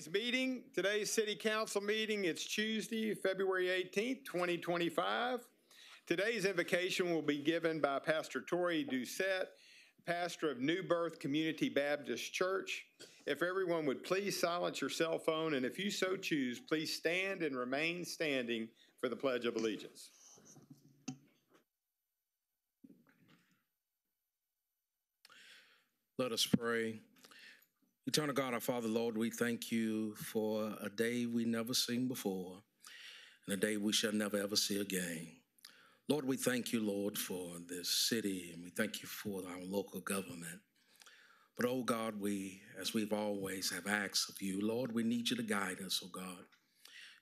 morning's meeting. Today's City Council meeting, it's Tuesday, February 18th, 2025. Today's invocation will be given by Pastor Tori Doucette, pastor of New Birth Community Baptist Church. If everyone would please silence your cell phone, and if you so choose, please stand and remain standing for the Pledge of Allegiance. Let us pray. Eternal God, our Father, Lord, we thank you for a day we never seen before and a day we shall never ever see again. Lord, we thank you, Lord, for this city, and we thank you for our local government. But, oh God, as we've always have asked of you, Lord, we need you to guide us, oh God.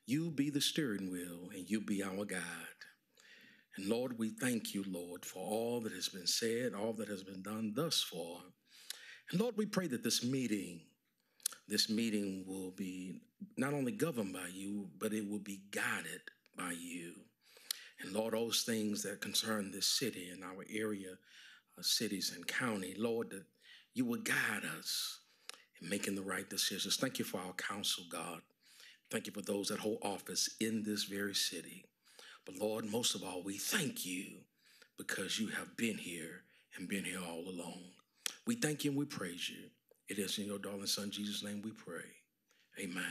You be the steering wheel, and you be our guide. And Lord, we thank you, Lord, for all that has been said, all that has been done thus far. And Lord, we pray that this meeting will be not only governed by you, but it will be guided by you. And Lord, those things that concern this city and our area, cities and county, Lord, that you will guide us in making the right decisions. Thank you for our council, God. Thank you for those that hold office in this very city. But Lord, most of all, we thank you because you have been here and been here all along. We thank you and we praise you. It is in your darling son, Jesus' name we pray. Amen.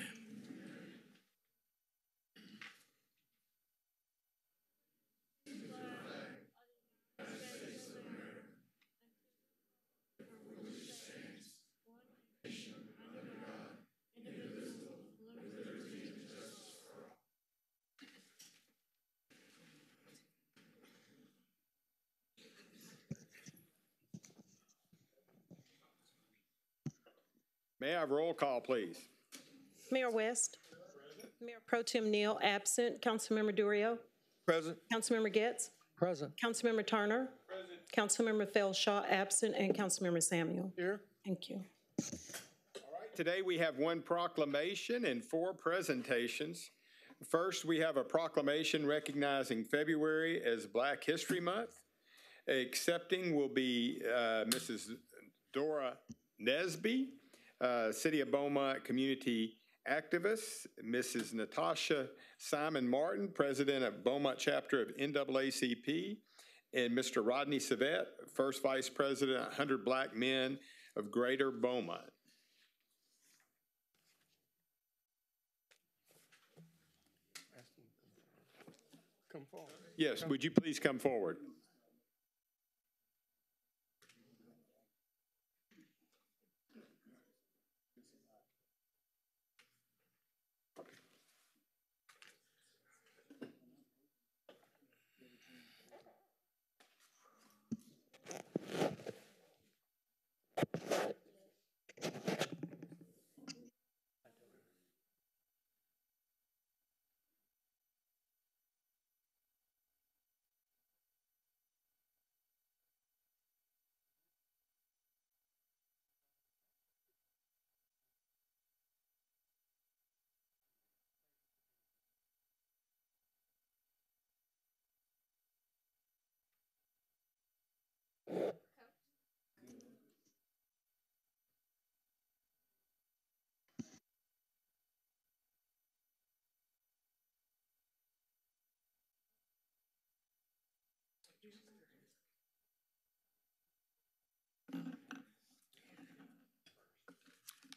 May I have roll call, please? Mayor West. Present. Mayor Pro Tem Neal, absent. Councilmember Durio. Present. Councilmember Getz. Present. Councilmember Turner. Present. Councilmember Fellshaw, absent. And Councilmember Samuel. Here. Thank you. All right. Today we have one proclamation and 4 presentations. First, we have a proclamation recognizing February as Black History Month. Accepting will be Mrs. Dora Nesby, City of Beaumont community activist, Mrs. Natasha Simon Martin, president of Beaumont chapter of NAACP, and Mr. Rodney Savette, first vice president, 100 Black Men of Greater Beaumont. Come forward. Yes, would you please come forward?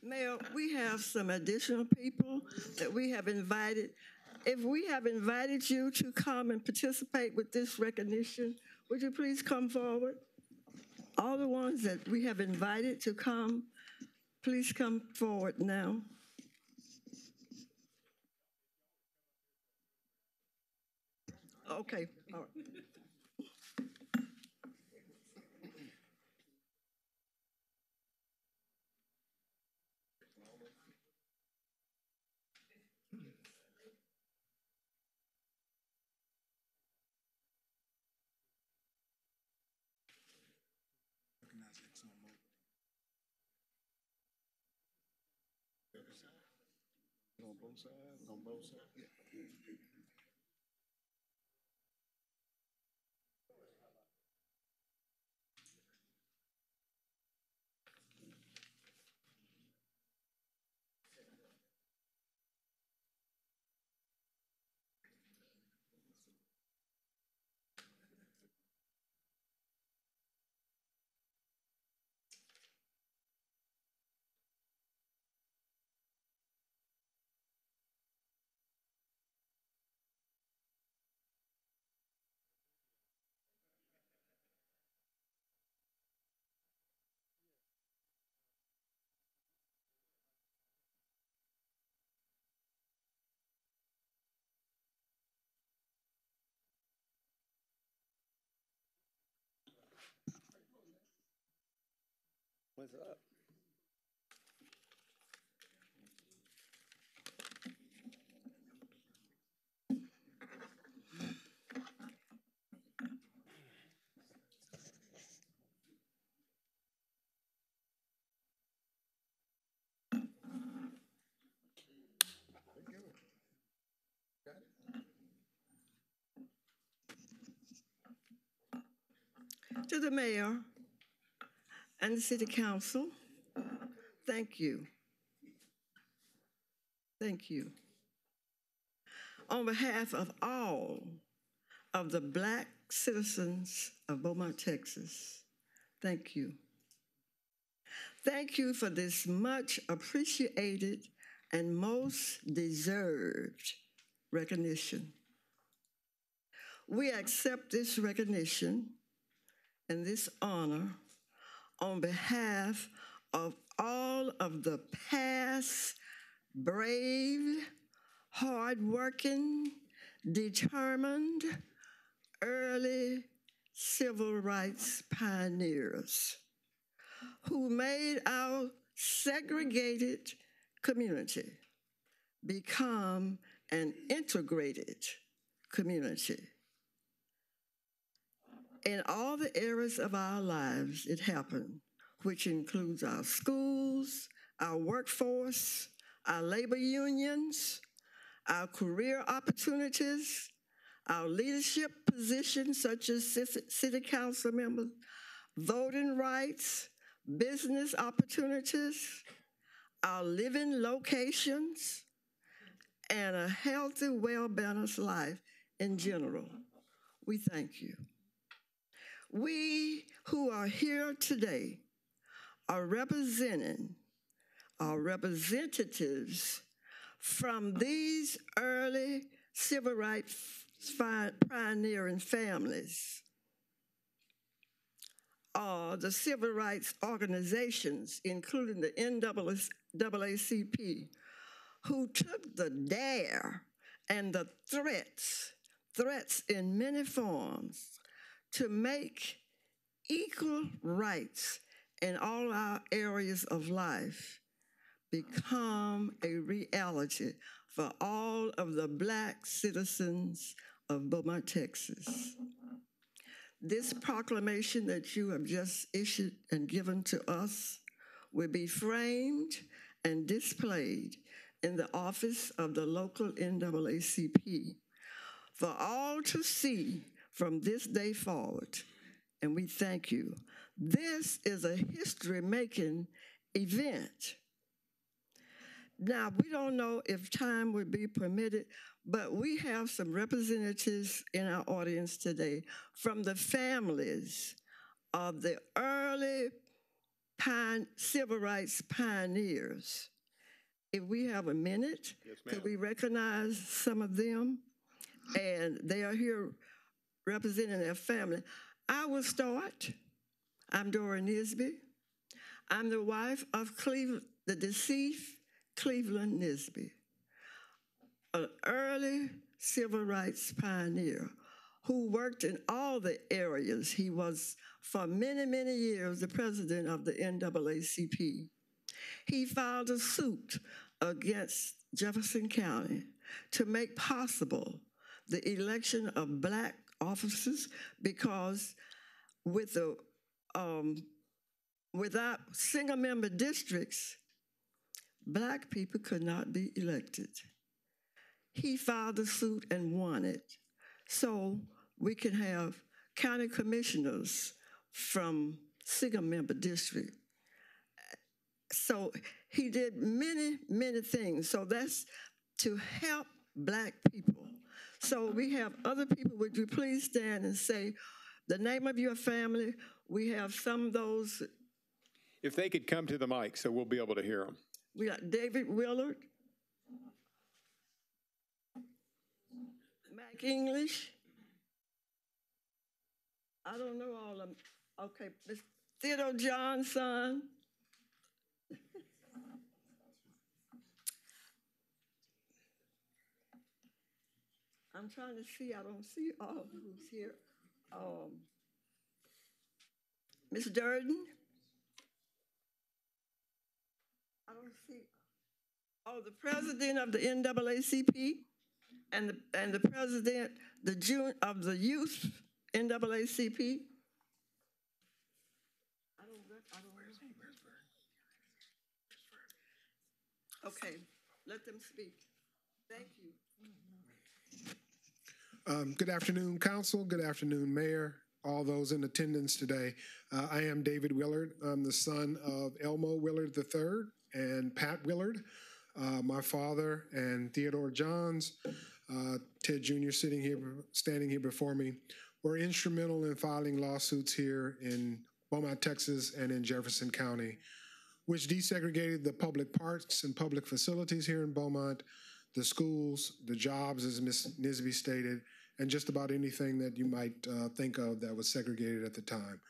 Mayor, we have some additional people that we have invited. If we have invited you to come and participate with this recognition, would you please come forward? All the ones that we have invited to come, please come forward now. Okay, all right. On both sides? On both sides? Yeah. What's up? To the mayor and the city council, thank you. Thank you. On behalf of all of the Black citizens of Beaumont, Texas, thank you. Thank you for this much appreciated and most deserved recognition. We accept this recognition and this honor on behalf of all of the past brave, hardworking, determined, early civil rights pioneers who made our segregated community become an integrated community. In all the areas of our lives, it happened, which includes our schools, our workforce, our labor unions, our career opportunities, our leadership positions such as city council members, voting rights, business opportunities, our living locations, and a healthy, well-balanced life in general. We thank you. We who are here today are representing our representatives from these early civil rights pioneering families, the civil rights organizations, including the NAACP, who took the dare and the threats in many forms, to make equal rights in all our areas of life become a reality for all of the Black citizens of Beaumont, Texas. This proclamation that you have just issued and given to us will be framed and displayed in the office of the local NAACP for all to see from this day forward, and we thank you. This is a history-making event. Now, we don't know if time would be permitted, but we have some representatives in our audience today from the families of the early civil rights pioneers. If we have a minute, Yes, could we recognize some of them? And they are here representing their family. I will start. I'm Dora Nisby. I'm the wife of the deceased Cleveland Nisby, an early civil rights pioneer who worked in all the areas. He was, for many, many years, the president of the NAACP. He filed a suit against Jefferson County to make possible the election of Black officers, because without single-member districts, Black people could not be elected. He filed a suit and won it, so we can have county commissioners from single-member district. So he did many, many things. So that's to help Black people. So we have other people. Would you please stand and say the name of your family? We have some of those. If they could come to the mic so we'll be able to hear them. We got David Willard, Mac English. I don't know all of them. Okay, Miss Theodore Johnson. I'm trying to see, I don't see all who's here. Miss Durden. see. Oh, the president of the NAACP and the president of the youth NAACP. Okay, let them speak. Thank you. Good afternoon, Council. Good afternoon, Mayor, all those in attendance today. I am David Willard. I'm the son of Elmo Willard III and Pat Willard. My father and Theodore Johns, Ted Jr. standing here before me, were instrumental in filing lawsuits here in Beaumont, Texas, and in Jefferson County, which desegregated the public parks and public facilities here in Beaumont, the schools, the jobs, as Ms. Nisby stated, and just about anything that you might think of that was segregated at the time.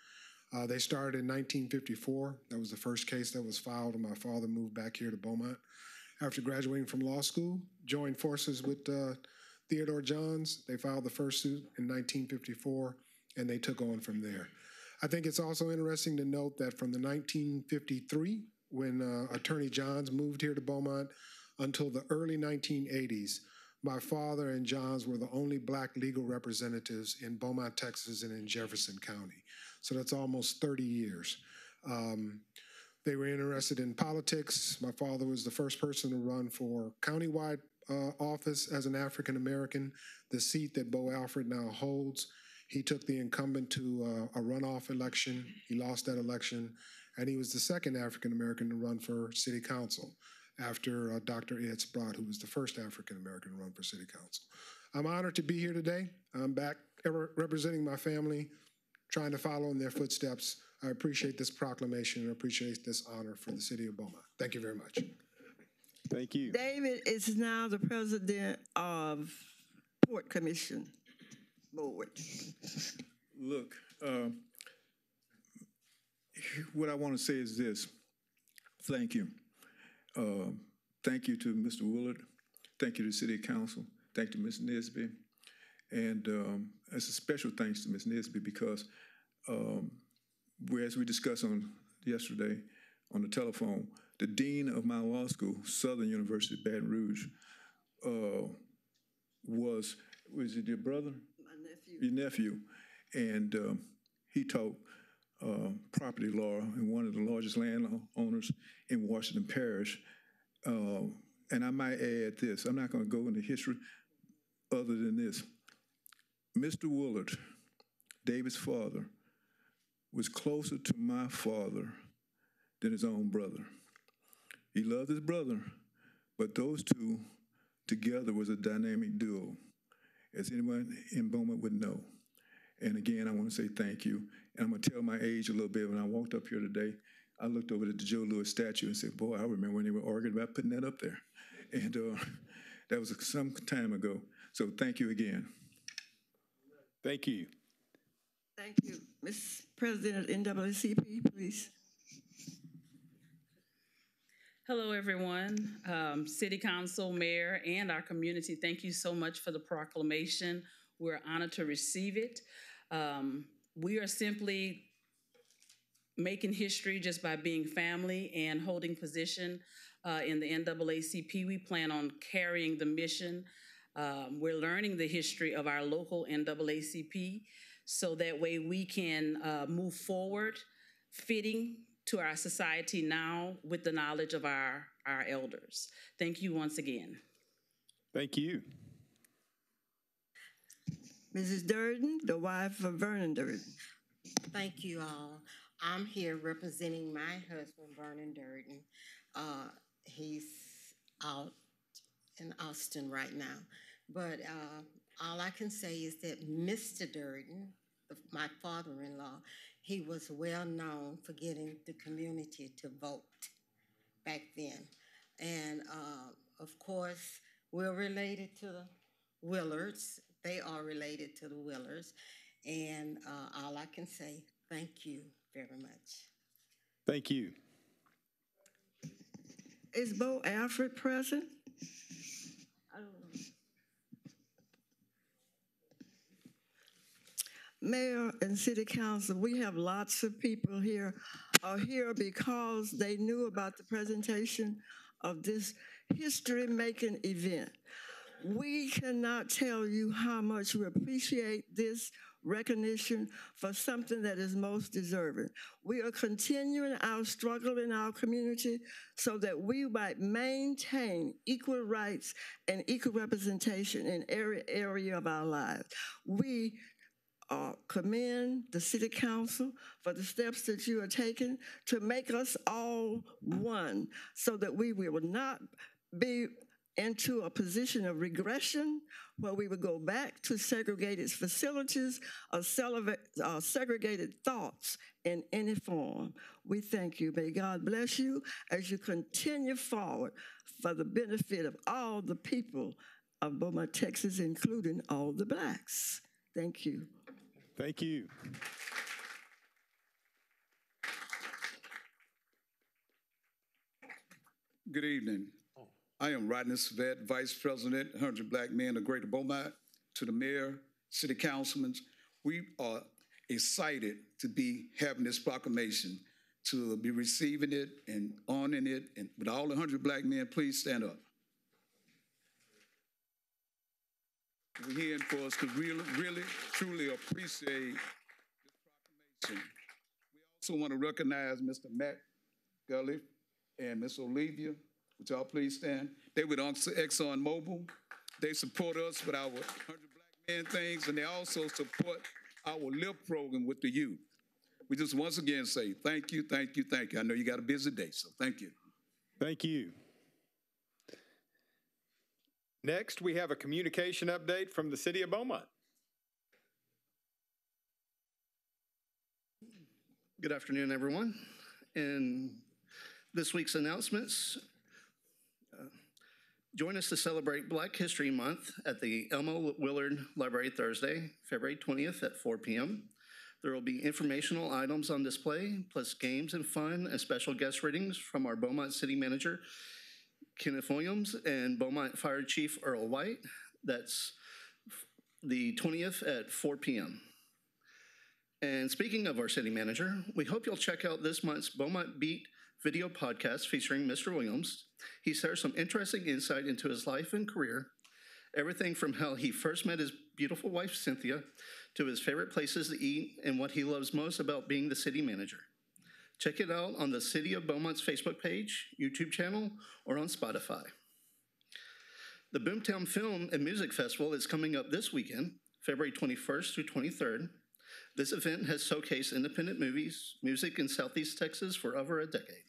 They started in 1954. That was the first case that was filed when my father moved back here to Beaumont. After graduating from law school, joined forces with Theodore Johns. They filed the first suit in 1954, and they took on from there. I think it's also interesting to note that from the 1953, when Attorney Johns moved here to Beaumont, until the early 1980s, my father and Johns were the only Black legal representatives in Beaumont, Texas, and in Jefferson County. So that's almost 30 years. They were interested in politics. My father was the first person to run for countywide office as an African American, the seat that Bo Alfred now holds. He took the incumbent to a runoff election. He lost that election, and he was the second African American to run for city council after Dr. Ed Sprott, who was the first African American to run for city council. I'm honored to be here today. I'm back representing my family, trying to follow in their footsteps. I appreciate this proclamation and appreciate this honor for the city of Beaumont. Thank you very much. Thank you. David is now the president of Port Commission Board. Look, what I want to say is this. Thank you. Thank you to Mr. Willard. Thank you to the City Council. Thank you to Ms. Nisby. And it's a special thanks to Ms. Nisby because as we discussed yesterday on the telephone, the dean of my law school, Southern University, Baton Rouge, was it your brother? My nephew. Your nephew. And he taught property law and one of the largest landowners in Washington Parish. And I might add this, I'm not going to go into history other than this. Mr. Willard, David's father, was closer to my father than his own brother. He loved his brother, but those two together was a dynamic duo, as anyone in Beaumont would know. And again, I want to say thank you. And I'm going to tell my age a little bit. When I walked up here today, I looked over at the Joe Louis statue and said, boy, I remember when they were arguing about putting that up there. And that was some time ago. So thank you again. Thank you. Thank you. Ms. President of NAACP, please. Hello, everyone. City Council, Mayor, and our community, thank you so much for the proclamation. We're honored to receive it. We are simply making history just by being family and holding position in the NAACP. We plan on carrying the mission. We're learning the history of our local NAACP so that way we can move forward, fitting to our society now with the knowledge of our elders. Thank you once again. Thank you. Mrs. Durden, the wife of Vernon Durden. Thank you all. I'm here representing my husband, Vernon Durden. He's out in Austin right now. But all I can say is that Mr. Durden, my father-in-law, he was well known for getting the community to vote back then. And of course, we're related to the Willards. They are related to the Willards. And all I can say, thank you very much. Thank you. Is Bo Alfred present? I don't know. Mayor and City Council, we have lots of people here are here because they knew about the presentation of this history-making event. We cannot tell you how much we appreciate this recognition for something that is most deserving. We are continuing our struggle in our community so that we might maintain equal rights and equal representation in every area of our lives. We commend the City Council for the steps that you are taking to make us all one so that we will not be into a position of regression where we would go back to segregated facilities or segregated thoughts in any form. We thank you. May God bless you as you continue forward for the benefit of all the people of Beaumont, Texas, including all the Blacks. Thank you. Thank you. Good evening. I am Rodney Svet, Vice President, 100 Black Men of Greater Beaumont. To the Mayor, City Councilmen, we are excited to be having this proclamation, to be receiving it and honoring it. And with all the 100 Black men, please stand up. We're here for us because we really, truly appreciate this proclamation. We also want to recognize Mr. Matt Gully and Miss Olivia. Would y'all please stand? They with Exxon Mobil. They support us with our 100 Black Men things, and they also support our LIFT program with the youth. We just once again say thank you, thank you, thank you. I know you got a busy day, so thank you. Thank you. Next, we have a communication update from the City of Beaumont. Good afternoon, everyone. In this week's announcements, join us to celebrate Black History Month at the Elmo Willard Library Thursday, February 20th at 4 p.m. There will be informational items on display, plus games and fun and special guest readings from our Beaumont City Manager, Kenneth Williams, and Beaumont Fire Chief Earl White. That's the 20th at 4 p.m. And speaking of our city manager, we hope you'll check out this month's Beaumont Beat video podcast featuring Mr. Williams. He shares some interesting insight into his life and career, everything from how he first met his beautiful wife, Cynthia, to his favorite places to eat and what he loves most about being the city manager. Check it out on the City of Beaumont's Facebook page, YouTube channel, or on Spotify. The Boomtown Film and Music Festival is coming up this weekend, February 21st through 23rd. This event has showcased independent movies, music in Southeast Texas for over a decade.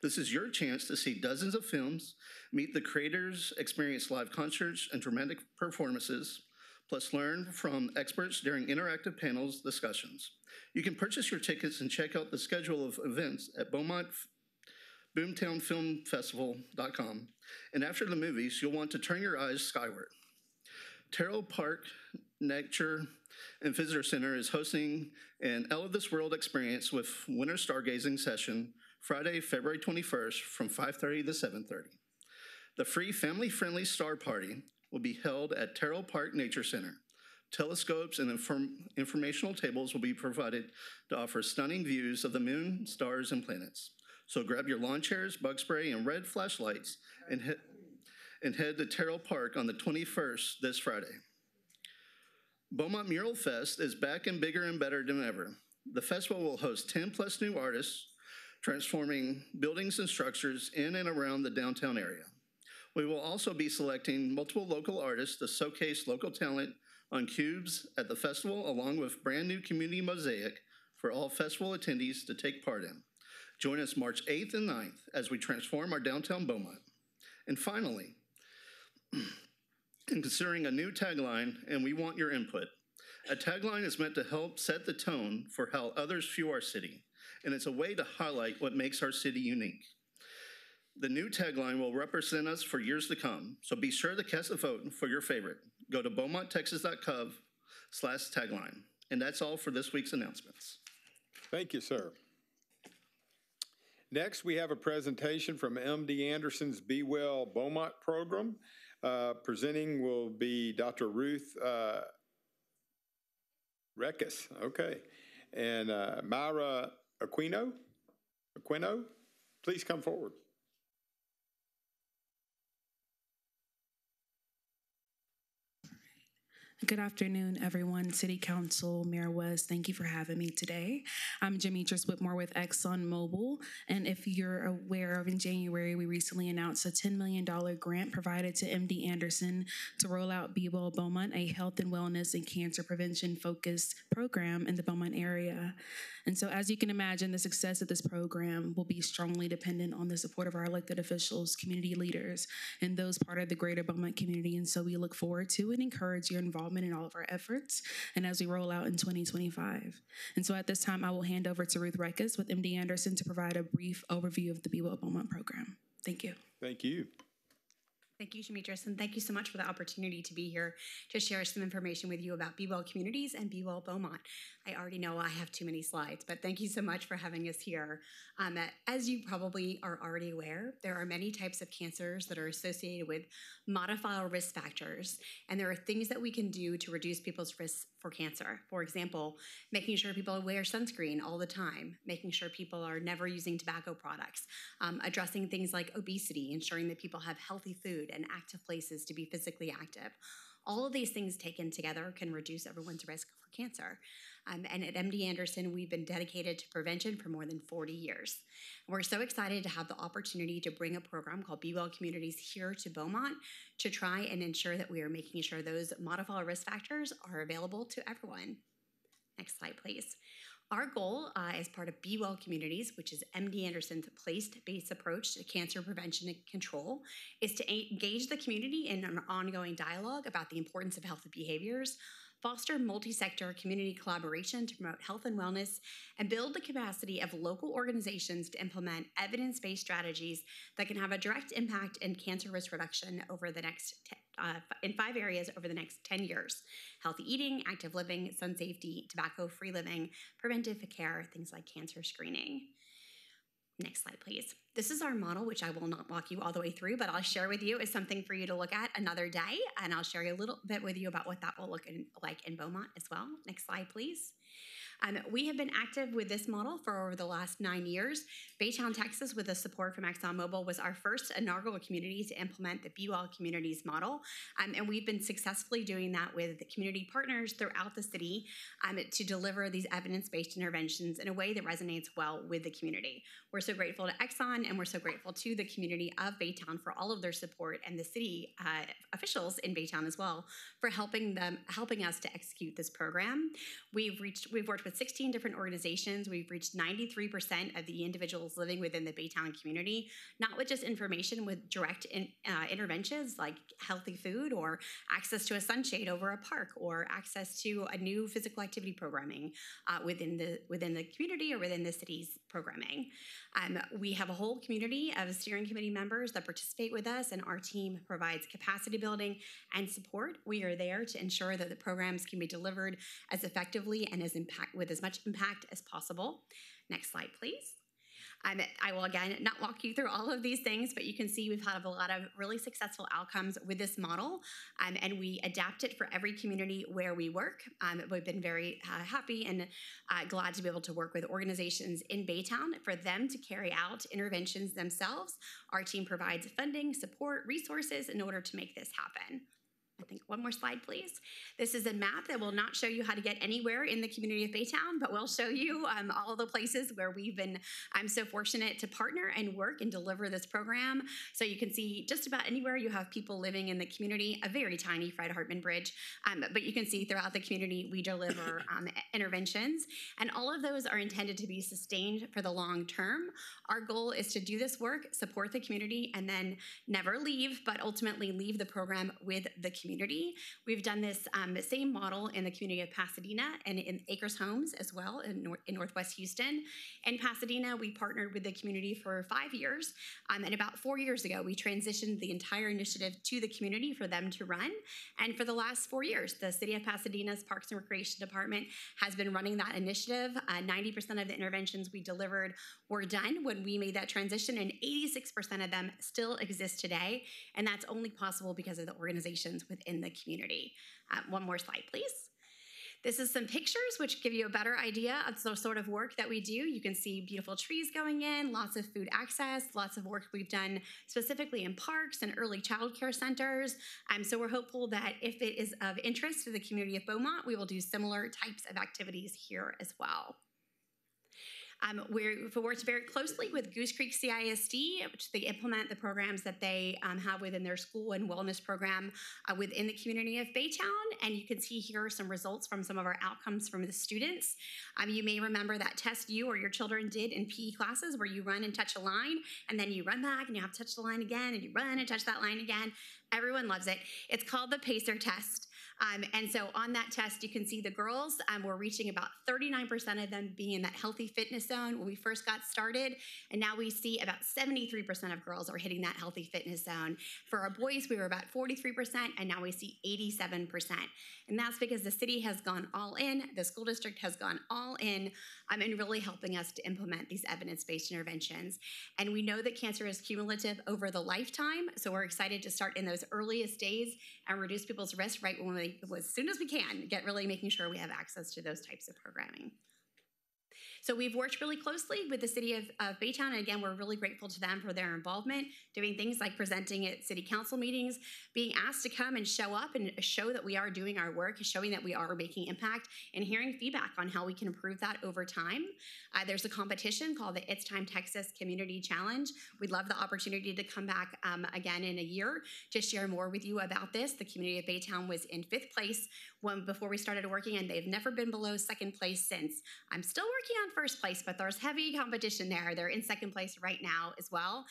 This is your chance to see dozens of films, meet the creators, experience live concerts and dramatic performances, plus learn from experts during interactive panels discussions. You can purchase your tickets and check out the schedule of events at boomtownfilmfestival.com. And after the movies, you'll want to turn your eyes skyward. Terrell Park Nature and Visitor Center is hosting an Out of This World experience with winter stargazing session Friday, February 21st from 5:30 to 7:30. The free family-friendly star party will be held at Terrell Park Nature Center. Telescopes and informational tables will be provided to offer stunning views of the moon, stars, and planets. So grab your lawn chairs, bug spray, and red flashlights and head to Terrell Park on the 21st this Friday. Beaumont Mural Fest is back and bigger and better than ever. The festival will host 10 plus new artists transforming buildings and structures in and around the downtown area. We will also be selecting multiple local artists to showcase local talent on cubes at the festival, along with brand new community mosaic for all festival attendees to take part in. Join us March 8th and 9th as we transform our downtown Beaumont. And finally, in considering a new tagline, and we want your input. A tagline is meant to help set the tone for how others view our city, and it's a way to highlight what makes our city unique. The new tagline will represent us for years to come, so be sure to cast a vote for your favorite. Go to beaumonttexas.gov/tagline. And that's all for this week's announcements. Thank you, sir. Next, we have a presentation from MD Anderson's Be Well Beaumont Program. Presenting will be Dr. Ruth Reckes, okay, and Myra Aquino. Aquino, please come forward. Good afternoon, everyone. City Council, Mayor West, thank you for having me today. I'm Demetrius Whitmore with ExxonMobil, and if you're aware of, in January, we recently announced a $10 million grant provided to MD Anderson to roll out Be Well Beaumont, a health and wellness and cancer prevention-focused program in the Beaumont area. And so, as you can imagine, the success of this program will be strongly dependent on the support of our elected officials, community leaders, and those part of the greater Beaumont community. And so we look forward to and encourage your involvement in all of our efforts and as we roll out in 2025. And so at this time, I will hand over to Ruth Rekas with MD Anderson to provide a brief overview of the Be Well Beaumont program. Thank you. Thank you. Thank you, Demetrius, and thank you so much for the opportunity to be here to share some information with you about Be Well Communities and Be Well Beaumont. I already know I have too many slides, but thank you so much for having us here. As you probably are already aware, there are many types of cancers that are associated with modifiable risk factors, and there are things that we can do to reduce people's risks for cancer. For example, making sure people wear sunscreen all the time, making sure people are never using tobacco products, addressing things like obesity, ensuring that people have healthy food and active places to be physically active. All of these things taken together can reduce everyone's risk for cancer. And at MD Anderson, we've been dedicated to prevention for more than 40 years. We're so excited to have the opportunity to bring a program called Be Well Communities here to Beaumont to try and ensure that we are making sure those modifiable risk factors are available to everyone. Next slide, please. Our goal as part of Be Well Communities, which is MD Anderson's place-based approach to cancer prevention and control, is to engage the community in an ongoing dialogue about the importance of healthy behaviors, foster multi-sector community collaboration to promote health and wellness, and build the capacity of local organizations to implement evidence-based strategies that can have a direct impact in cancer risk reduction over the next in 5 areas over the next 10 years: healthy eating, active living, sun safety, tobacco-free living, preventive care, things like cancer screening. Next slide, please. This is our model, which I will not walk you all the way through, but I'll share with you as something for you to look at another day, and I'll share a little bit with you about what that will look like in Beaumont as well. Next slide, please. We have been active with this model for over the last 9 years. Baytown, Texas, with the support from ExxonMobil, was our first inaugural community to implement the Be Well Communities model. And we've been successfully doing that with community partners throughout the city to deliver these evidence-based interventions in a way that resonates well with the community. We're so grateful to Exxon, and we're so grateful to the community of Baytown for all of their support, and the city officials in Baytown as well for helping us to execute this program. We've worked with 16 different organizations. We've reached 93% of the individuals living within the Baytown community, not with just information, with direct interventions like healthy food or access to a sunshade over a park or access to a new physical activity programming within the community or within the city's programming. We have a whole community of steering committee members that participate with us, and our team provides capacity building and support. We are there to ensure that the programs can be delivered as effectively and with as much impact as possible. Next slide, please. I will, again, not walk you through all of these things, but you can see we've had a lot of really successful outcomes with this model, and we adapt it for every community where we work. We've been very happy and glad to be able to work with organizations in Baytown for them to carry out interventions themselves. Our team provides funding, support, resources in order to make this happen. I think one more slide, please. This is a map that will not show you how to get anywhere in the community of Baytown, but will show you all the places where we've been so fortunate to partner and work and deliver this program. So you can see just about anywhere you have people living in the community, a very tiny Fred Hartman Bridge, but you can see throughout the community we deliver interventions, and all of those are intended to be sustained for the long term. Our goal is to do this work, support the community, and then never leave, but ultimately leave the program with the community. We've done this same model in the community of Pasadena and in Acres Homes as well in Northwest Houston. In Pasadena, we partnered with the community for 5 years, and about 4 years ago, we transitioned the entire initiative to the community for them to run. And for the last 4 years, the City of Pasadena's Parks and Recreation Department has been running that initiative. 90% of the interventions we delivered were done when we made that transition, and 86% of them still exist today, and that's only possible because of the organizations within the community. One more slide, please. This is some pictures which give you a better idea of the sort of work that we do. You can see beautiful trees going in, lots of food access, lots of work we've done specifically in parks and early child care centers. So we're hopeful that if it is of interest to the community of Beaumont, we will do similar types of activities here as well. We've worked very closely with Goose Creek CISD, which they implement the programs that they have within their school and wellness program within the community of Baytown. And you can see here some results from some of our outcomes from the students. You may remember that test you or your children did in PE classes where you run and touch a line, and then you run back and you have to touch the line again, and you run and touch that line again. Everyone loves it. It's called the PACER test. And so on that test, you can see the girls were reaching about 39% of them being in that healthy fitness zone when we first got started. And now we see about 73% of girls are hitting that healthy fitness zone. For our boys, we were about 43%, and now we see 87%. And that's because the city has gone all in, the school district has gone all in, and really helping us to implement these evidence-based interventions. And we know that cancer is cumulative over the lifetime, so we're excited to start in those earliest days and reduce people's risk right when as soon as we can, really making sure we have access to those types of programming. So we've worked really closely with the city of Baytown, and again, we're really grateful to them for their involvement, doing things like presenting at city council meetings, being asked to come and show up and show that we are doing our work, showing that we are making impact, and hearing feedback on how we can improve that over time. There's a competition called the It's Time Texas Community Challenge. We'd love the opportunity to come back again in a year to share more with you about this. The community of Baytown was in 5th place before we started working, and they've never been below 2nd place since. I'm still working on 1st place, but there's heavy competition there. They're in 2nd place right now as well.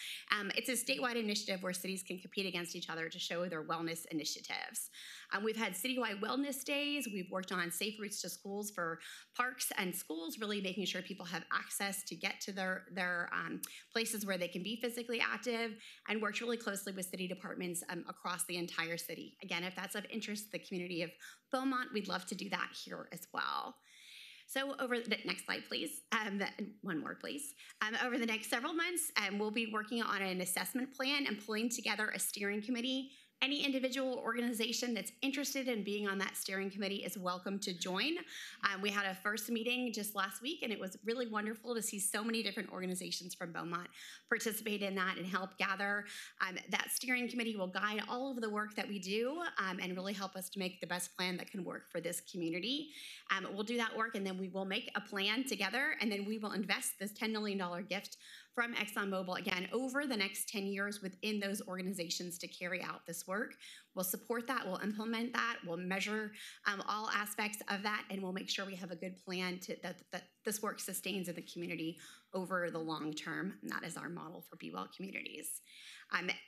It's a statewide initiative where cities can compete against each other to show their wellness initiatives. We've had citywide wellness days. We've worked on safe routes to schools for parks and schools, really making sure people have access to get to their places where they can be physically active, and worked really closely with city departments across the entire city. Again, if that's of interest to the community of Beaumont, we'd love to do that here as well. So over the next slide, please. One more, please. Over the next several months, we'll be working on an assessment plan and pulling together a steering committee. Any individual or organization that's interested in being on that steering committee is welcome to join. We had a first meeting just last week, and it was really wonderful to see so many different organizations from Beaumont participate in that and help gather. That steering committee will guide all of the work that we do and really help us to make the best plan that can work for this community. We'll do that work, and then we will make a plan together, and then we will invest this $10 million gift from ExxonMobil, again, over the next 10 years within those organizations to carry out this work. We'll support that, we'll implement that, we'll measure all aspects of that, and we'll make sure we have a good plan that this work sustains in the community over the long term, and that is our model for Be Well Communities.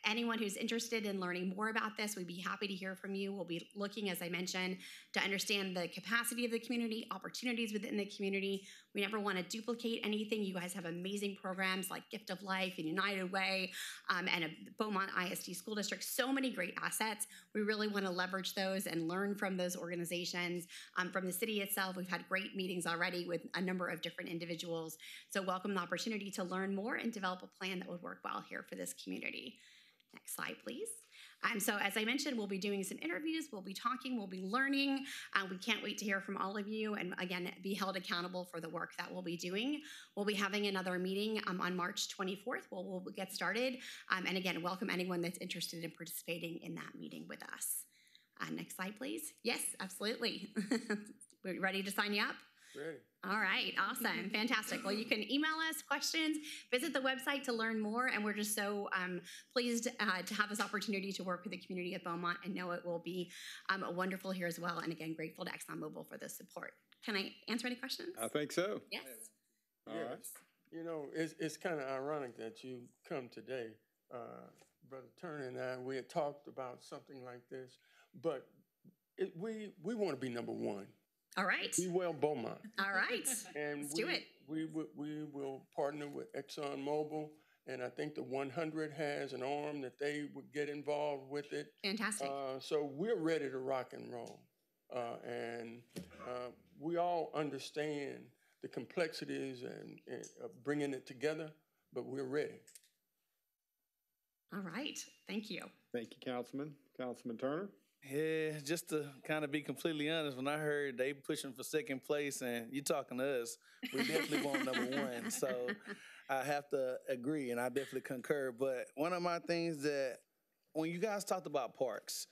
Anyone who's interested in learning more about this, we'd be happy to hear from you. We'll be looking, as I mentioned, to understand the capacity of the community, opportunities within the community. We never want to duplicate anything. You guys have amazing programs like Gift of Life and United Way and a Beaumont ISD School District, so many great assets. We really want to leverage those and learn from those organizations. From the city itself, we've had great meetings already with a number of different individuals. So welcome the opportunity to learn more and develop a plan that would work well here for this community. Next slide, please. So as I mentioned, we'll be doing some interviews, we'll be talking, we'll be learning. We can't wait to hear from all of you and again, be held accountable for the work that we'll be doing. We'll be having another meeting on March 24th where we'll get started. And again, welcome anyone that's interested in participating in that meeting with us. Next slide, please. Yes, absolutely. We're ready to sign you up? Ready. All right, awesome, fantastic. Well, you can email us questions, visit the website to learn more, and we're just so pleased to have this opportunity to work with the community of Beaumont and know it will be wonderful here as well. And again, grateful to ExxonMobil for the support. Can I answer any questions? I think so. Yes. All right. You know, it's kind of ironic that you come today. Brother Turner and I, we had talked about something like this, but we want to be number one. All right. Be Well Beaumont. All right. And let's do it. We will partner with ExxonMobil, and I think the 100 has an arm that they would get involved with it. Fantastic. So we're ready to rock and roll. And we all understand the complexities and bringing it together, but we're ready. All right. Thank you. Thank you, Councilman. Councilman Turner. Yeah, just to kind of be completely honest, when I heard they pushing for second place and you talking to us, we definitely want number one. So I have to agree, and I definitely concur. But one of my things that when you guys talked about parks,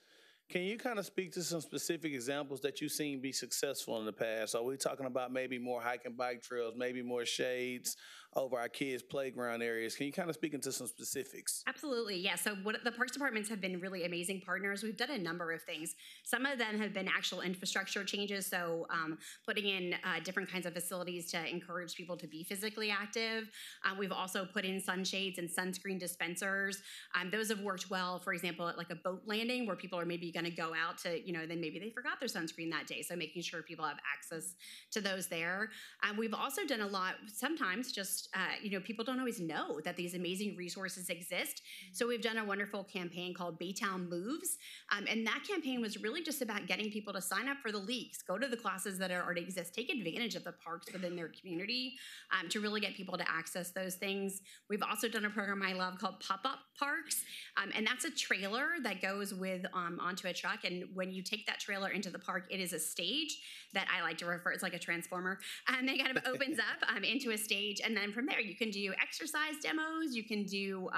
can you kind of speak to some specific examples that you've seen be successful in the past? Are we talking about maybe more hike and bike trails, maybe more shades over our kids' playground areas? Can you kind of speak into some specifics? Absolutely, yeah. So what the parks departments have been really amazing partners. We've done a number of things. Some of them have been actual infrastructure changes, so putting in different kinds of facilities to encourage people to be physically active. We've also put in sunshades and sunscreen dispensers. Those have worked well, for example, at like a boat landing where people are maybe going to go out to, then maybe they forgot their sunscreen that day. So making sure people have access to those there. We've also done a lot, sometimes just, people don't always know that these amazing resources exist. So we've done a wonderful campaign called Baytown Moves. And that campaign was really just about getting people to sign up for the leagues, go to the classes that already exist, take advantage of the parks within their community to really get people to access those things. We've also done a program I love called Pop-Up Parks. And that's a trailer that goes with onto a truck. And when you take that trailer into the park, it is a stage that I like to refer, it's like a transformer. And it kind of opens up into a stage. And then from there, you can do exercise demos, you can do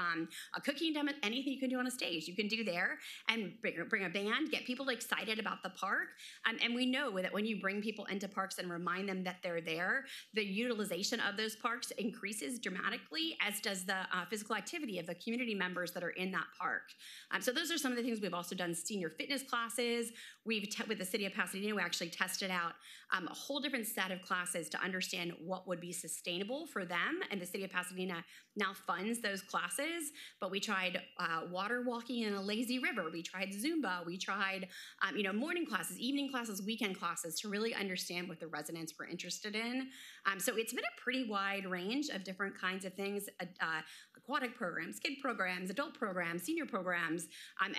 a cooking demo, anything you can do on a stage, you can do there and bring a band, get people excited about the park. And we know that when you bring people into parks and remind them that they're there, the utilization of those parks increases dramatically, as does the physical activity of the community members that are in that park. So those are some of the things. We've also done senior fitness classes. With the city of Pasadena, we actually tested out a whole different set of classes to understand what would be sustainable for them. And the city of Pasadena now funds those classes. But we tried water walking in a lazy river. We tried Zumba. We tried, morning classes, evening classes, weekend classes to really understand what the residents were interested in. So it's been a pretty wide range of different kinds of things, aquatic programs, kid programs, adult programs, senior programs,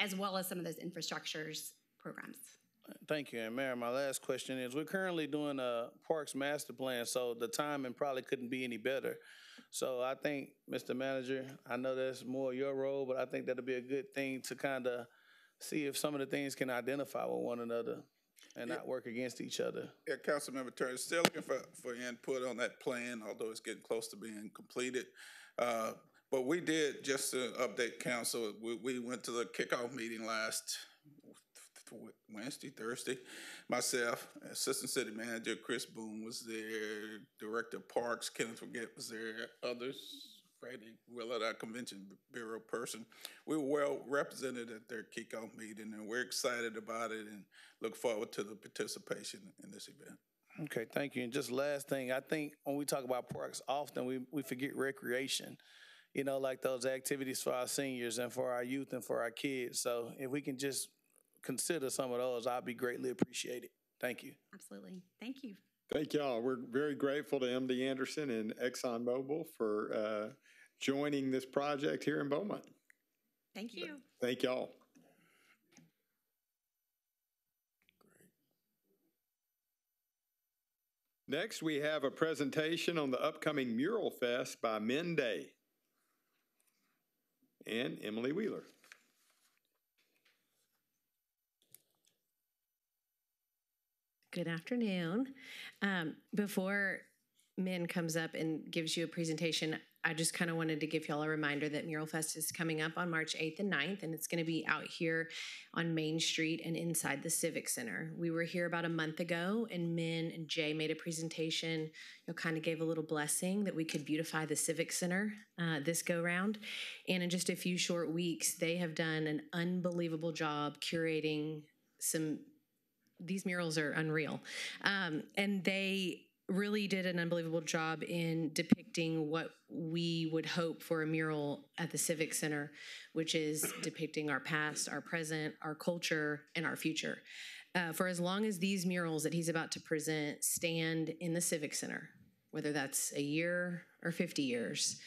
as well as some of those infrastructures programs. Thank you. And Mayor, my last question is, we're currently doing a Parks Master Plan, so the timing probably couldn't be any better. So I think, Mr. Manager, I know that's more your role, but I think that'll be a good thing to kind of see if some of the things can identify with one another and not work against each other. Yeah, Councilmember Turner, still looking for input on that plan, although it's getting close to being completed. But we did, just to update council, we went to the kickoff meeting last Wednesday, Thursday. Myself, Assistant City Manager Chris Boone was there, Director of Parks Kenneth Forget was there, others, Freddie Willard, our Convention Bureau person. We were well represented at their kickoff meeting, and we're excited about it and look forward to the participation in this event. Okay, thank you. And just last thing, I think when we talk about parks, often we forget recreation. Like those activities for our seniors and for our youth and for our kids. So if we can just consider some of those, I'd be greatly appreciated. Thank you. Absolutely. Thank you. Thank y'all. We're very grateful to MD Anderson and ExxonMobil for joining this project here in Beaumont. Thank you. Thank y'all. Next, we have a presentation on the upcoming Mural Fest by Men Day and Emily Wheeler. Good afternoon. Before Min comes up and gives you a presentation, I just kind of wanted to give y'all a reminder that Mural Fest is coming up on March 8th and 9th, and it's going to be out here on Main Street and inside the Civic Center. We were here about a month ago, and Min and Jay made a presentation. Kind of gave a little blessing that we could beautify the Civic Center this go-round. And in just a few short weeks, they have done an unbelievable job curating these murals are unreal. And they really did an unbelievable job in depicting what we would hope for a mural at the Civic Center, which is depicting our past, our present, our culture, and our future. For as long as these murals that he's about to present stand in the Civic Center, whether that's a year or 50 years,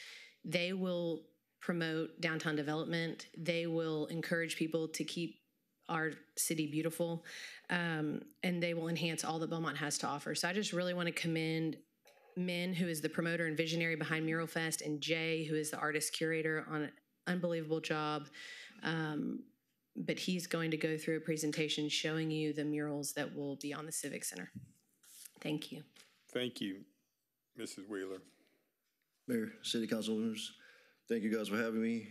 they will promote downtown development. They will encourage people to keep our city beautiful, and they will enhance all that Beaumont has to offer. So I just really want to commend Min, who is the promoter and visionary behind Mural Fest, and Jay, who is the artist curator, on an unbelievable job but he's going to go through a presentation showing you the murals that will be on the Civic Center. Thank you. Thank you, Mrs. Wheeler. Mayor, City Council members, thank you guys for having me.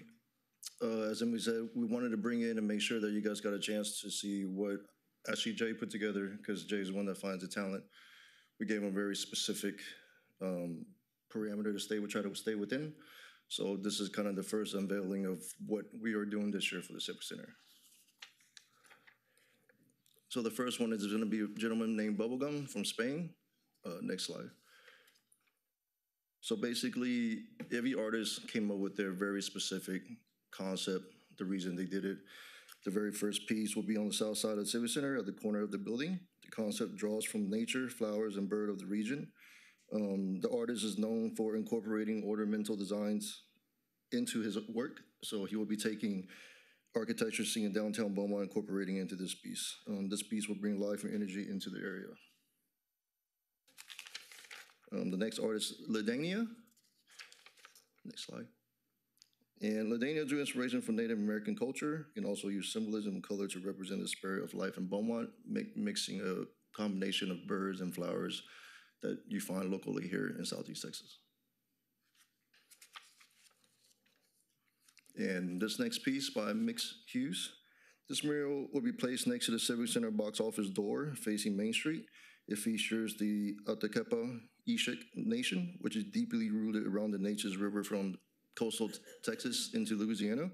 As Emily said, we wanted to bring in and make sure that you guys got a chance to see what actually Jay put together, because Jay's the one that finds the talent. We gave him a very specific parameter to try to stay within. So this is kind of the first unveiling of what we are doing this year for the Civic Center. So the first one is going to be a gentleman named Bubblegum from Spain. Next slide. So basically, every artist came up with their very specific concept, the reason they did it. The very first piece will be on the south side of the Civic Center at the corner of the building. The concept draws from nature, flowers, and bird of the region. The artist is known for incorporating ornamental designs into his work. So he will be taking architecture seen in downtown Beaumont, incorporating into this piece. This piece will bring life and energy into the area. The next artist, Ladania. Next slide. And Ladania drew inspiration from Native American culture and also used symbolism and color to represent the spirit of life in Beaumont, mixing a combination of birds and flowers that you find locally here in Southeast Texas. And this next piece by Mix Hughes. This mural will be placed next to the Civic Center box office door facing Main Street. It features the Atekepa Ishik Nation, which is deeply rooted around the Neches River from coastal Texas into Louisiana.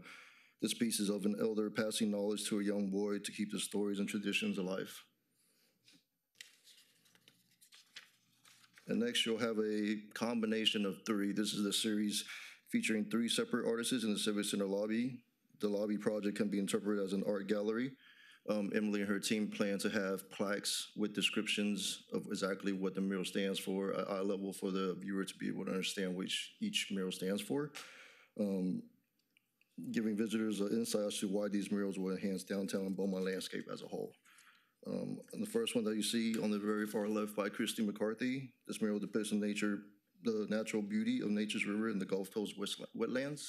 This piece is of an elder passing knowledge to a young boy to keep the stories and traditions alive. And next you'll have a combination of three. This is a series featuring three separate artists in the Civic Center lobby. The lobby project can be interpreted as an art gallery. Emily and her team plan to have plaques with descriptions of exactly what the mural stands for, at eye level for the viewer to be able to understand which each mural stands for, giving visitors an insight as to why these murals will enhance downtown and Beaumont landscape as a whole. And the first one that you see on the very far left by Christy McCarthy, this mural depicts the natural beauty of Nature's River in the Gulf Coast wetlands.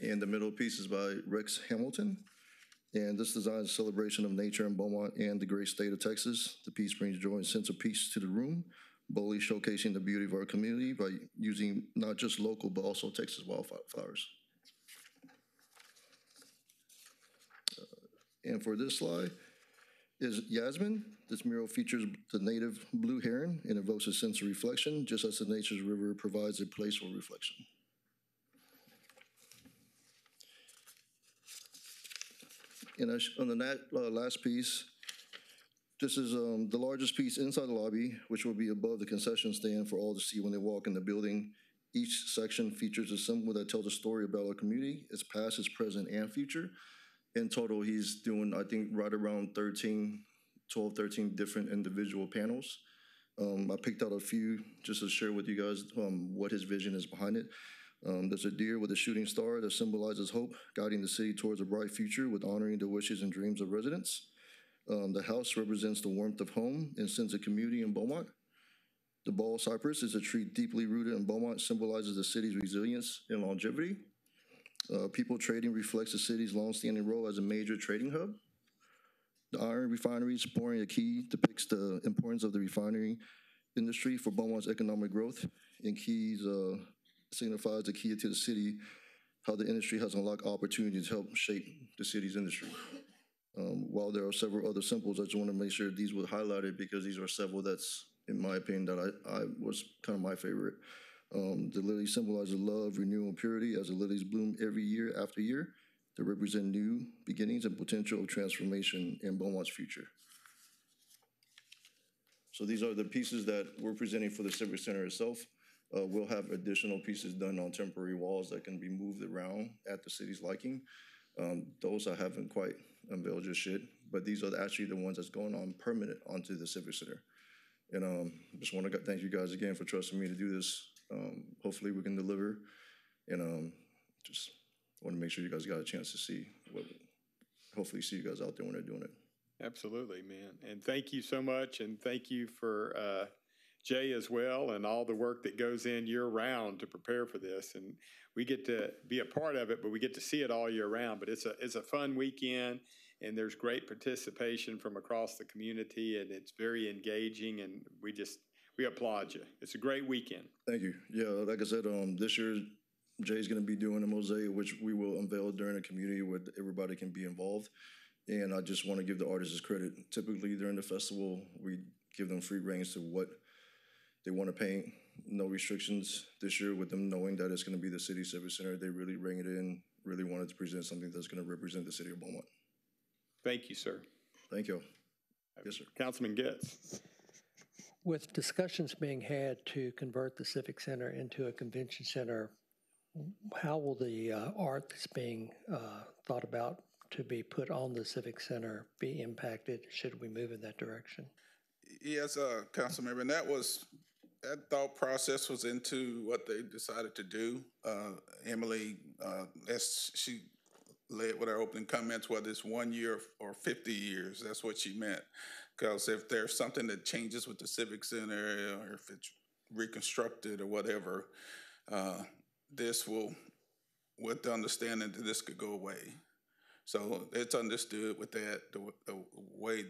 And the middle piece is by Rex Hamilton. And this design is a celebration of nature in Beaumont and the great state of Texas. The piece brings joy and sense of peace to the room, boldly showcasing the beauty of our community by using not just local, but also Texas wildflowers. And for this slide is Yasmin. This mural features the native blue heron and evokes a sense of reflection, just as the Nature's River provides a place for reflection. And on the last piece, this is the largest piece inside the lobby, which will be above the concession stand for all to see when they walk in the building. Each section features a symbol that tells a story about our community, its past, its present, and future. In total, he's doing, I think, right around 12, 13 different individual panels. I picked out a few just to share with you guys what his vision is behind it. There's a deer with a shooting star that symbolizes hope, guiding the city towards a bright future with honoring the wishes and dreams of residents. The house represents the warmth of home and sense of community in Beaumont. The ball cypress is a tree deeply rooted in Beaumont, symbolizes the city's resilience and longevity. People trading reflects the city's longstanding role as a major trading hub. The iron refinery supporting a key depicts the importance of the refinery industry for Beaumont's economic growth, and keys signifies the key to the city, how the industry has unlocked opportunities to help shape the city's industry. While there are several other symbols, I just want to make sure these were highlighted because these are several that's, in my opinion, that I was kind of my favorite. The lily symbolizes love, renewal, and purity as the lilies bloom every year after year. They represent new beginnings and potential of transformation in Beaumont's future. So these are the pieces that we're presenting for the Civic Center itself. We'll have additional pieces done on temporary walls that can be moved around at the city's liking. Those I haven't quite unveiled just yet, but these are actually the ones that's going on permanent onto the Civic Center. And just want to thank you guys again for trusting me to do this. Hopefully we can deliver, and just want to make sure you guys got a chance to see hopefully see you guys out there when they're doing it. Absolutely, man. And thank you so much, and thank you for Jay as well, and all the work that goes in year-round to prepare for this. And we get to be a part of it, but we get to see it all year round. But it's a fun weekend, and there's great participation from across the community, and it's very engaging, and we applaud you. It's a great weekend. Thank you. Yeah, like I said, this year Jay's going to be doing a mosaic, which we will unveil during a community where everybody can be involved. And I just want to give the artists credit. Typically during the festival, we give them free reins to what they want to paint, no restrictions. This year, with them knowing that it's going to be the City Civic Center, they really bring it in, really wanted to present something that's going to represent the city of Beaumont. Thank you, sir. Thank you. Yes, sir. Councilman Getz. With discussions being had to convert the Civic Center into a convention center, how will the art that's being thought about to be put on the Civic Center be impacted should we move in that direction? Yes, Councilmember, and that thought process was into what they decided to do. Emily, as she led with our opening comments, whether it's 1 year or 50 years, that's what she meant. Because if there's something that changes with the Civic Center, or if it's reconstructed or whatever, this will, with the understanding that this could go away. So it's understood with that, the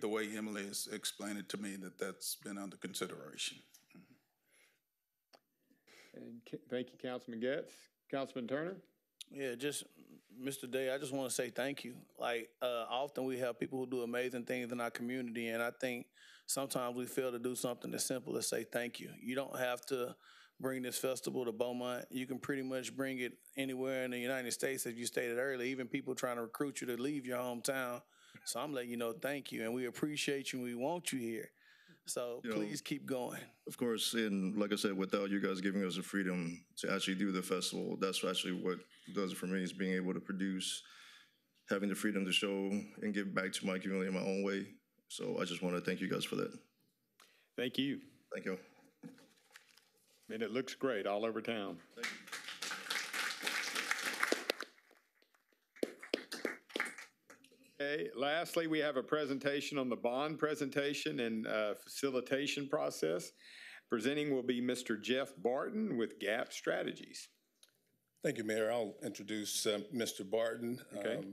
way Emily has explained it to me, that's been under consideration. And thank you, Councilman Getz. Councilman Turner? Yeah, just Mr. Day, I just want to say thank you. Like, often we have people who do amazing things in our community, and I think sometimes we fail to do something as simple as say thank you. You don't have to bring this festival to Beaumont. You can pretty much bring it anywhere in the United States, as you stated earlier, even people trying to recruit you to leave your hometown. So I'm letting you know thank you, and we appreciate you, and we want you here. So please keep going. Of course, and like I said, without you guys giving us the freedom to actually do the festival, that's actually what does it for me, is being able to produce, having the freedom to show and give back to my community in my own way. So I just want to thank you guys for that. Thank you. Thank you. And it looks great all over town. Thank you. Okay, lastly, we have a presentation on the bond presentation and facilitation process. Presenting will be Mr. Jeff Barton with GAP Strategies. Thank you, Mayor. I'll introduce Mr. Barton. Okay.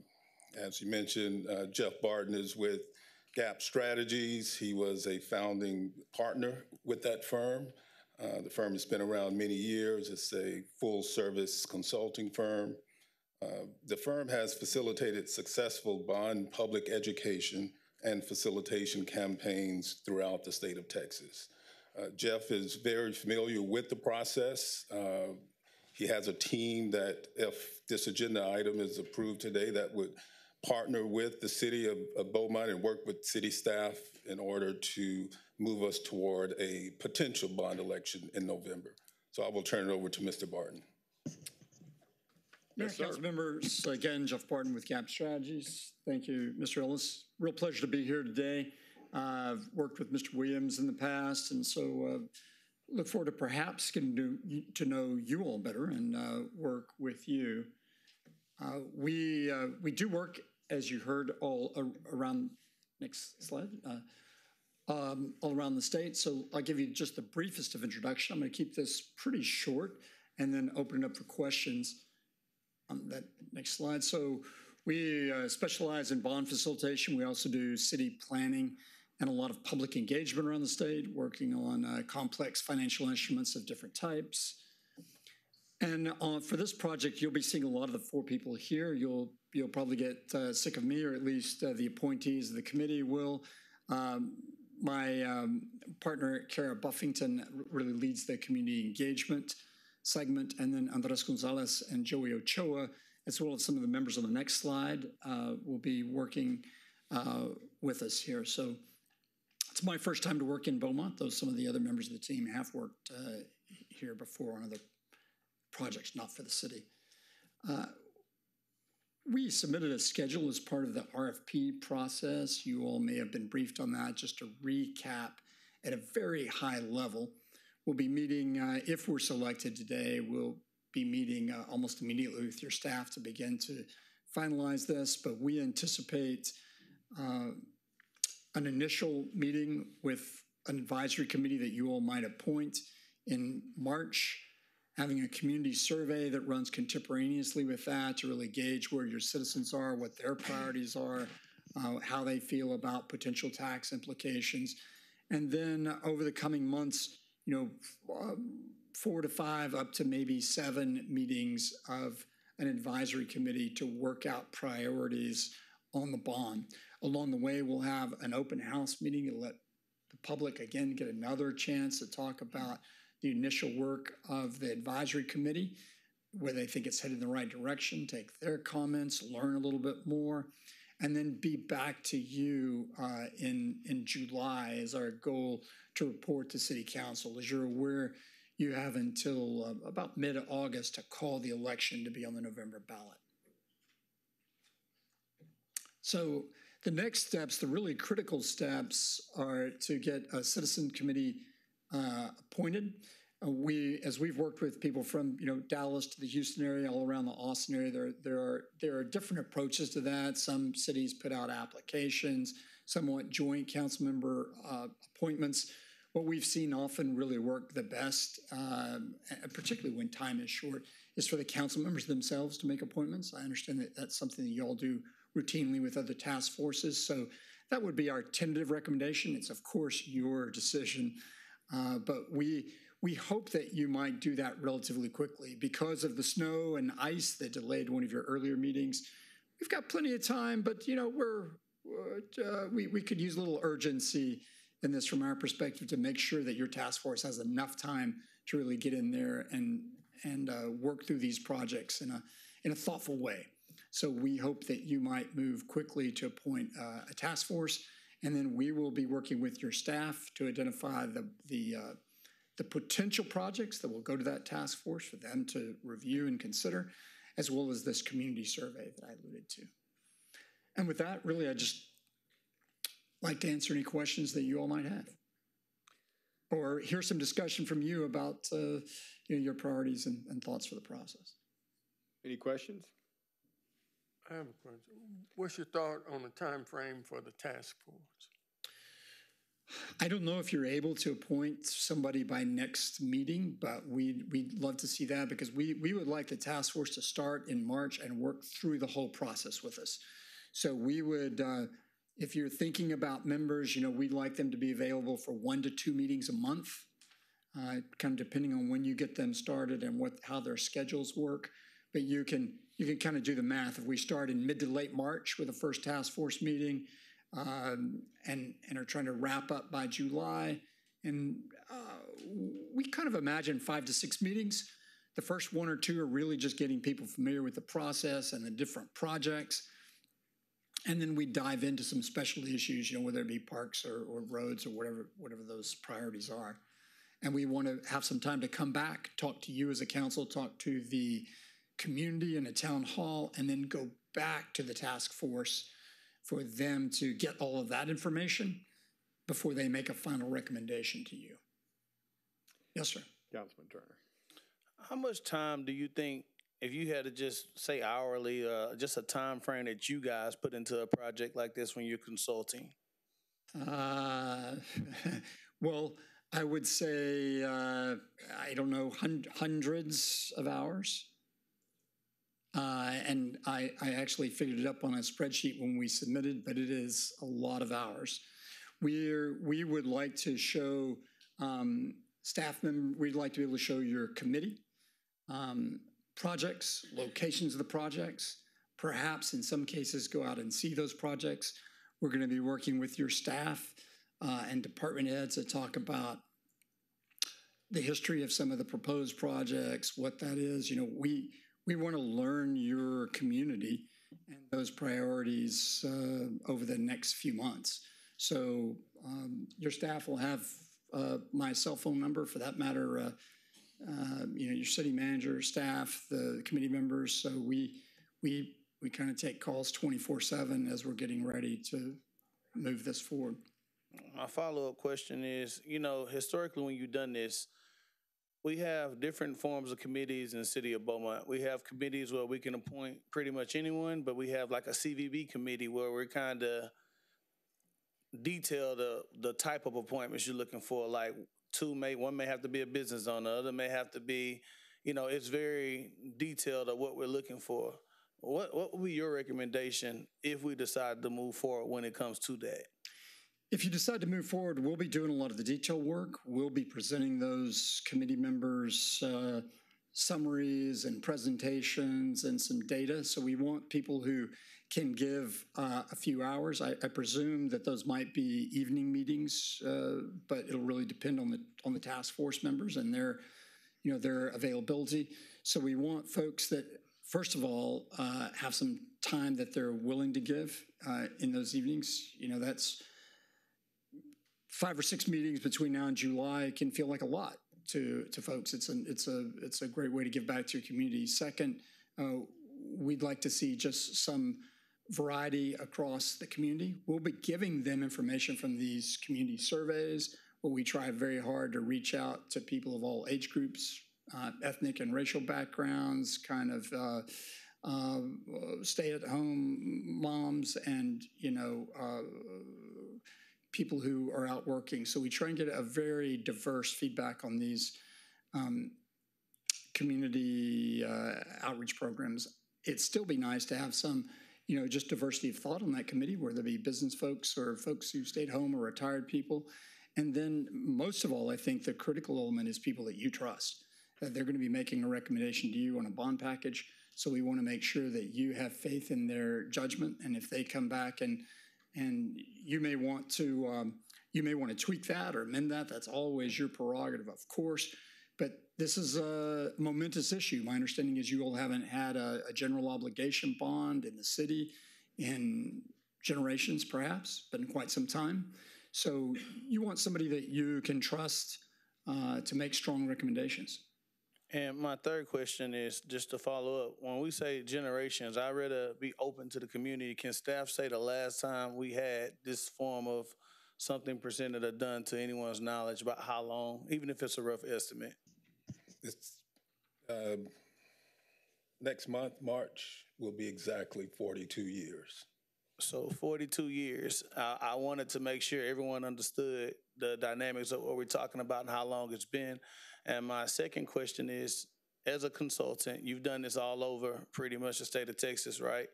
As you mentioned, Jeff Barton is with GAP Strategies. He was a founding partner with that firm. The firm has been around many years. It's a full-service consulting firm. The firm has facilitated successful bond public education and facilitation campaigns throughout the state of Texas. Jeff is very familiar with the process. He has a team that, if this agenda item is approved today, that would partner with the city of Beaumont and work with city staff in order to move us toward a potential bond election in November. So I will turn it over to Mr. Barton. Mayor, council members, again, Jeff Barton with GAP Strategies. Thank you, Mr. Ellis. Real pleasure to be here today. I've worked with Mr. Williams in the past, and so look forward to perhaps getting to know you all better and work with you. We do work, as you heard, all around, next slide, all around the state. So I'll give you just the briefest of introduction. I'm going to keep this pretty short and then open it up for questions on that next slide. So we specialize in bond facilitation. We also do city planning and a lot of public engagement around the state, working on complex financial instruments of different types. And for this project, you'll be seeing a lot of the four people here. You'll probably get sick of me, or at least the appointees of the committee will. My partner, Kara Buffington, really leads the community engagement segment, and then Andres Gonzalez and Joey Ochoa, as well as some of the members on the next slide, will be working with us here. So it's my first time to work in Beaumont, though some of the other members of the team have worked here before on other projects, not for the city. We submitted a schedule as part of the RFP process. You all may have been briefed on that. Just to recap at a very high level, we'll be meeting, if we're selected today, we'll be meeting almost immediately with your staff to begin to finalize this, but we anticipate an initial meeting with an advisory committee that you all might appoint in March, having a community survey that runs contemporaneously with that to really gauge where your citizens are, what their priorities are, how they feel about potential tax implications. And then over the coming months, 4 to 5 up to maybe 7 meetings of an advisory committee to work out priorities on the bond. Along the way, we'll have an open house meeting to let the public again get another chance to talk about the initial work of the advisory committee, where they think it's headed in the right direction, take their comments, learn a little bit more, and then be back to you in July as our goal to report to City Council. As you're aware, you have until about mid-August to call the election to be on the November ballot. So the next steps, the really critical steps, are to get a citizen committee appointed. As we've worked with people from Dallas to the Houston area, all around the Austin area, there are different approaches to that. Some cities put out applications, some want joint council member appointments. What we've seen often really work the best, particularly when time is short, is for the council members themselves to make appointments. I understand that that's something that you all do routinely with other task forces. So that would be our tentative recommendation. It's, of course, your decision. But we hope that you might do that relatively quickly. Because of the snow and ice that delayed one of your earlier meetings, we've got plenty of time, but we could use a little urgency in this from our perspective to make sure that your task force has enough time to really get in there and work through these projects in a thoughtful way. So we hope that you might move quickly to appoint a task force, and then we will be working with your staff to identify the potential projects that will go to that task force for them to review and consider, as well as this community survey that I alluded to. And with that, really, I just like to answer any questions that you all might have, or hear some discussion from you about your priorities and thoughts for the process. Any questions? I have a question. What's your thought on the time frame for the task force? I don't know if you're able to appoint somebody by next meeting, but we'd love to see that, because we would like the task force to start in March and work through the whole process with us. So we would, if you're thinking about members, we'd like them to be available for 1 to 2 meetings a month, kind of depending on when you get them started and how their schedules work. But you can kind of do the math. If we start in mid to late March with the first task force meeting, and are trying to wrap up by July, and we kind of imagine 5 to 6 meetings. The first 1 or 2 are really just getting people familiar with the process and the different projects. And then we dive into some specialty issues, whether it be parks or roads or whatever those priorities are. And we want to have some time to come back, talk to you as a council, talk to the community in a town hall, and then go back to the task force for them to get all of that information before they make a final recommendation to you. Yes, sir. Councilman Turner. How much time do you think, if you had to just say hourly, just a time frame that you guys put into a project like this when you're consulting? Well, I would say, I don't know, hundreds of hours. And I actually figured it up on a spreadsheet when we submitted, but it is a lot of hours. We would like to show staff members, we'd like to be able to show your committee projects, locations of the projects, perhaps in some cases go out and see those projects. We're going to be working with your staff and department heads to talk about the history of some of the proposed projects, what that is. We want to learn your community and those priorities over the next few months. So your staff will have my cell phone number, for that matter, your city manager, staff, the committee members. So we kind of take calls 24/7 as we're getting ready to move this forward. My follow-up question is, historically when you've done this, we have different forms of committees in the city of Beaumont. We have committees where we can appoint pretty much anyone, but we have like a CVB committee where we're kind of detail the type of appointments you're looking for. Like one may have to be a business owner, the other may have to be, it's very detailed of what we're looking for. What would be your recommendation if we decide to move forward when it comes to that? If you decide to move forward, we'll be doing a lot of the detail work. We'll be presenting those committee members summaries and presentations and some data. So we want people who can give a few hours. I presume that those might be evening meetings, but it'll really depend on the task force members and their availability. So we want folks that, first of all, have some time that they're willing to give in those evenings. That's 5 or 6 meetings between now and July can feel like a lot to folks. It's a great way to give back to your community. Second, we'd like to see just some variety across the community. We'll be giving them information from these community surveys, where we try very hard to reach out to people of all age groups, ethnic and racial backgrounds, kind of stay-at-home moms, and people who are out working. So we try and get a very diverse feedback on these community outreach programs. It'd still be nice to have some, just diversity of thought on that committee, whether it be business folks or folks who stayed home or retired people. And then most of all, I think the critical element is people that you trust, that they're going to be making a recommendation to you on a bond package. So we want to make sure that you have faith in their judgment. And if they come back and you may want to tweak that or amend that, that's always your prerogative, of course. But this is a momentous issue. My understanding is you all haven't had a general obligation bond in the city in generations, perhaps, but in quite some time. So you want somebody that you can trust to make strong recommendations. And my third question is just to follow up. When we say generations, I'd rather be open to the community. Can staff say the last time we had this form of something presented or done to anyone's knowledge about how long, even if it's a rough estimate? It's next month, March, will be exactly 42 years. So 42 years. I wanted to make sure everyone understood the dynamics of what we're talking about and how long it's been. And my second question is, as a consultant, you've done this all over pretty much the state of Texas, right?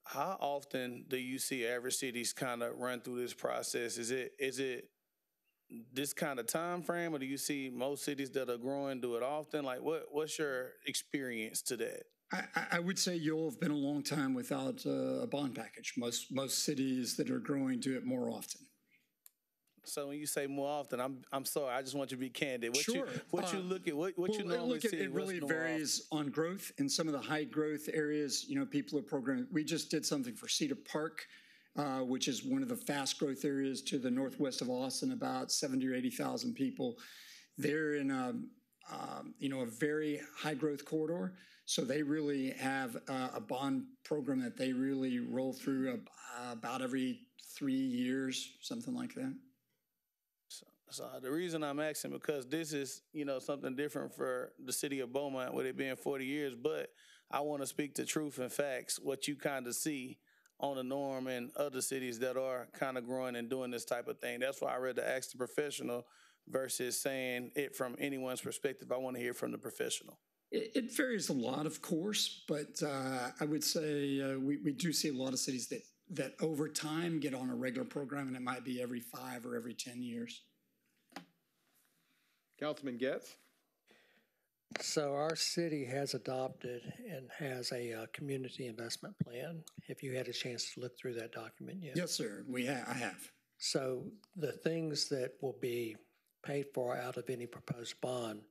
How often do you see average cities kind of run through this process? Is it this kind of time frame, or do you see most cities that are growing do it often? Like, what's your experience to that? I would say you'll have been a long time without a bond package. Most cities that are growing do it more often. So when you say more often, I'm sorry, I just want you to be candid. What sure. You look at, what you normally see? It really varies on growth. In some of the high growth areas, people are programming. We just did something for Cedar Park, which is one of the fast growth areas to the northwest of Austin, about 70 or 80,000 people. They're in a very high growth corridor. So they really have a bond program that they really roll through about every 3 years, something like that. So the reason I'm asking, because this is, something different for the city of Beaumont with it being 40 years, but I want to speak to truth and facts, what you kind of see on the norm in other cities that are kind of growing and doing this type of thing. That's why I read to ask the professional versus saying it from anyone's perspective. I want to hear from the professional. It varies a lot, of course, but I would say we do see a lot of cities that over time get on a regular program, and it might be every 5 or every 10 years. Councilman Getz? So our city has adopted and has a community investment plan. Have you had a chance to look through that document yet? Yes, sir. I have. So the things that will be paid for out of any proposed bond,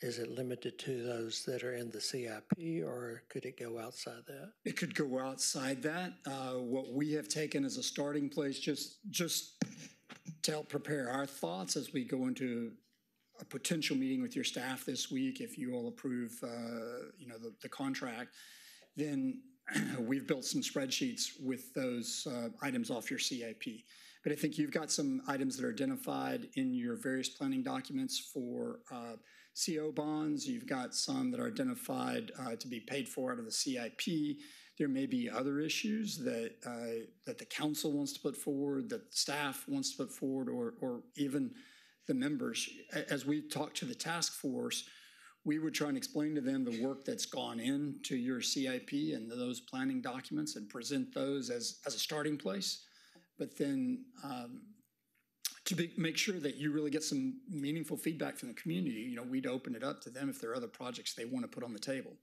is it limited to those that are in the CIP, or could it go outside that? It could go outside that. What we have taken as a starting place, just to help prepare our thoughts as we go into a potential meeting with your staff this week, if you all approve, the contract, then we've built some spreadsheets with those items off your CIP. But I think you've got some items that are identified in your various planning documents for CO bonds. You've got some that are identified to be paid for out of the CIP. There may be other issues that that the council wants to put forward, that staff wants to put forward, or even the members. As we talk to the task force, we would try and explain to them the work that's gone into your CIP and those planning documents and present those as a starting place. But then make sure that you really get some meaningful feedback from the community, you know, we'd open it up to them if there are other projects they want to put on the table.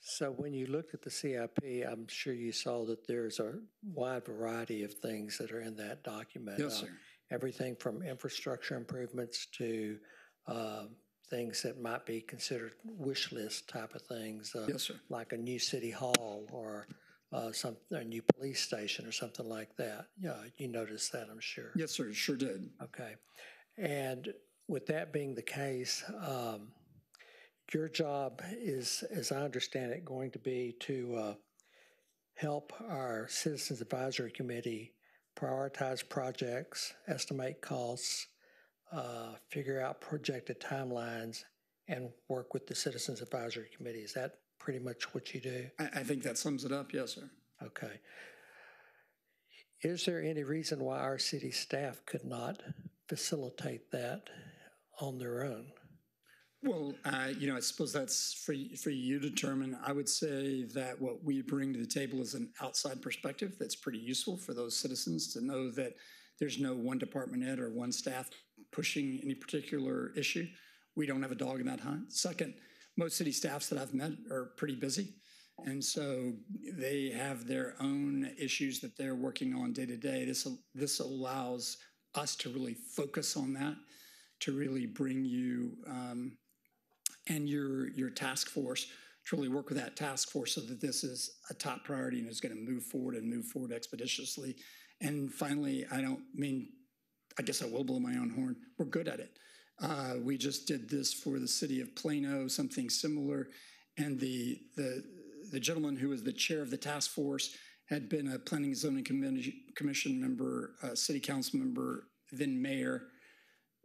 So when you looked at the CIP, I'm sure you saw that there's a wide variety of things that are in that document. Yes, sir. Everything from infrastructure improvements to things that might be considered wish list type of things. Yes, sir. Like a new city hall or a new police station or something like that. Yeah, you noticed that, I'm sure. Yes, sir, sure did. Okay. And with that being the case, your job is, as I understand it, going to be to help our Citizens Advisory Committee prioritize projects, estimate costs, figure out projected timelines, and work with the Citizens Advisory Committee. Is that pretty much what you do? I think that sums it up, yes, sir. Okay. Is there any reason why our city staff could not facilitate that on their own? Well, you know, I suppose that's for you to determine. I would say that what we bring to the table is an outside perspective that's pretty useful for those citizens to know that there's no one department head or one staff pushing any particular issue. We don't have a dog in that hunt. Second, most city staffs that I've met are pretty busy. And so they have their own issues that they're working on day to day. This allows us to really focus on that, to really bring you and your task force to really work with that task force so that this is a top priority and is going to move forward expeditiously. And finally, I guess I will blow my own horn. We're good at it. We just did this for the city of Plano, something similar. And the gentleman who was the chair of the task force had been a planning and zoning commission member, city council member, then mayor,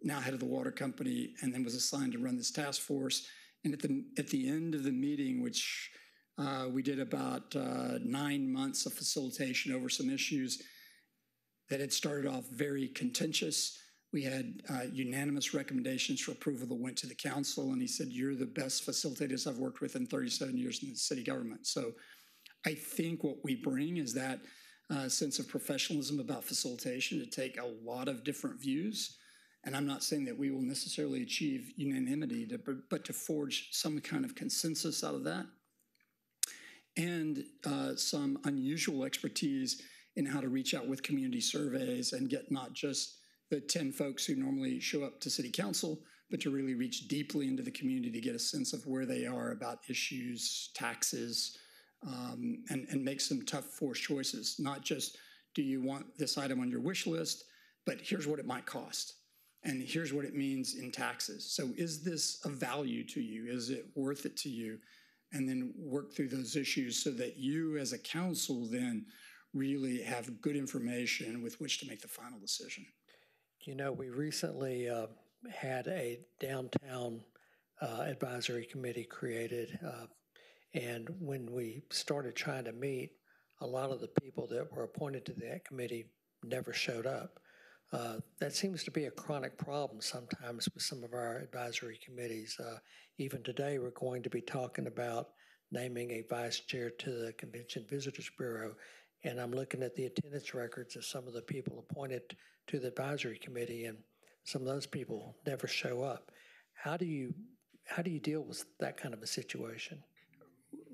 now head of the water company, and then was assigned to run this task force. And at the end of the meeting, which we did about 9 months of facilitation over some issues that had started off very contentious. We had unanimous recommendations for approval that went to the council, and he said, "You're the best facilitators I've worked with in 37 years in the city government." So I think what we bring is that sense of professionalism about facilitation to take a lot of different views. And I'm not saying that we will necessarily achieve unanimity, but to forge some kind of consensus out of that. And some unusual expertise in how to reach out with community surveys and get not just the 10 folks who normally show up to city council, but to really reach deeply into the community to get a sense of where they are about issues, taxes, and make some tough forced choices. Not just, do you want this item on your wish list, but here's what it might cost. And here's what it means in taxes. So is this of value to you? Is it worth it to you? And then work through those issues so that you as a council then really have good information with which to make the final decision. You know, we recently had a downtown advisory committee created. And when we started trying to meet, a lot of the people that were appointed to that committee never showed up. That seems to be a chronic problem sometimes with some of our advisory committees. Even today, we're going to be talking about naming a vice chair to the Convention Visitors Bureau. And I'm looking at the attendance records of some of the people appointed to the advisory committee, and some of those people never show up. How do you deal with that kind of a situation?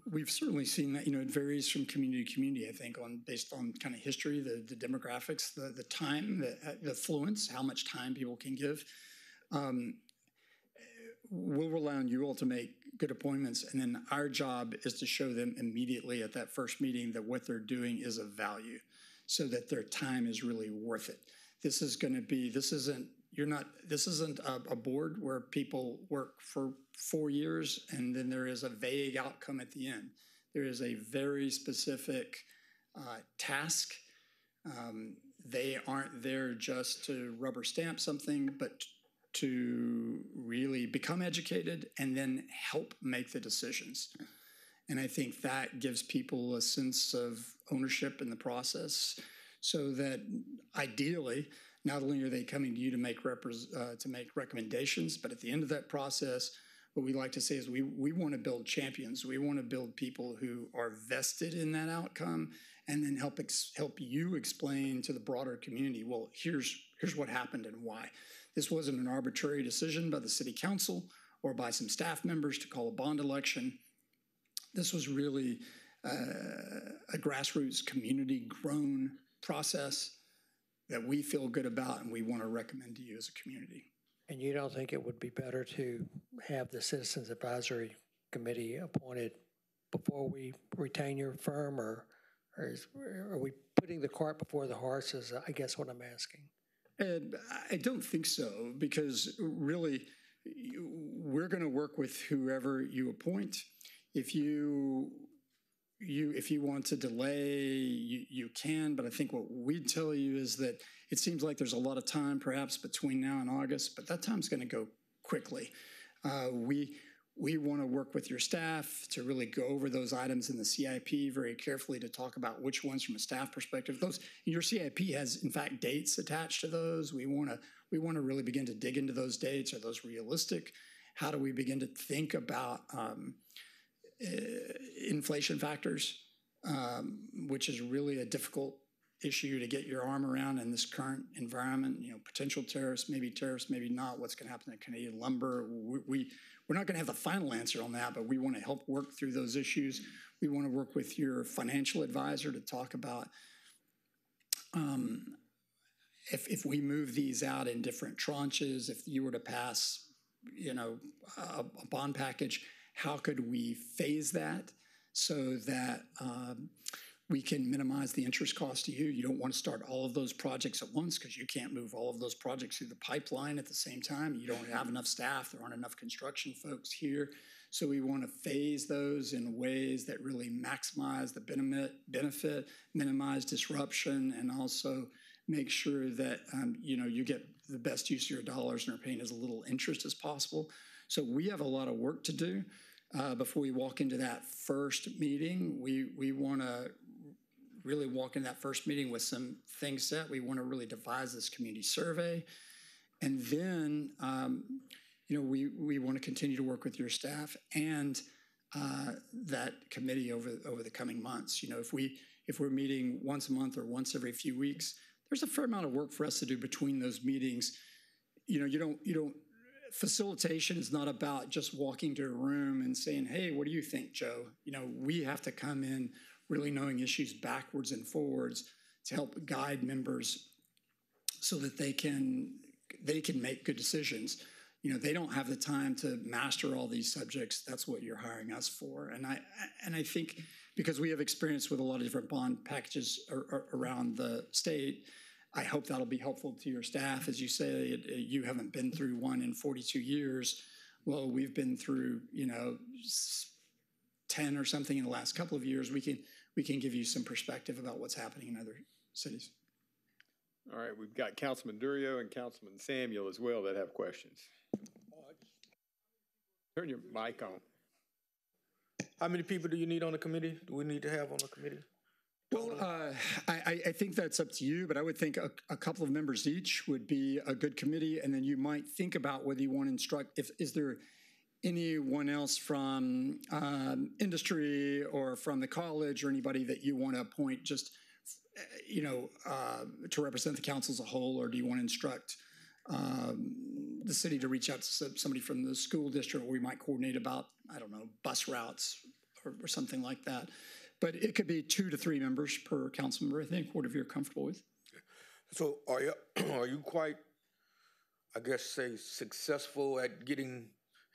We've certainly seen that. You know, it varies from community to community, I think, based on kind of history, the demographics, the time, the affluence, how much time people can give. We'll rely on you all to make good appointments, and then our job is to show them immediately at that first meeting that what they're doing is of value, so that their time is really worth it. This isn't a board where people work for 4 years and then there is a vague outcome at the end. There is a very specific task. They aren't there just to rubber stamp something, but to really become educated and then help make the decisions. And I think that gives people a sense of ownership in the process, so that ideally, not only are they coming to you to make recommendations, but at the end of that process, what we like to say is we want to build champions. We want to build people who are vested in that outcome, and then help you explain to the broader community, well, here's what happened and why. This wasn't an arbitrary decision by the city council or by some staff members to call a bond election. This was really a grassroots, community-grown process that we feel good about and we want to recommend to you as a community. And you don't think it would be better to have the Citizens Advisory Committee appointed before we retain your firm, or are we putting the cart before the horse, is I guess what I'm asking? I don't think so, because really we're going to work with whoever you appoint. If you want to delay, you can, but I think what we'd tell you is that it seems like there's a lot of time perhaps between now and August, but that time's going to go quickly. We want to work with your staff to really go over those items in the CIP very carefully, to talk about which ones from a staff perspective. Your CIP has, in fact, dates attached to those. We want to really begin to dig into those dates. Are those realistic? How do we begin to think about inflation factors, which is really a difficult issue to get your arm around in this current environment? Potential tariffs, maybe not. What's going to happen to Canadian lumber? We're not going to have the final answer on that, but we want to help work through those issues. We want to work with your financial advisor to talk about if we move these out in different tranches, if you were to pass, a bond package, how could we phase that so that we can minimize the interest cost to you? You don't want to start all of those projects at once, because you can't move all of those projects through the pipeline at the same time. You don't have enough staff. There aren't enough construction folks here. So we want to phase those in ways that really maximize the benefit, minimize disruption, and also make sure that you get the best use of your dollars and are paying as little interest as possible. So we have a lot of work to do before we walk into that first meeting. We want to really walk into that first meeting with some things set. We want to really devise this community survey. And then, we want to continue to work with your staff and that committee over the coming months. If we're meeting once a month or once every few weeks, there's a fair amount of work for us to do between those meetings. Facilitation is not about just walking to a room and saying, hey, what do you think, Joe? We have to come in really knowing issues backwards and forwards to help guide members so that they can make good decisions. They don't have the time to master all these subjects. That's what you're hiring us for. And I think because we have experience with a lot of different bond packages around the state, I hope that'll be helpful to your staff. As you say, you haven't been through one in 42 years. Well, we've been through, 10 or something in the last couple of years. We can give you some perspective about what's happening in other cities. All right, we've got Councilman Durio and Councilman Samuel as well that have questions. Turn your mic on. How many people do you need on the committee? Do we need to have on the committee? Well, I think that's up to you, but I would think a couple of members each would be a good committee, and then you might think about whether you want to instruct, is there anyone else from industry or from the college or anybody that you want to appoint just, to represent the council as a whole, or do you want to instruct the city to reach out to somebody from the school district, or we might coordinate about, bus routes or something like that. But it could be 2 to 3 members per council member, I think, whatever you're comfortable with. So are you quite, I guess, say, successful at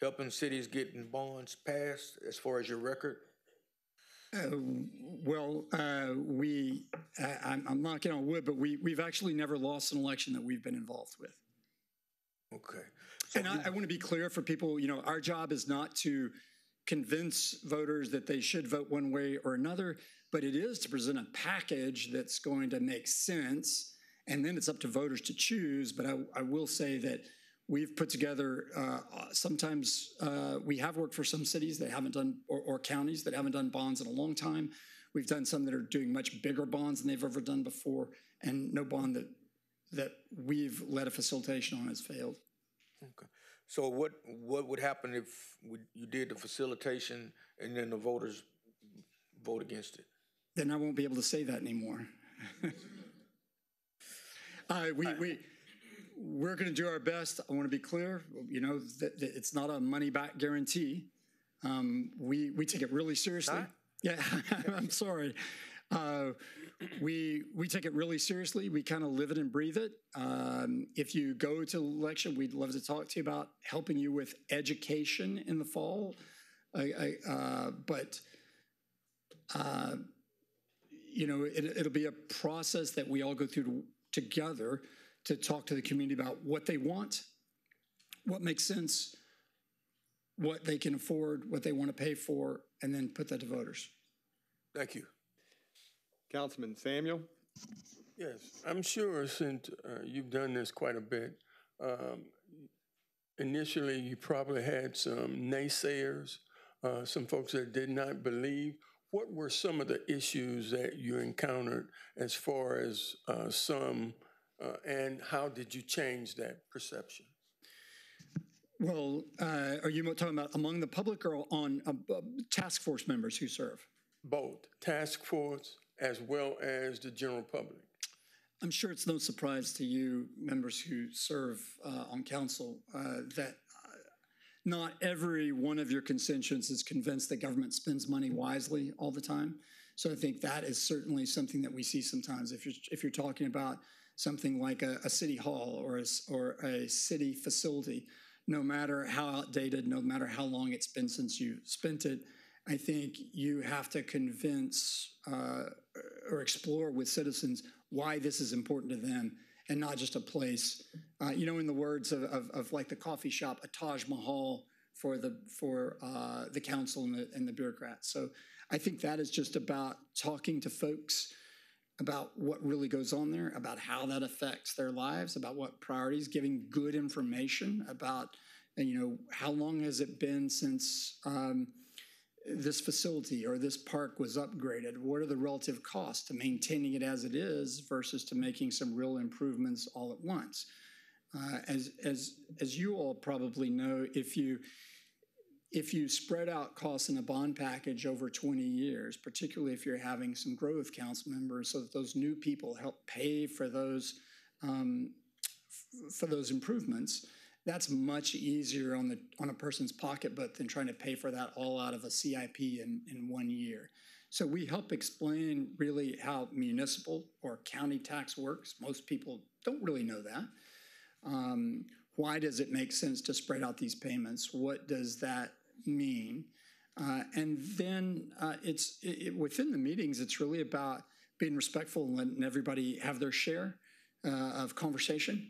helping cities getting bonds passed as far as your record? I'm knocking on wood, but we've actually never lost an election that we've been involved with. Okay. And I want to be clear for people, our job is not to convince voters that they should vote one way or another, but it is to present a package that's going to make sense, and then it's up to voters to choose. But I will say that we've put together, sometimes we have worked for some cities that haven't done, or counties that haven't done bonds in a long time. We've done some that are doing much bigger bonds than they've ever done before, and no bond that we've led a facilitation on has failed. Okay. So what would happen if you did the facilitation and then the voters vote against it? Then I won't be able to say that anymore. We're going to do our best. I want to be clear, you know, that it's not a money back guarantee. We take it really seriously. Not? Yeah, I'm sorry. We take it really seriously. We kind of live it and breathe it. If you go to election, we'd love to talk to you about helping you with education in the fall. You know, it'll be a process that we all go through together to talk to the community about what they want, what makes sense, what they can afford, what they want to pay for, and then put that to voters. Thank you. Councilman Samuel? Yes, I'm sure since you've done this quite a bit, initially you probably had some naysayers, some folks that did not believe. What were some of the issues that you encountered as far as and how did you change that perception? Well, are you talking about among the public or on task force members who serve? Both, task force as well as the general public. I'm sure it's no surprise to you, members who serve on council, that not every one of your constituents is convinced that government spends money wisely all the time. So I think that is certainly something that we see sometimes. If you're talking about something like a city hall or a city facility, no matter how outdated, no matter how long it's been since you spent it, I think you have to convince or explore with citizens why this is important to them and not just a place. You know, in the words of like the coffee shop, a Taj Mahal for the council and the bureaucrats. So I think that is just about talking to folks about what really goes on there, about how that affects their lives, about what priorities, giving good information about, you know, how long has it been since this facility or this park was upgraded? What are the relative costs to maintaining it as it is versus to making some real improvements all at once? As you all probably know, if you spread out costs in a bond package over 20 years, particularly if you're having some growth council members, so that those new people help pay for those improvements, that's much easier on a person's pocketbook than trying to pay for that all out of a CIP in 1 year. So we help explain really how municipal or county tax works. Most people don't really know that. Why does it make sense to spread out these payments? What does that mean? And then within the meetings, it's really about being respectful and letting everybody have their share of conversation.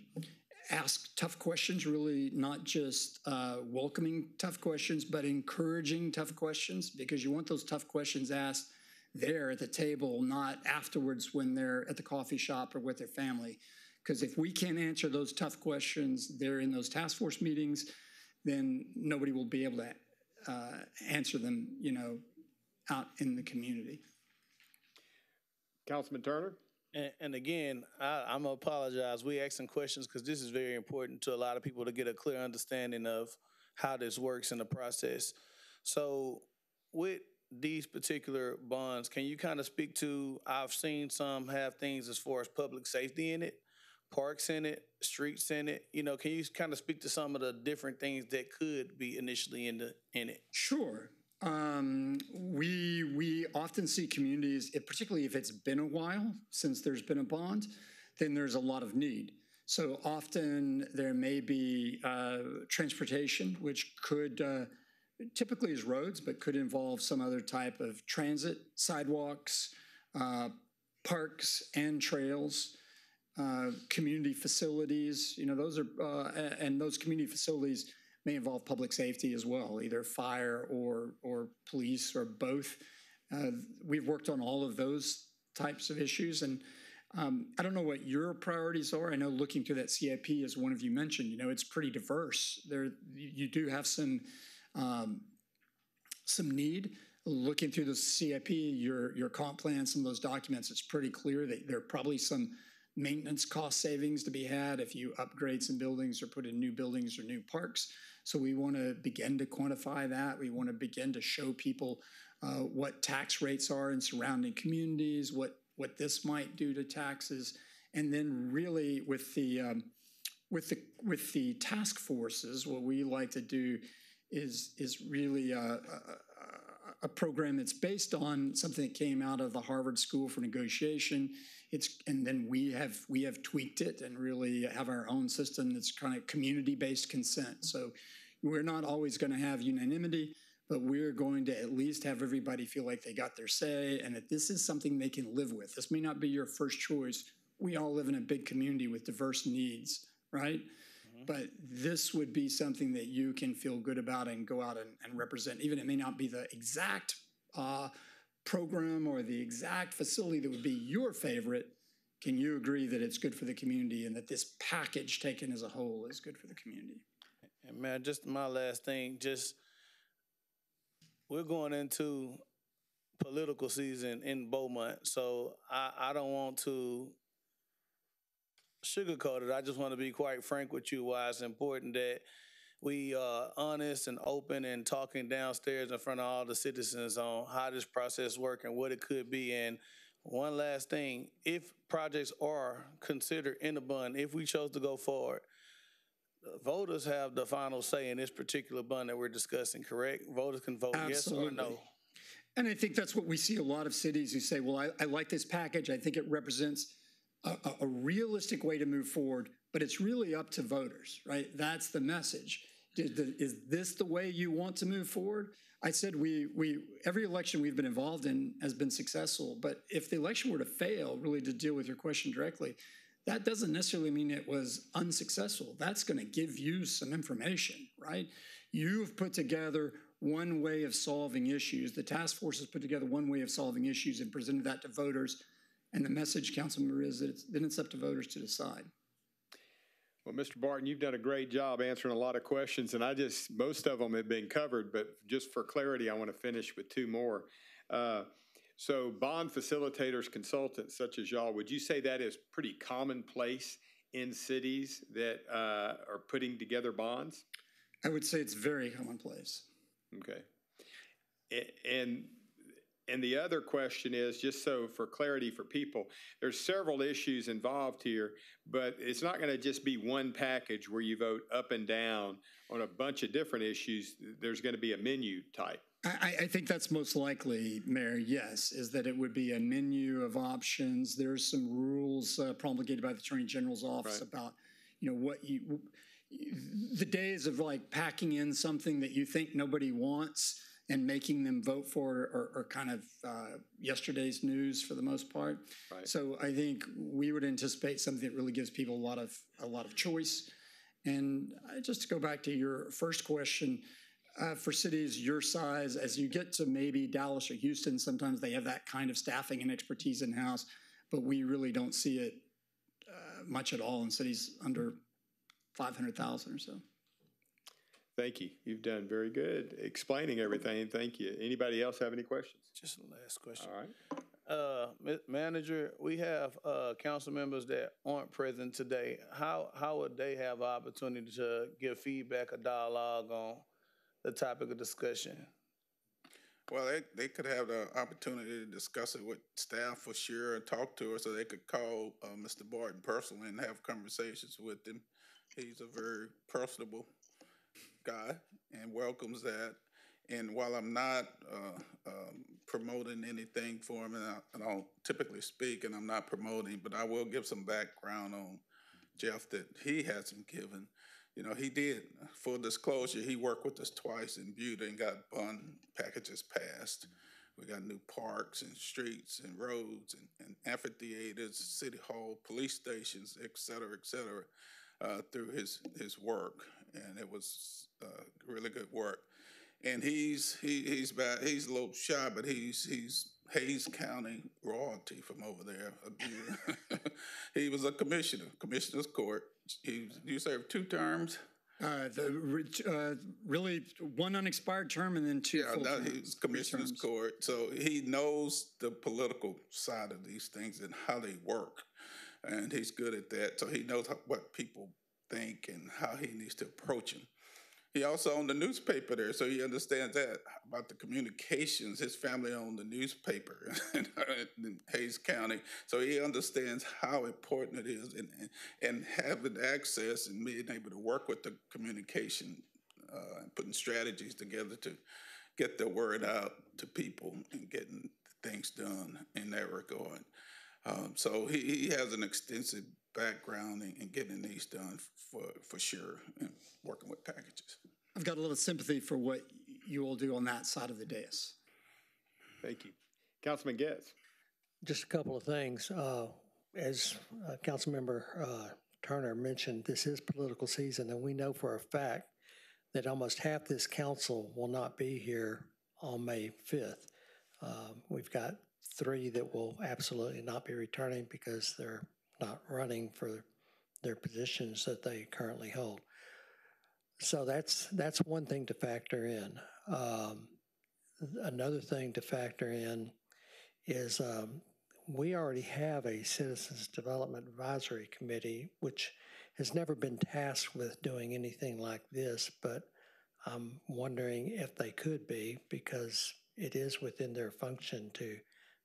Ask tough questions, really not just welcoming tough questions, but encouraging tough questions, because you want those tough questions asked there at the table, not afterwards when they're at the coffee shop or with their family. Because if we can't answer those tough questions there in those task force meetings, then nobody will be able to answer them, you know, out in the community. Councilman Turner? And again, I'm going to apologize. We asked some questions because this is very important to a lot of people to get a clear understanding of how this works in the process. So with these particular bonds, can you kind of speak to, I've seen some have things as far as public safety in it, parks in it, streets in it. You know, can you kind of speak to some of the different things that could be initially in it? Sure. We often see communities, particularly if it's been a while since there's been a bond, then there's a lot of need. So often there may be transportation, which could typically is roads, but could involve some other type of transit, sidewalks, parks and trails, community facilities. You know, those are, and those community facilities may involve public safety as well, either fire or police or both. We've worked on all of those types of issues, and I don't know what your priorities are. I know looking through that CIP, as one of you mentioned, it's pretty diverse. You do have some need. Looking through the CIP, your comp plan, some of those documents, it's pretty clear that there are probably some maintenance cost savings to be had if you upgrade some buildings or put in new buildings or new parks. So we want to begin to quantify that. We want to begin to show people what tax rates are in surrounding communities, what this might do to taxes, and then really with the task forces, what we like to do is really a program that's based on something that came out of the Harvard School for Negotiation. And then we have tweaked it and really have our own system that's kind of community-based consent. So we're not always going to have unanimity, but we're going to at least have everybody feel like they got their say and that this is something they can live with. This may not be your first choice. We all live in a big community with diverse needs, right? Mm-hmm. But this would be something that you can feel good about and go out and represent. Even it may not be the exact program or the exact facility that would be your favorite. Can you agree that it's good for the community and that this package taken as a whole is good for the community? And man, just my last thing, we're going into political season in Beaumont, so I don't want to sugarcoat it. I just want to be quite frank with you why it's important that we are honest and open and talking downstairs in front of all the citizens on how this process works and what it could be. And one last thing, if projects are considered in the bund, if we chose to go forward, the voters have the final say in this particular bund that we're discussing, correct? Voters can vote Absolutely. Yes or no. And I think that's what we see a lot of cities who say, well, I like this package. I think it represents a realistic way to move forward, but it's really up to voters, right? That's the message. Is this the way you want to move forward? I said every election we've been involved in has been successful, but if the election were to fail, really to deal with your question directly, that doesn't necessarily mean it was unsuccessful. That's going to give you some information, right? You've put together one way of solving issues. The task force has put together one way of solving issues and presented that to voters. And the message, Councilmember, is that then it's up to voters to decide. Well, Mr. Barton, you've done a great job answering a lot of questions, and most of them have been covered, but just for clarity, I want to finish with two more. So bond facilitators, consultants such as y'all, would you say that is pretty commonplace in cities that are putting together bonds? I would say it's very commonplace. Okay. And the other question is, just so for clarity for people, there's several issues involved here, but it's not going to just be one package where you vote up and down on a bunch of different issues. There's going to be a menu type. I think that's most likely, Mayor, yes, is that it would be a menu of options. There's some rules promulgated by the Attorney General's office about, the days of like packing in something that you think nobody wants and making them vote for are kind of yesterday's news for the most part. Right. So I think we would anticipate something that really gives people a lot of choice. And just to go back to your first question, for cities your size, as you get to maybe Dallas or Houston, sometimes they have that kind of staffing and expertise in-house, but we really don't see it much at all in cities under 500,000 or so. Thank you. You've done very good explaining everything. Thank you. Anybody else have any questions? Just the last question. All right. Manager, we have council members that aren't present today. How would they have opportunity to give feedback or dialogue on the topic of discussion? Well, they could have the opportunity to discuss it with staff for sure and talk to us, so they could call Mr. Barton personally and have conversations with him. He's a very personable guy and welcomes that. And while I'm not promoting anything for him, and I don't typically speak, and I'm not promoting, but I will give some background on Jeff that he hasn't given. You know, he did, full disclosure, he worked with us twice in Butte and got bond packages passed. We got new parks and streets and roads and amphitheaters, city hall, police stations, et cetera, through his work. And it was really good work. And he's a little shy, but he's Hayes County royalty from over there. He was a commissioner's court. You served 2 terms? Really, 1 unexpired term and then 2 full terms. He was commissioner's court, so he knows the political side of these things and how they work, and he's good at that. So he knows what people think and how he needs to approach them. He also owned the newspaper there, so he understands that about the communications. His family owned the newspaper in Hayes County, so he understands how important it is, and having access and being able to work with the communication and putting strategies together to get the word out to people and getting things done in that regard. So he has an extensive background in getting these done for sure, and working with packages. I've got a little sympathy for what you all do on that side of the dais. Thank you. Councilman Getz. Just a couple of things. As Councilmember Turner mentioned, this is political season, and we know for a fact that almost half this council will not be here on May 5th. We've got 3 that will absolutely not be returning because they're not running for their positions that they currently hold. So that's one thing to factor in. Another thing to factor in is we already have a Citizens Development Advisory Committee, which has never been tasked with doing anything like this, but I'm wondering if they could be, because it is within their function to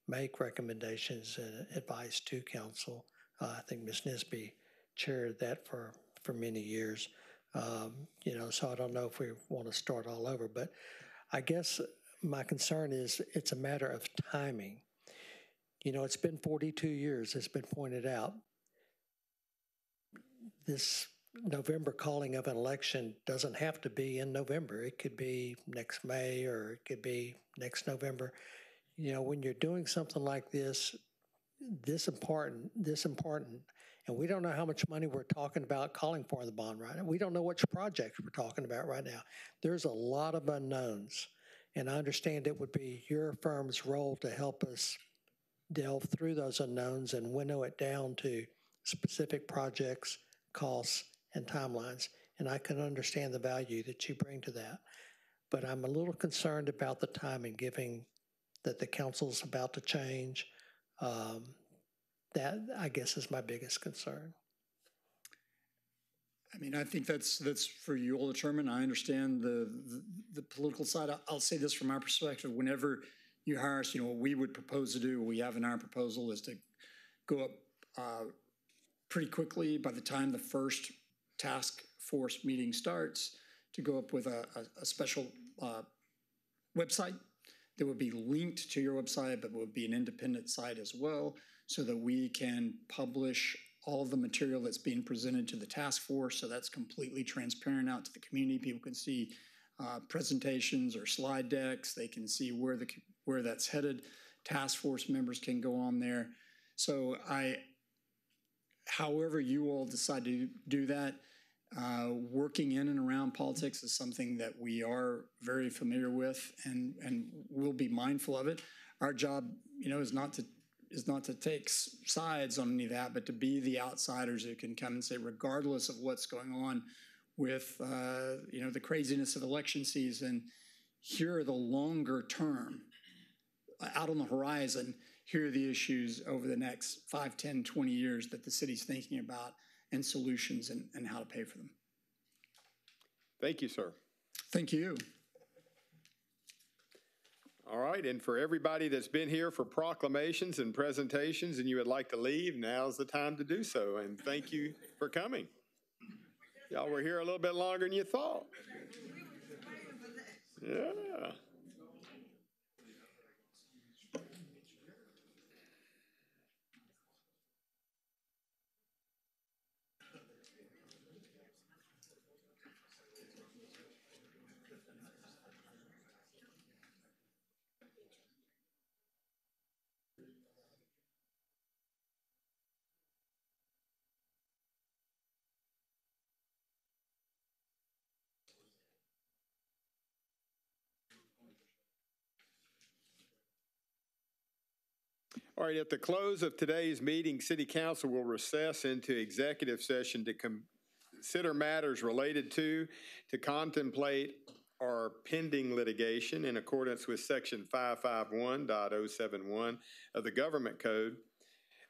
make recommendations and advice to council. I think Ms. Nisby chaired that for many years. So I don't know if we want to start all over, but I guess my concern is it's a matter of timing. It's been 42 years, it's been pointed out. This November calling of an election doesn't have to be in November. It could be next May, or it could be next November. When you're doing something like this important, and we don't know how much money we're talking about calling for in the bond right now. We don't know which projects we're talking about right now. There's a lot of unknowns, and I understand it would be your firm's role to help us delve through those unknowns and winnow it down to specific projects, costs, and timelines. And I can understand the value that you bring to that. But I'm a little concerned about the timing, given that the council's about to change. That, I guess, is my biggest concern. I mean, I think that's for you all to determine. I understand the political side. I'll say this from our perspective: whenever you hire us, what we would propose to do, what we have in our proposal, is to go up pretty quickly by the time the first task force meeting starts, to go up with a special website that would be linked to your website, but would be an independent site as well, so that we can publish all of the material that's being presented to the task force. So that's completely transparent out to the community. People can see presentations or slide decks. They can see where that's headed. Task force members can go on there. So however you all decide to do that, working in and around politics is something that we are very familiar with, and we'll be mindful of it. Our job, is not to take sides on any of that, but to be the outsiders who can come and say, regardless of what's going on with the craziness of election season, here are the longer term, out on the horizon, here are the issues over the next 5, 10, 20 years that the city's thinking about, and solutions and how to pay for them. Thank you, sir. Thank you. All right, and for everybody that's been here for proclamations and presentations and you would like to leave, now's the time to do so, and thank you for coming. Y'all were here a little bit longer than you thought. Yeah. All right, at the close of today's meeting, City Council will recess into executive session to consider matters related to contemplate or pending litigation in accordance with Section 551.071 of the Government Code,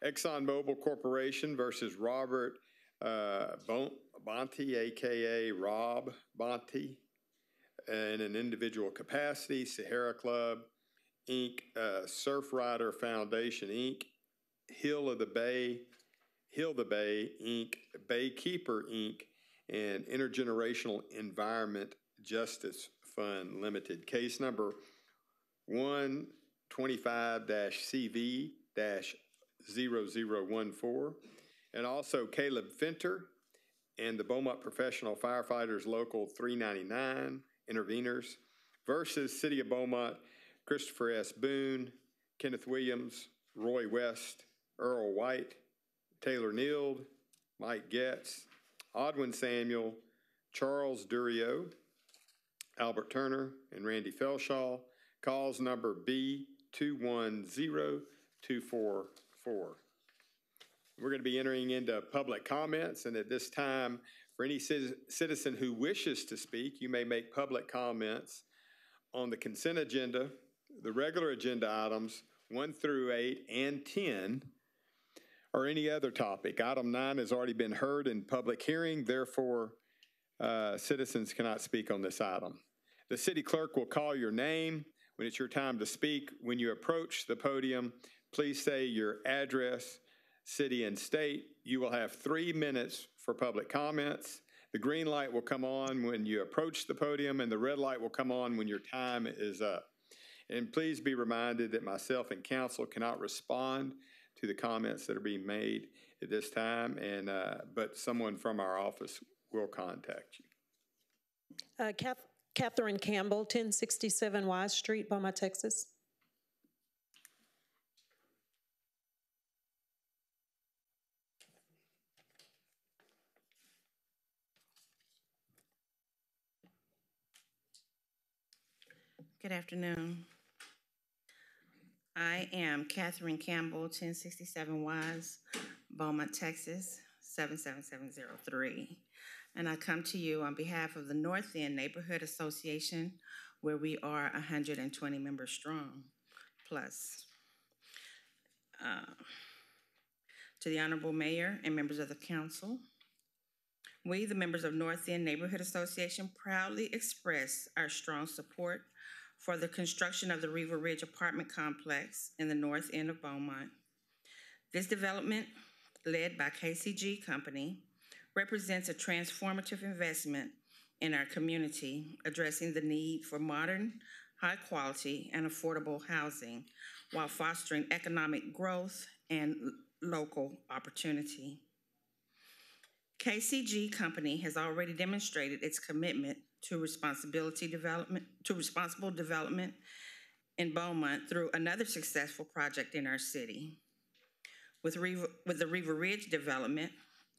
ExxonMobil Corporation versus Robert Bonte, a.k.a. Rob Bonte, in an individual capacity, Sahara Club, Inc., Surf Rider Foundation, Inc., Hill the Bay, Inc., Baykeeper, Inc., and Intergenerational Environment Justice Fund Limited. Case number 125-CV-0014. And also Caleb Finter and the Beaumont Professional Firefighters Local 399 interveners versus City of Beaumont, Christopher S. Boone, Kenneth Williams, Roy West, Earl White, Taylor Neild, Mike Getz, Odwin Samuel, Charles Durio, Albert Turner, and Randy Felshaw. Calls number B210244. We're going to be entering into public comments, and at this time, for any citizen who wishes to speak, you may make public comments on the consent agenda, the regular agenda items 1 through 8 and 10, or any other topic. Item 9 has already been heard in public hearing, therefore citizens cannot speak on this item. The city clerk will call your name when it's your time to speak. When you approach the podium, please say your address, city, and state. You will have 3 minutes for public comments. The green light will come on when you approach the podium, and the red light will come on when your time is up. And please be reminded that myself and council cannot respond to the comments that are being made at this time, and but someone from our office will contact you. Catherine Campbell, 1067 Wise Street, Beaumont, Texas. Good afternoon. I am Catherine Campbell, 1067 Wise, Beaumont, Texas, 77703. And I come to you on behalf of the North End Neighborhood Association, where we are 120 members strong, plus. To the Honorable Mayor and members of the council, we, the members of North End Neighborhood Association, proudly express our strong support for the construction of the Riva Ridge apartment complex in the north end of Beaumont. This development, led by KCG Company, represents a transformative investment in our community, addressing the need for modern, high quality, and affordable housing while fostering economic growth and local opportunity. KCG Company has already demonstrated its commitment to responsible development in Beaumont through another successful project in our city. With the Riva Ridge development,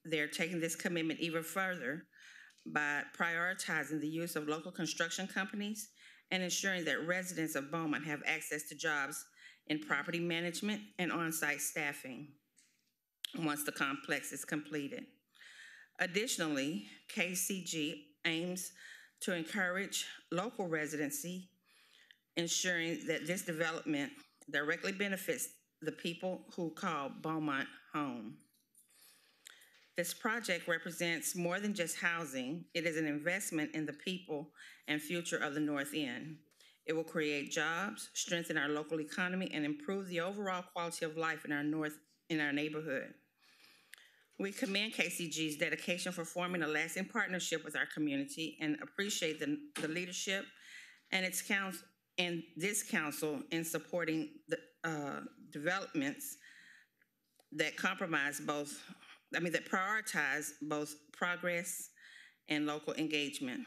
they're taking this commitment even further by prioritizing the use of local construction companies and ensuring that residents of Beaumont have access to jobs in property management and on-site staffing once the complex is completed. Additionally, KCG aims to encourage local residency, ensuring that this development directly benefits the people who call Beaumont home. This project represents more than just housing. It is an investment in the people and future of the North End. It will create jobs, strengthen our local economy, and improve the overall quality of life in our neighborhood. We commend KCG's dedication for forming a lasting partnership with our community and appreciate the leadership and this council in supporting the developments that prioritize both progress and local engagement.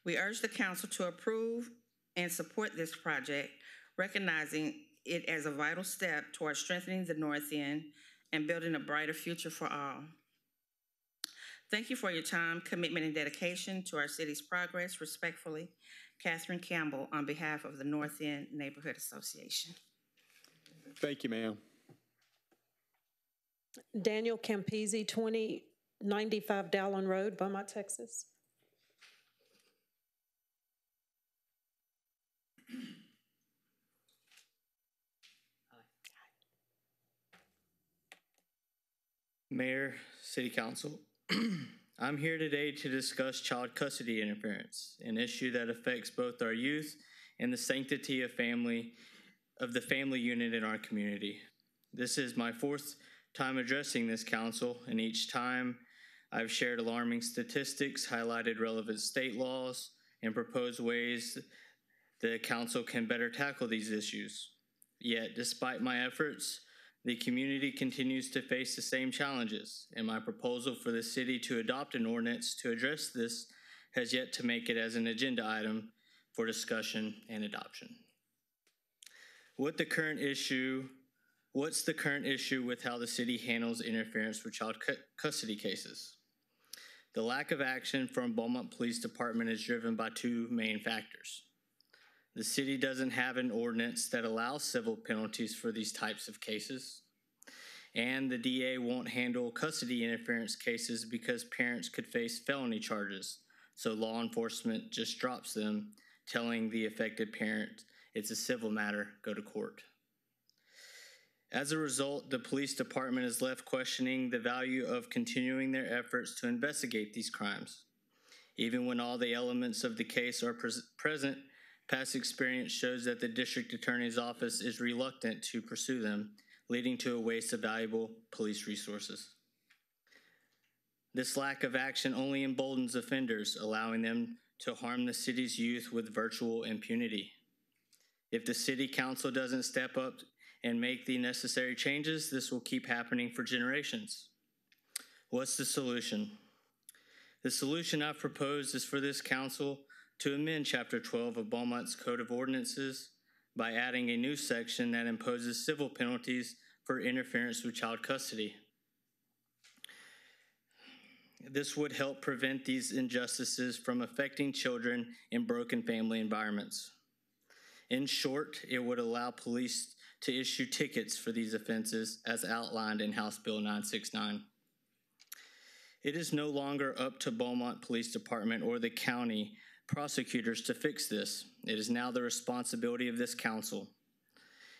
We urge the council to approve and support this project, recognizing it as a vital step towards strengthening the North End and building a brighter future for all. Thank you for your time, commitment, and dedication to our city's progress. Respectfully, Catherine Campbell on behalf of the North End Neighborhood Association. Thank you, ma'am. Daniel Campisi, 2095 Dowling Road, Beaumont, Texas. Mayor, City Council, I'm here today to discuss child custody interference, an issue that affects both our youth and the sanctity of the family unit in our community. This is my fourth time addressing this council, and each time I've shared alarming statistics, highlighted relevant state laws, and proposed ways the council can better tackle these issues. Yet, despite my efforts, the community continues to face the same challenges, and my proposal for the city to adopt an ordinance to address this has yet to make it as an agenda item for discussion and adoption. What's the current issue with how the city handles interference with child custody cases? The lack of action from Beaumont Police Department is driven by two main factors. The city doesn't have an ordinance that allows civil penalties for these types of cases, and the DA won't handle custody interference cases because parents could face felony charges, so law enforcement just drops them, telling the affected parent it's a civil matter, go to court. As a result, the police department is left questioning the value of continuing their efforts to investigate these crimes. Even when all the elements of the case are present, past experience shows that the district attorney's office is reluctant to pursue them, leading to a waste of valuable police resources. This lack of action only emboldens offenders, allowing them to harm the city's youth with virtual impunity. If the city council doesn't step up and make the necessary changes, this will keep happening for generations. What's the solution? The solution I've proposed is for this council to amend Chapter 12 of Beaumont's Code of Ordinances by adding a new section that imposes civil penalties for interference with child custody. This would help prevent these injustices from affecting children in broken family environments. In short, it would allow police to issue tickets for these offenses as outlined in House Bill 969. It is no longer up to Beaumont Police Department or the county prosecutors to fix this. It is now the responsibility of this council.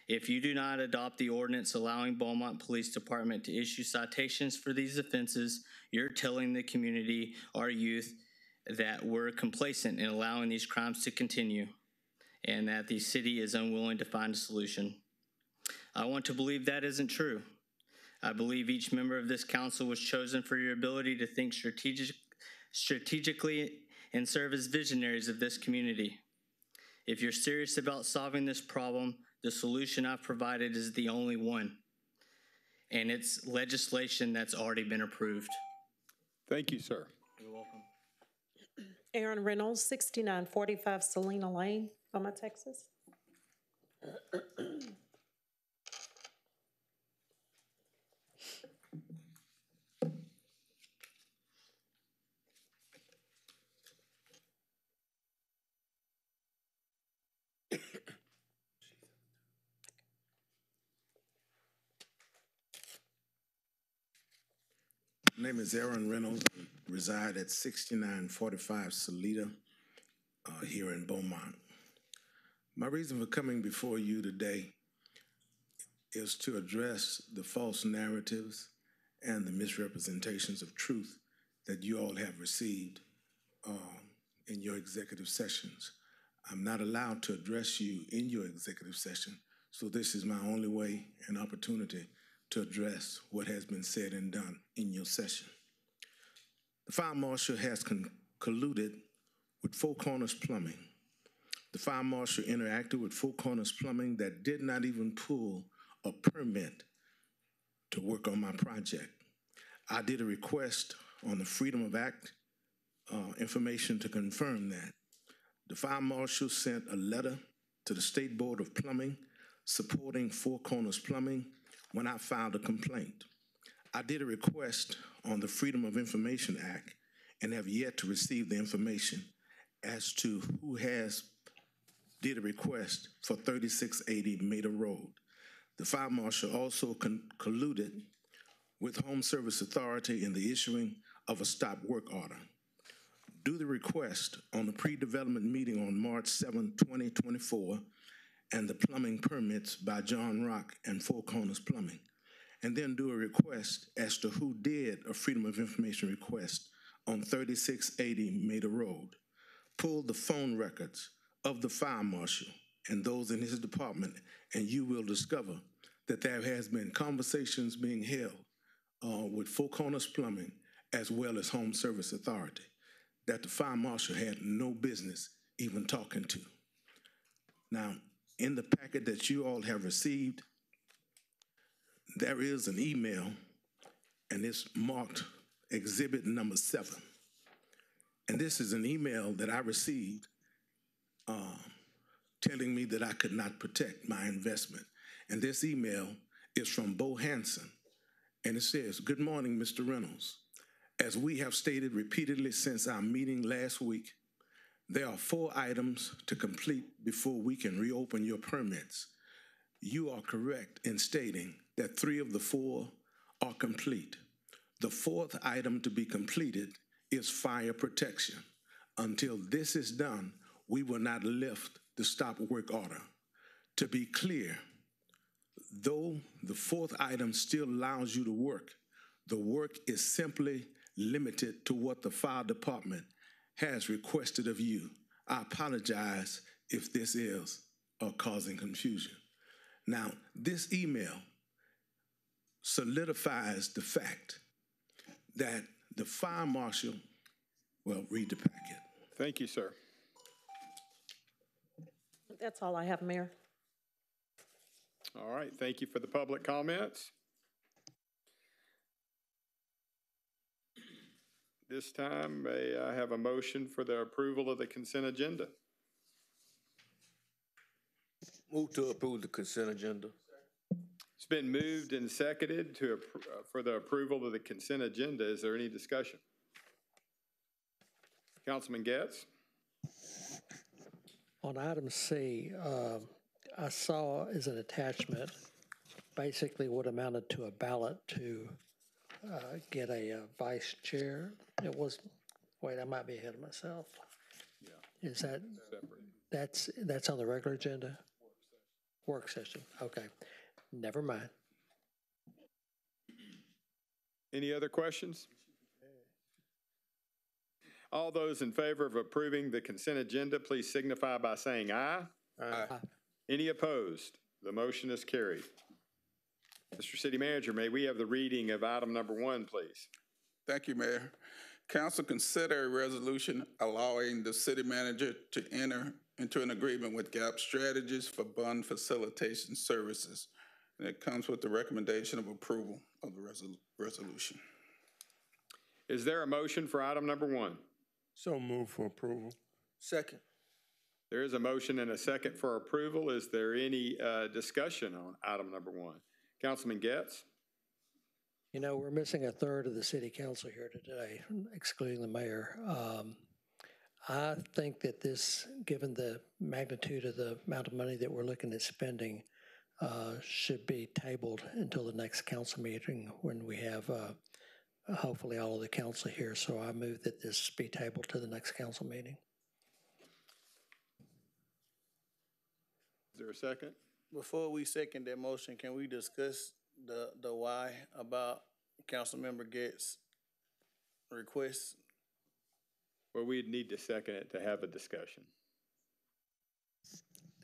If you do not adopt the ordinance allowing Beaumont Police Department to issue citations for these offenses, you're telling the community, our youth, that we're complacent in allowing these crimes to continue and that the city is unwilling to find a solution. I want to believe that isn't true. I believe each member of this council was chosen for your ability to think strategically and serve as visionaries of this community. If you're serious about solving this problem, the solution I've provided is the only one, and it's legislation that's already been approved. Thank you, sir. You're welcome. Aaron Reynolds, 6945 Selena Lane, Beaumont, Texas. My name is Aaron Reynolds. I reside at 6945 Salida here in Beaumont. My reason for coming before you today is to address the false narratives and the misrepresentations of truth that you all have received in your executive sessions. I'm not allowed to address you in your executive session, so this is my only way and opportunity to address what has been said and done in your session. The fire marshal has colluded with Four Corners Plumbing. The fire marshal interacted with Four Corners Plumbing that did not even pull a permit to work on my project. I did a request on the Freedom of Act information to confirm that. The fire marshal sent a letter to the State Board of Plumbing supporting Four Corners Plumbing when I filed a complaint. I did a request on the Freedom of Information Act and have yet to receive the information as to who has did a request for 3680 Maida Road. The fire marshal also colluded with Home Service Authority in the issuing of a stop work order. Do the request on the pre-development meeting on March 7, 2024, and the plumbing permits by John Rock and Four Corners Plumbing, and then do a request as to who did a Freedom of Information request on 3680 Maida Road. Pull the phone records of the fire marshal and those in his department, and you will discover that there has been conversations being held with Four Corners Plumbing as well as Home Service Authority that the fire marshal had no business even talking to. Now, in the packet that you all have received, there is an email, and it's marked Exhibit number 7. And this is an email that I received telling me that I could not protect my investment. And this email is from Bo Hansen, and it says, "Good morning, Mr. Reynolds. As we have stated repeatedly since our meeting last week, there are 4 items to complete before we can reopen your permits. You are correct in stating that 3 of the 4 are complete. The 4th item to be completed is fire protection. Until this is done, we will not lift the stop work order. To be clear, though the 4th item still allows you to work, the work is simply limited to what the fire department has requested of you. I apologize if this is causing confusion." Now, this email solidifies the fact that the fire marshal, well, read the packet. Thank you, sir. That's all I have, Mayor. All right, thank you for the public comments. This time, may I have a motion for the approval of the consent agenda? Move to approve the consent agenda. It's been moved and seconded for the approval of the consent agenda. Is there any discussion? Councilman Getz? On item C, I saw as an attachment basically what amounted to a ballot to get a vice chair. It was, wait, I might be ahead of myself. Yeah. Is that separate? That's on the regular agenda? Work session. Okay. Never mind. Any other questions? All those in favor of approving the consent agenda, please signify by saying aye. Aye. Aye. Any opposed? The motion is carried. Mr. City Manager, may we have the reading of item number 1, please? Thank you, Mayor. Council consider a resolution allowing the city manager to enter into an agreement with GAP Strategies for bond facilitation services. And it comes with the recommendation of approval of the resolution. Is there a motion for item number 1? So move for approval. Second. There is a motion and a second for approval. Is there any discussion on item number 1? Councilman Getz? You know, we're missing a third of the city council here today, excluding the mayor. I think that this, given the magnitude of the amount of money that we're looking at spending, should be tabled until the next council meeting when we have hopefully all of the council here. So I move that this be tabled to the next council meeting. Is there a second? Before we second that motion, can we discuss the why about Councilmember Getz' request? Well, we'd need to second it to have a discussion.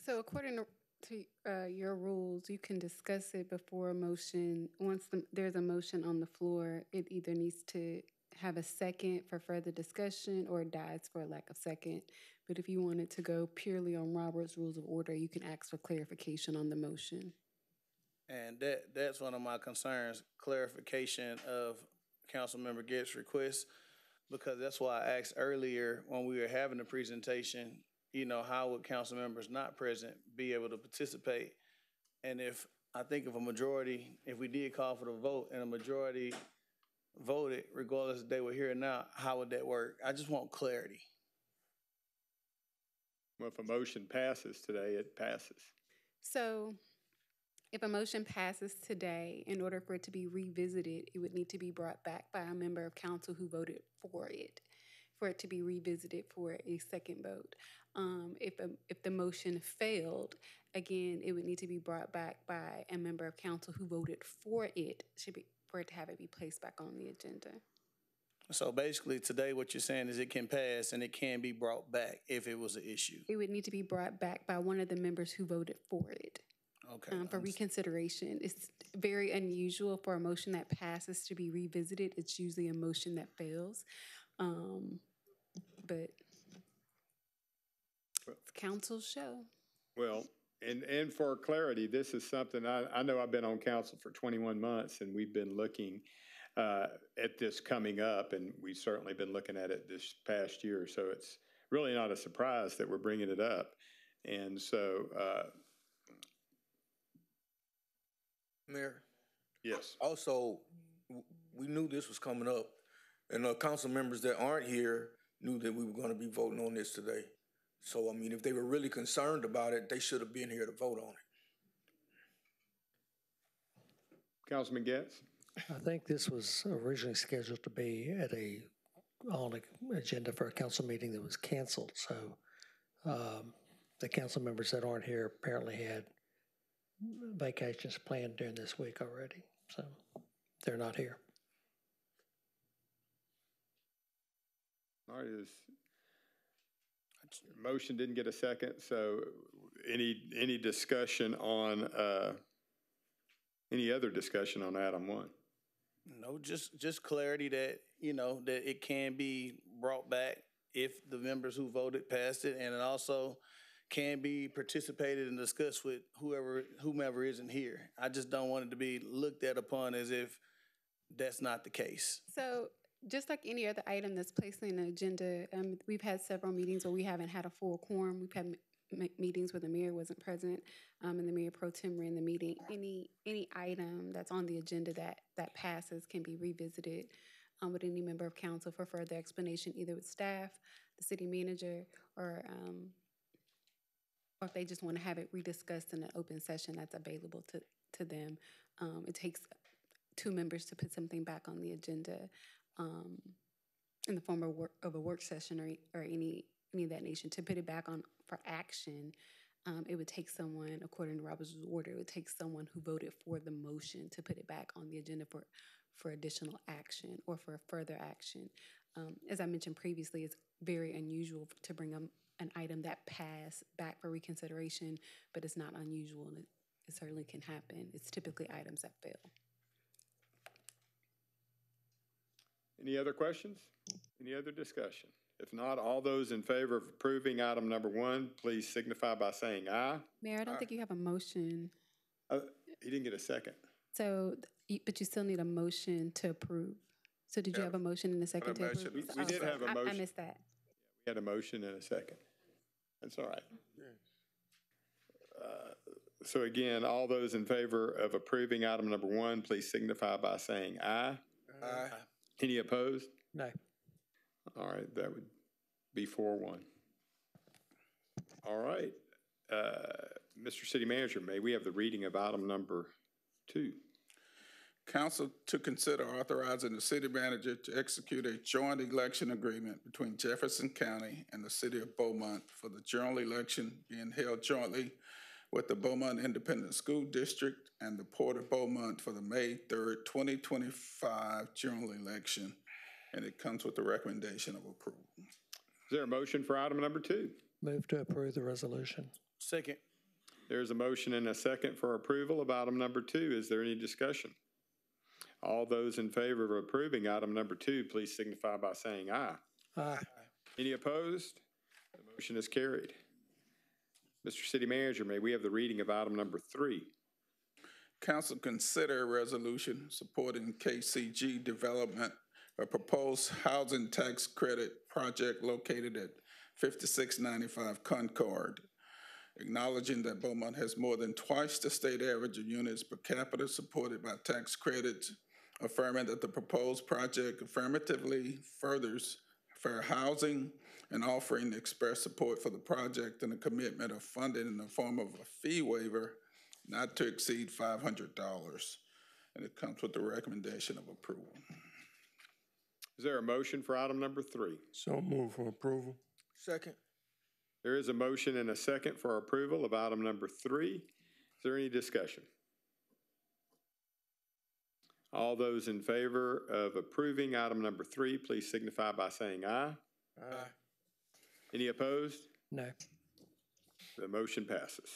So according to your rules, you can discuss it before a motion. Once there's a motion on the floor, it either needs to have a second for further discussion or it dies for a lack of second. But if you wanted to go purely on Robert's Rules of Order, you can ask for clarification on the motion. And that's one of my concerns, clarification of Councilmember Getz' request, because that's why I asked earlier when we were having the presentation, you know, how would council members not present be able to participate? And if a majority, if we did call for the vote and a majority voted, regardless if they were here or not, how would that work? I just want clarity. Well, if a motion passes today, it passes. So If a motion passes today, in order for it to be revisited, it would need to be brought back by a member of council who voted for it to be revisited for a second vote. If the motion failed, again, it would need to be brought back by a member of council who voted for it to have it be placed back on the agenda. So basically today what you're saying is it can pass and it can be brought back if it was an issue. It would need to be brought back by one of the members who voted for it. Okay. For reconsideration. It's very unusual for a motion that passes to be revisited. It's usually a motion that fails. But it's council's show. Well, and for clarity, this is something, I know I've been on council for 21 months and we've been looking at this coming up, and we've certainly been looking at it this past year. So it's really not a surprise that we're bringing it up. And so, Mayor? Yes. Also, we knew this was coming up, and council members that aren't here knew that we were going to be voting on this today. So, I mean, if they were really concerned about it, they should have been here to vote on it. Councilman Getz? I think this was originally scheduled to be on an agenda for a council meeting that was canceled. So the council members that aren't here apparently had vacations planned during this week already. So they're not here. All right, motion didn't get a second, so any discussion on, any other discussion on item 1? No, just clarity that, that it can be brought back if the members who voted passed it, and it also can be participated and discussed with whomever isn't here. I just don't want it to be looked at upon as if that's not the case. So just like any other item that's placed in the agenda, we've had several meetings where we haven't had a full quorum. We've had meetings where the mayor wasn't present, and the mayor pro tem ran the meeting. Any item that's on the agenda that passes can be revisited with any member of council for further explanation, either with staff, the city manager, or if they just want to have it rediscussed in an open session that's available to them. It takes 2 members to put something back on the agenda in the form of a work session or any of that nation. To put it back on for action, it would take someone, according to Robert's order, it would take someone who voted for the motion to put it back on the agenda for additional action or for further action. As I mentioned previously, it's very unusual to bring an item that passed back for reconsideration, but it's not unusual, and it certainly can happen. It's typically items that fail. Any other questions? Any other discussion? If not, all those in favor of approving item number 1, please signify by saying aye. Mayor, I don't think you have a motion. He didn't get a second. So, but you still need a motion to approve. So did you have a motion and a second to approve? We did have a motion. I missed that. We had a motion and a second. That's all right. So again, all those in favor of approving item number 1, please signify by saying aye. Aye. Any opposed? No. All right, that would be 4-1. All right. Mr. City Manager, may we have the reading of item number 2? Council to consider authorizing the city manager to execute a joint election agreement between Jefferson County and the City of Beaumont for the general election being held jointly with the Beaumont Independent School District and the Port of Beaumont for the May 3rd, 2025 general election. And it comes with the recommendation of approval. Is there a motion for item number 2? Move to approve the resolution. Second. There's a motion and a second for approval of item number 2. Is there any discussion? All those in favor of approving item number 2, please signify by saying aye. Aye. Any opposed? The motion is carried. Mr. City Manager, may we have the reading of item number 3? Council consider a resolution supporting KCG development, a proposed housing tax credit project located at 5695 Concord, acknowledging that Beaumont has more than twice the state average of units per capita supported by tax credits, affirming that the proposed project affirmatively furthers fair housing and offering express support for the project and a commitment of funding in the form of a fee waiver not to exceed $500. And it comes with the recommendation of approval. Is there a motion for item number 3? So move for approval. Second. There is a motion and a second for approval of item number 3. Is there any discussion? All those in favor of approving item number 3, please signify by saying aye. Aye. Any opposed? No. The motion passes.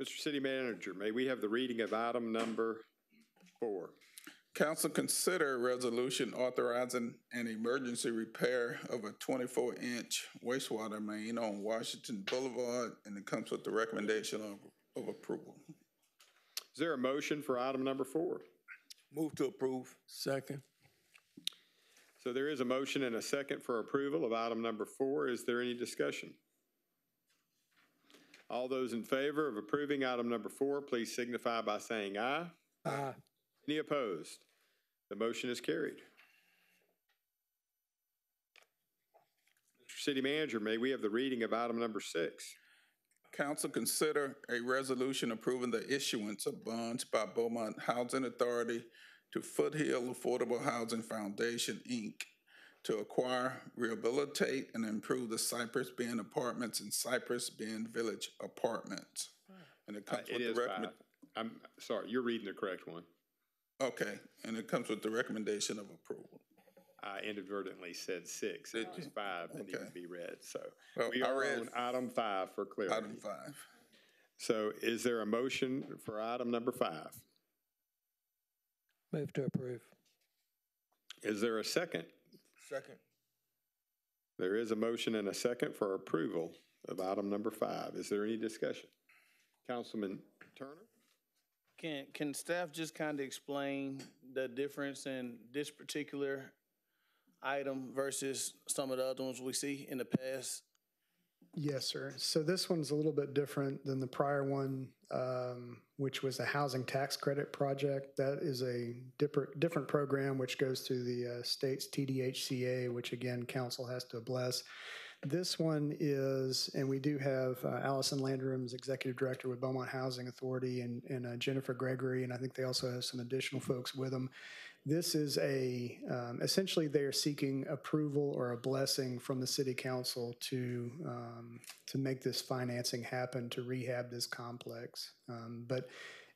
Mr. City Manager, may we have the reading of item number 4? Council consider a resolution authorizing an emergency repair of a 24-inch wastewater main on Washington Boulevard, and it comes with the recommendation of approval. Is there a motion for item number 4? Move to approve. Second. So there is a motion and a second for approval of item number 4. Is there any discussion? All those in favor of approving item number 4, please signify by saying aye. Aye. Any opposed? The motion is carried. Mr. City Manager, may we have the reading of item number 6? Council consider a resolution approving the issuance of bonds by Beaumont Housing Authority to Foothill Affordable Housing Foundation, Inc., to acquire, rehabilitate, and improve the Cypress Bend Apartments and Cypress Bend Village Apartments. And it comes with the recommendation. I'm sorry, you're reading the correct one. Okay, and it comes with the recommendation of approval. I inadvertently said 6. It was 5 that needed to be read. So well, we are on item 5 for clarity. Item 5. So is there a motion for item number 5? Move to approve. Is there a second? Second. There is a motion and a second for approval of item number 5. Is there any discussion? Councilman Turner? Can staff just kind of explain the difference in this particular item versus some of the other ones we see in the past? Yes, sir. So this one's a little bit different than the prior one, which was a housing tax credit project. That is a different program which goes through the state's TDHCA, which again, council has to bless. This one is, and we do have Allison Landrum's executive director with Beaumont Housing Authority and Jennifer Gregory, and I think they also have some additional folks with them. This is essentially they are seeking approval or a blessing from the city council to make this financing happen to rehab this complex. But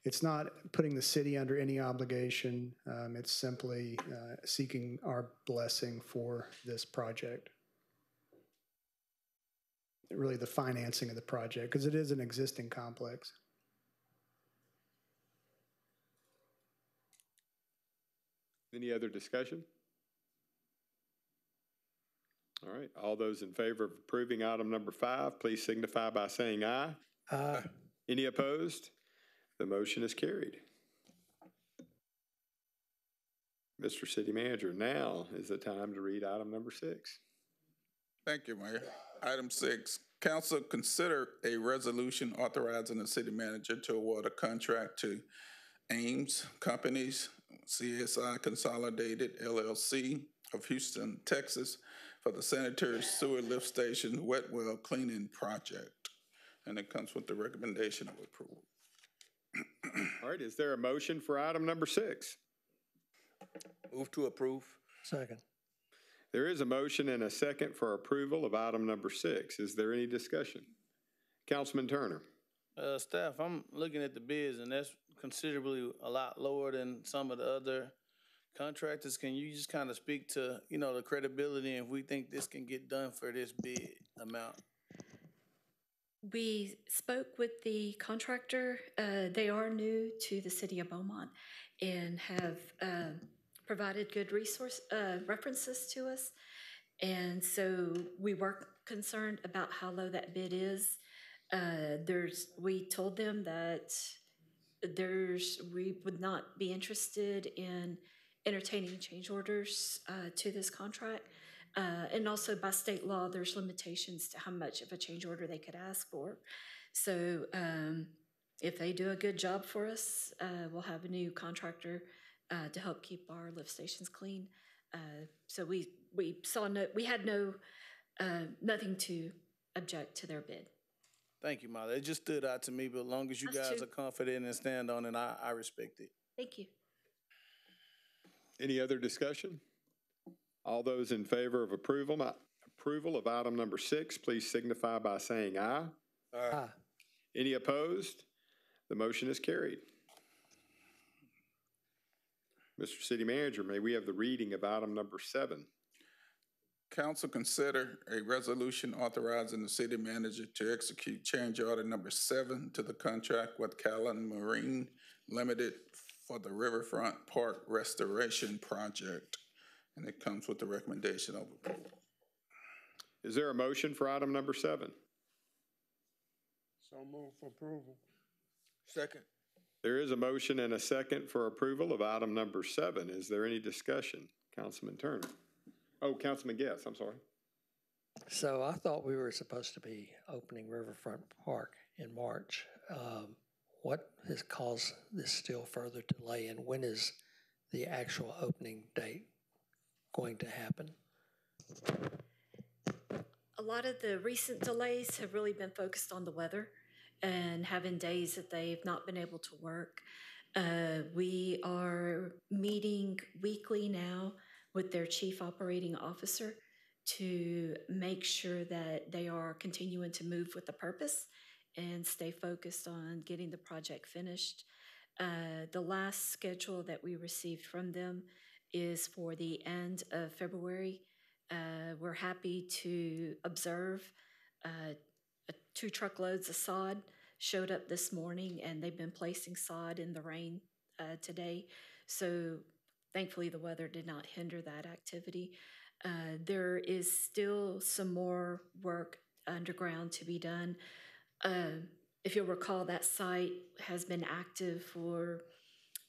it's not putting the city under any obligation. It's simply seeking our blessing for this project. Really the financing of the project, because it is an existing complex. Any other discussion? All right, all those in favor of approving item number 5, please signify by saying aye. Aye. Any opposed? The motion is carried. Mr. City Manager, now is the time to read item number 6. Thank you, Mayor. Item 6, council consider a resolution authorizing the city manager to award a contract to Ames Companies, CSI Consolidated, LLC of Houston, Texas, for the sanitary sewer lift station wet well cleaning project. And it comes with the recommendation of approval. All right, is there a motion for item number 6? Move to approve. Second. There is a motion and a second for approval of item number 6. Is there any discussion? Councilman Turner. Staff, I'm looking at the bids, and that's considerably a lot lower than some of the other contractors. Can you just kind of speak to, the credibility and if we think this can get done for this bid amount? We spoke with the contractor. They are new to the City of Beaumont and have provided good references to us. And so we were concerned about how low that bid is. We told them that we would not be interested in entertaining change orders to this contract. And also by state law, there's limitations to how much of a change order they could ask for. So if they do a good job for us, we'll have a new contractor to help keep our lift stations clean. So we had nothing to object to their bid. Thank you, Molly. It just stood out to me, but as long as you guys are confident and stand on it, I respect it. Thank you. Any other discussion? All those in favor of approval of item number 6, please signify by saying aye. Aye. Any opposed? The motion is carried. Mr. City Manager, may we have the reading of item number 7? Council consider a resolution authorizing the city manager to execute change order number 7 to the contract with Callan Marine Limited for the Riverfront Park Restoration Project. And it comes with the recommendation of approval. Is there a motion for item number 7? So move for approval. Second. There is a motion and a second for approval of item number 7. Is there any discussion? Councilman Turner. Oh, Councilman Guess, I'm sorry. So I thought we were supposed to be opening Riverfront Park in March. What has caused this still further delay, and when is the actual opening date going to happen? A lot of the recent delays have really been focused on the weather and having days that they've not been able to work. We are meeting weekly now with their chief operating officer to make sure that they are continuing to move with the purpose and stay focused on getting the project finished. The last schedule that we received from them is for the end of February. We're happy to observe 2 truckloads of sod showed up this morning, and they've been placing sod in the rain today. So thankfully, the weather did not hinder that activity. There is still some more work underground to be done. If you'll recall, that site has been active for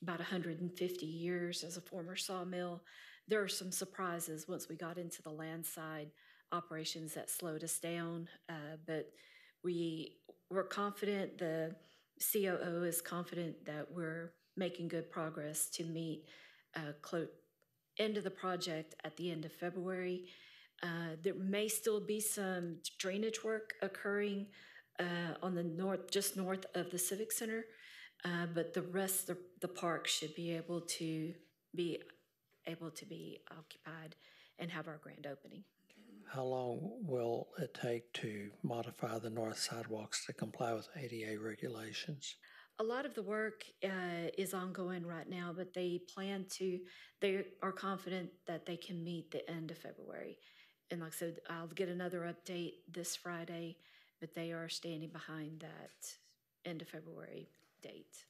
about 150 years as a former sawmill. There are some surprises once we got into the landside operations that slowed us down, but we're confident, the COO is confident that we're making good progress to meet end of the project at the end of February. There may still be some drainage work occurring on the just north of the Civic Center, but the rest of the park should be able to be occupied and have our grand opening. How long will it take to modify the north sidewalks to comply with ADA regulations? A lot of the work is ongoing right now, but they are confident that they can meet the end of February. And like I said, I'll get another update this Friday, but they are standing behind that end of February date.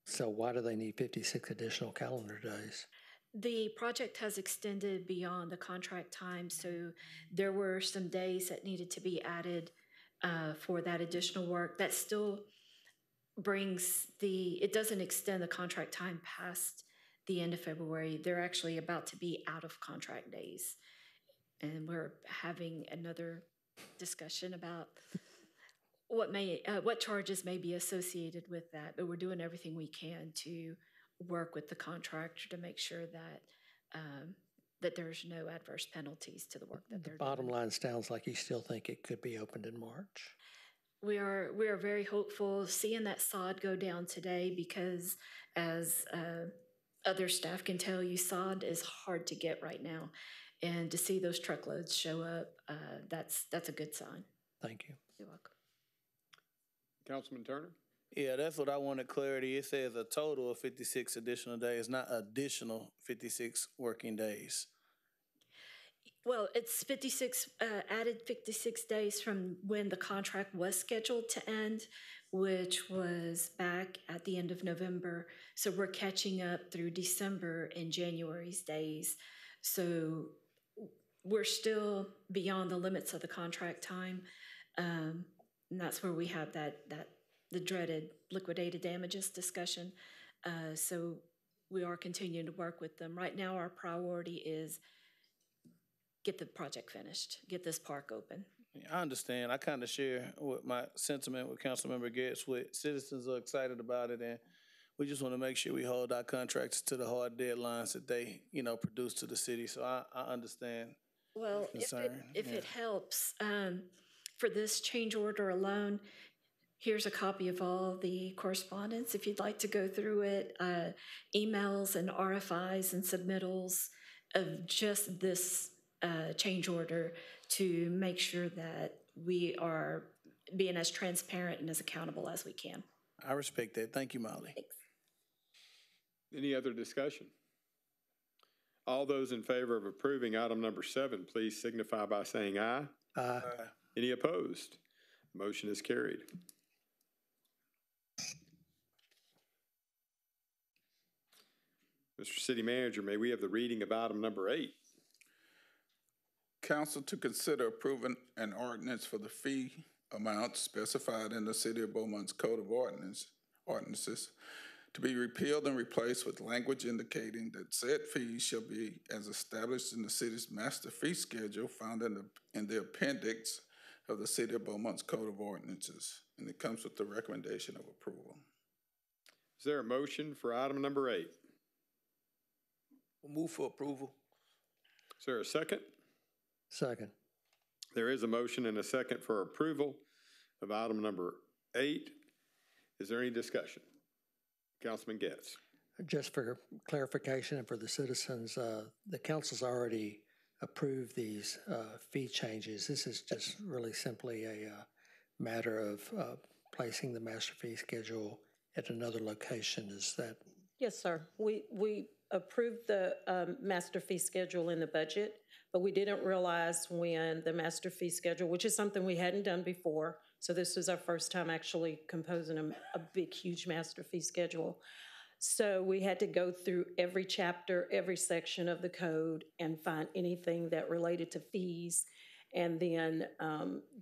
So why do they need 56 additional calendar days? The project has extended beyond the contract time, so there were some days that needed to be added for that additional work. That still it doesn't extend the contract time past the end of February. They're actually about to be out of contract days. And we're having another discussion about what charges may be associated with that, but we're doing everything we can to work with the contractor to make sure that that there's no adverse penalties to the work that they're doing. Bottom line sounds like you still think it could be opened in March. We are very hopeful seeing that sod go down today, because as other staff can tell you, sod is hard to get right now. And to see those truckloads show up, that's a good sign. Thank you. You're welcome. Councilman Turner? Yeah, that's what I wanted clarity. It says a total of 56 additional days, not additional 56 working days. Well, it's 56, added 56 days from when the contract was scheduled to end, which was back at the end of November. So we're catching up through December and January's days. So we're still beyond the limits of the contract time. And that's where we have the dreaded liquidated damages discussion. So we are continuing to work with them. Right now, our priority is get the project finished, get this park open. I understand. I kind of share what my sentiment with Councilmember Getz with. Citizens are excited about it, and we just want to make sure we hold our contractors to the hard deadlines that they, produce to the city. So I understand. Well, concern. If it helps, for this change order alone, here's a copy of all the correspondence. If you'd like to go through it, emails and RFIs and submittals of just this change order to make sure that we are being as transparent and as accountable as we can. I respect that. Thank you, Molly. Thanks. Any other discussion? All those in favor of approving item number 7, please signify by saying aye. Aye. Any opposed? Motion is carried. Mr. City Manager, may we have the reading of item number 8? Council to consider approving an ordinance for the fee amount specified in the City of Beaumont's Code of Ordinances to be repealed and replaced with language indicating that said fees shall be as established in the city's master fee schedule found in the appendix of the City of Beaumont's Code of Ordinances, and it comes with the recommendation of approval. Is there a motion for item number 8? We'll move for approval. Is there a second? Second. There is a motion and a second for approval of item number 8. Is there any discussion? Councilman Getz. Just for clarification and for the citizens, the council's already approved these fee changes. This is just really simply a matter of placing the master fee schedule at another location. Is that? Yes, sir. We approved the master fee schedule in the budget, but we didn't realize when the master fee schedule, which is something we hadn't done before, so this was our first time actually composing a big, huge master fee schedule. So we had to go through every chapter, every section of the code and find anything that related to fees. And then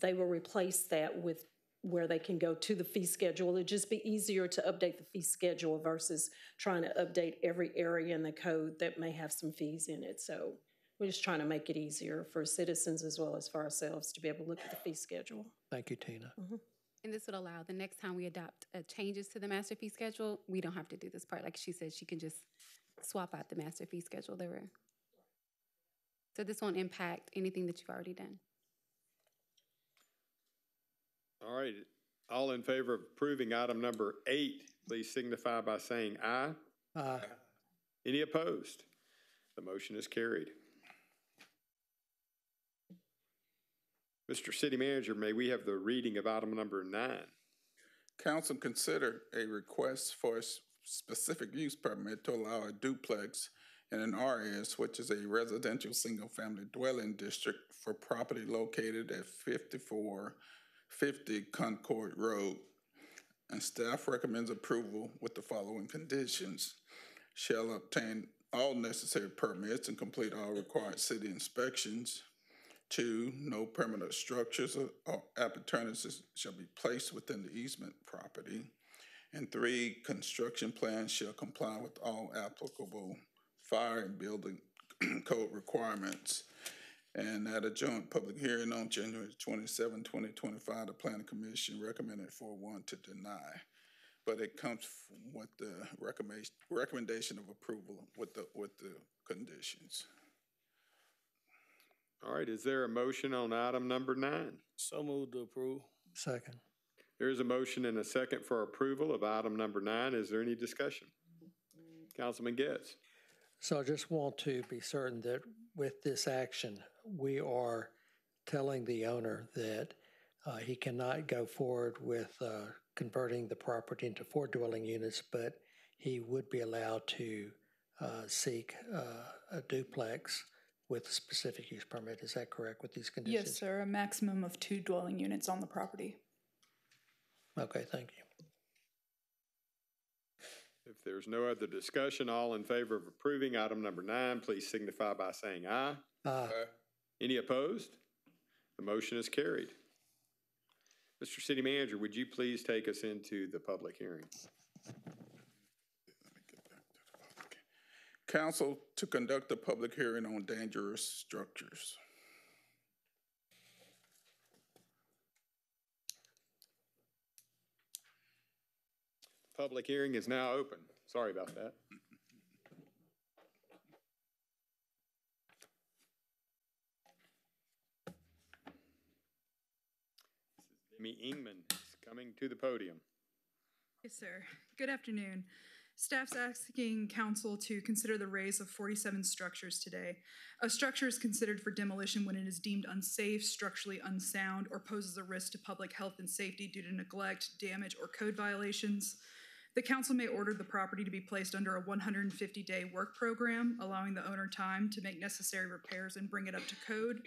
they will replace that with where they can go to the fee schedule. It'd just be easier to update the fee schedule versus trying to update every area in the code that may have some fees in it. So we're just trying to make it easier for citizens as well as for ourselves to be able to look at the fee schedule. Thank you, Tina. Mm-hmm. And this would allow the next time we adopt changes to the master fee schedule, we don't have to do this part. Like she said, she can just swap out the master fee schedule. So this won't impact anything that you've already done. All right. All in favor of approving item number 8, please signify by saying aye. Aye. Any opposed? The motion is carried. Mr. City Manager, may we have the reading of item number 9? Council consider a request for a specific use permit to allow a duplex in an RS, which is a residential single-family dwelling district, for property located at 5450 Concord Road. And staff recommends approval with the following conditions. Shall obtain all necessary permits and complete all required city inspections. 2, no permanent structures or appurtenances shall be placed within the easement property. And 3, construction plans shall comply with all applicable fire and building code requirements. And at a joint public hearing on January 27, 2025, the Planning Commission recommended 4-1 to deny. But it comes with the recommendation of approval with the conditions. All right, is there a motion on item number 9? So moved to approve. Second. There is a motion and a second for approval of item number 9. Is there any discussion? Councilman Getz. So I just want to be certain that with this action, we are telling the owner that he cannot go forward with converting the property into 4 dwelling units, but he would be allowed to seek a duplex with a specific use permit. Is that correct with these conditions? Yes, sir. A maximum of 2 dwelling units on the property. Okay, thank you. If there's no other discussion, all in favor of approving item number 9, please signify by saying aye. Aye. Any opposed? The motion is carried. Mr. City Manager, would you please take us into the public hearing? Council to conduct a public hearing on dangerous structures. Public hearing is now open. Sorry about that. Demi Ingman is coming to the podium. Yes, sir. Good afternoon. Staff's asking council to consider the raise of 47 structures today. A structure is considered for demolition when it is deemed unsafe, structurally unsound, or poses a risk to public health and safety due to neglect, damage, or code violations. The council may order the property to be placed under a 150-day work program, allowing the owner time to make necessary repairs and bring it up to code.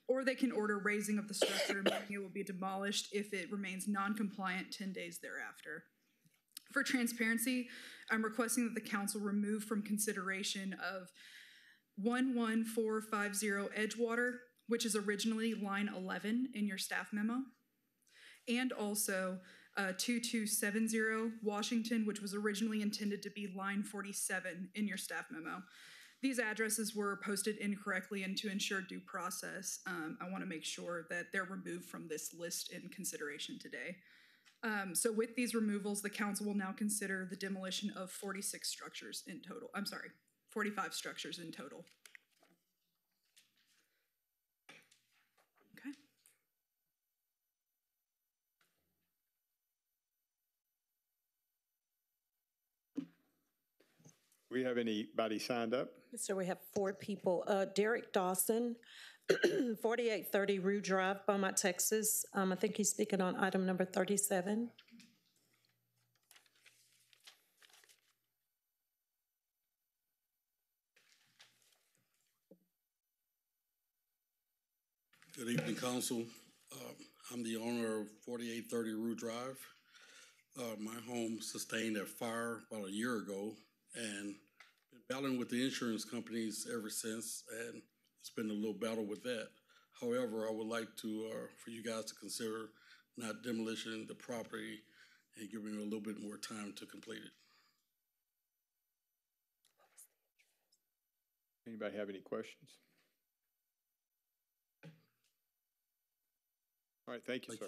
Or they can order raising of the structure, meaning it will be demolished if it remains non-compliant 10 days thereafter. For transparency, I'm requesting that the council remove from consideration of 11450 Edgewater, which is originally line 11 in your staff memo, and also 2270 Washington, which was originally intended to be line 47 in your staff memo. These addresses were posted incorrectly, and to ensure due process, I want to make sure that they're removed from this list in consideration today. So with these removals, the council will now consider the demolition of 46 structures in total. I'm sorry, 45 structures in total. Okay. We have anybody signed up? So we have 4 people. Derek Dawson, 4830 Rue Drive, Beaumont, Texas. I think he's speaking on item number 37. Good evening, Council. I'm the owner of 4830 Rue Drive. My home sustained a fire about a year ago, and been battling with the insurance companies ever since, and it's been a little battle with that. However, I would like to, for you guys to consider not demolishing the property and giving it a little bit more time to complete it. Anybody have any questions? All right, thank you, sir.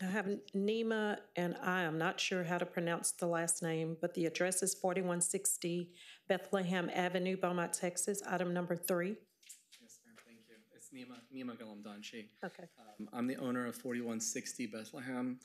I have Nima, and I am not sure how to pronounce the last name, but the address is 4160 Bethlehem Avenue, Beaumont, Texas, item number 3. Yes, ma'am, thank you. It's Nima Galamdanchi. Okay. I'm the owner of 4160 Bethlehem.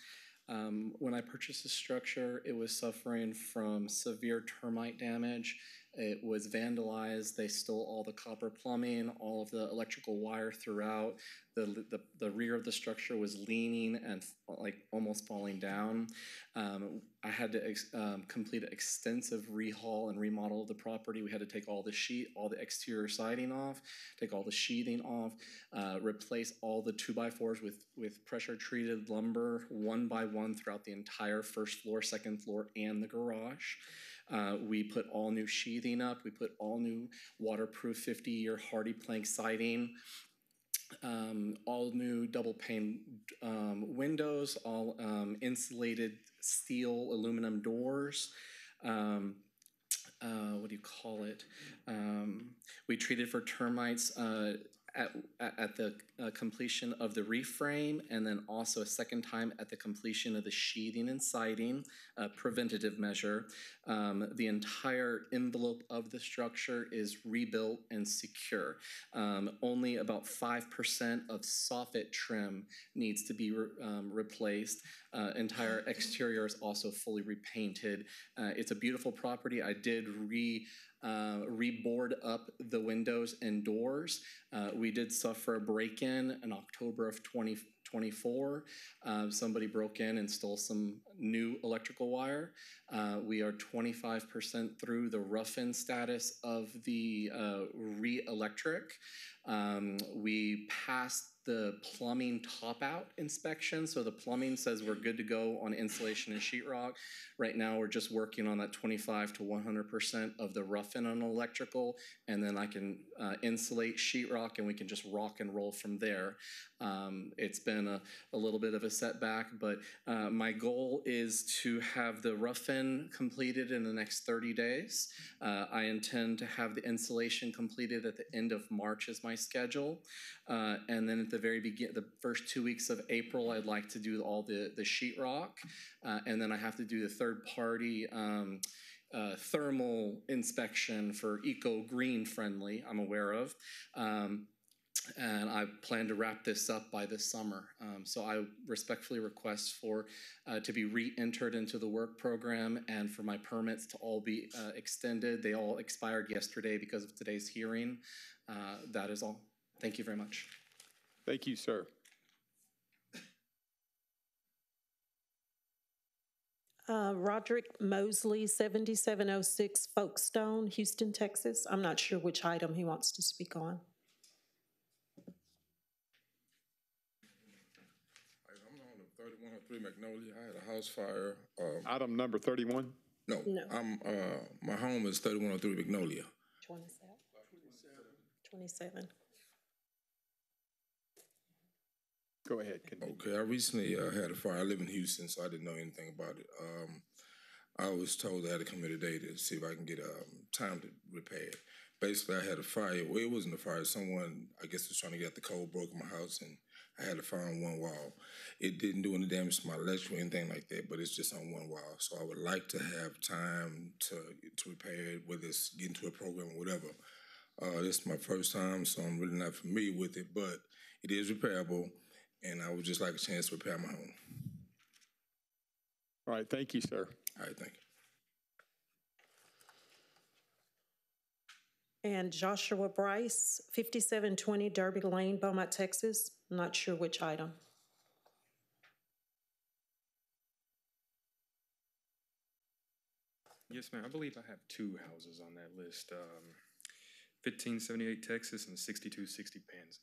When I purchased the structure, it was suffering from severe termite damage. It was vandalized. They stole all the copper plumbing, all of the electrical wire throughout. The rear of the structure was leaning and like almost falling down. I had to complete an extensive rehaul and remodel of the property. We had to take all the exterior siding off, take all the sheathing off, replace all the 2x4s with pressure treated lumber one by one throughout the entire first floor, second floor, and the garage. We put all new sheathing up. We put all new waterproof 50-year hardy plank siding, all new double pane windows, all insulated steel aluminum doors. What do you call it? We treated for termites at the completion of the reframe, and then also a second time at the completion of the sheathing and siding, preventative measure. The entire envelope of the structure is rebuilt and secure. Only about 5% of soffit trim needs to be replaced. Entire exterior is also fully repainted. It's a beautiful property. I did reboard up the windows and doors. We did suffer a break-in in October of 2024. Somebody broke in and stole some new electrical wire. We are 25% through the rough-in status of the re-electric. We passed the plumbing top-out inspection, so the plumbing says we're good to go on insulation and sheetrock. Right now, we're just working on that 25 to 100% of the rough-in on electrical, and then I can insulate sheetrock, and we can just rock and roll from there. It's been a little bit of a setback, but my goal is to have the rough-in completed in the next 30 days. I intend to have the insulation completed at the end of March is my schedule. And then at the very beginning, the first 2 weeks of April, I'd like to do all the sheetrock. And then I have to do the third-party thermal inspection for eco-green friendly, I'm aware of. And I plan to wrap this up by this summer. So I respectfully request for to be re-entered into the work program and for my permits to all be extended. They all expired yesterday because of today's hearing. That is all. Thank you very much. Thank you, sir. Roderick Mosley, 7706 Folkestone, Houston, Texas. I'm not sure which item he wants to speak on. I'm on 3103 Magnolia. I had a house fire. Item number 31? No. My home is 3103 Magnolia. 27. Go ahead. Continue. Okay, I recently had a fire. I live in Houston, so I didn't know anything about it. I was told I had to come here today to see if I can get time to repair it. Basically, I had a fire. Well, it wasn't a fire. Someone, I guess, was trying to get the cold, broke in my house, and I had a fire on one wall. It didn't do any damage to my electrical or anything like that, but it's just on one wall. So I would like to have time to repair it, whether it's get into a program or whatever. This is my first time, so I'm really not familiar with it, but it is repairable, and I would just like a chance to repair my home. All right, thank you, sir. All right, thank you. And Joshua Bryce, 5720 Derby Lane, Beaumont, Texas. I'm not sure which item. Yes, ma'am. I believe I have two houses on that list. 1578 Texas and 6260 Pansy.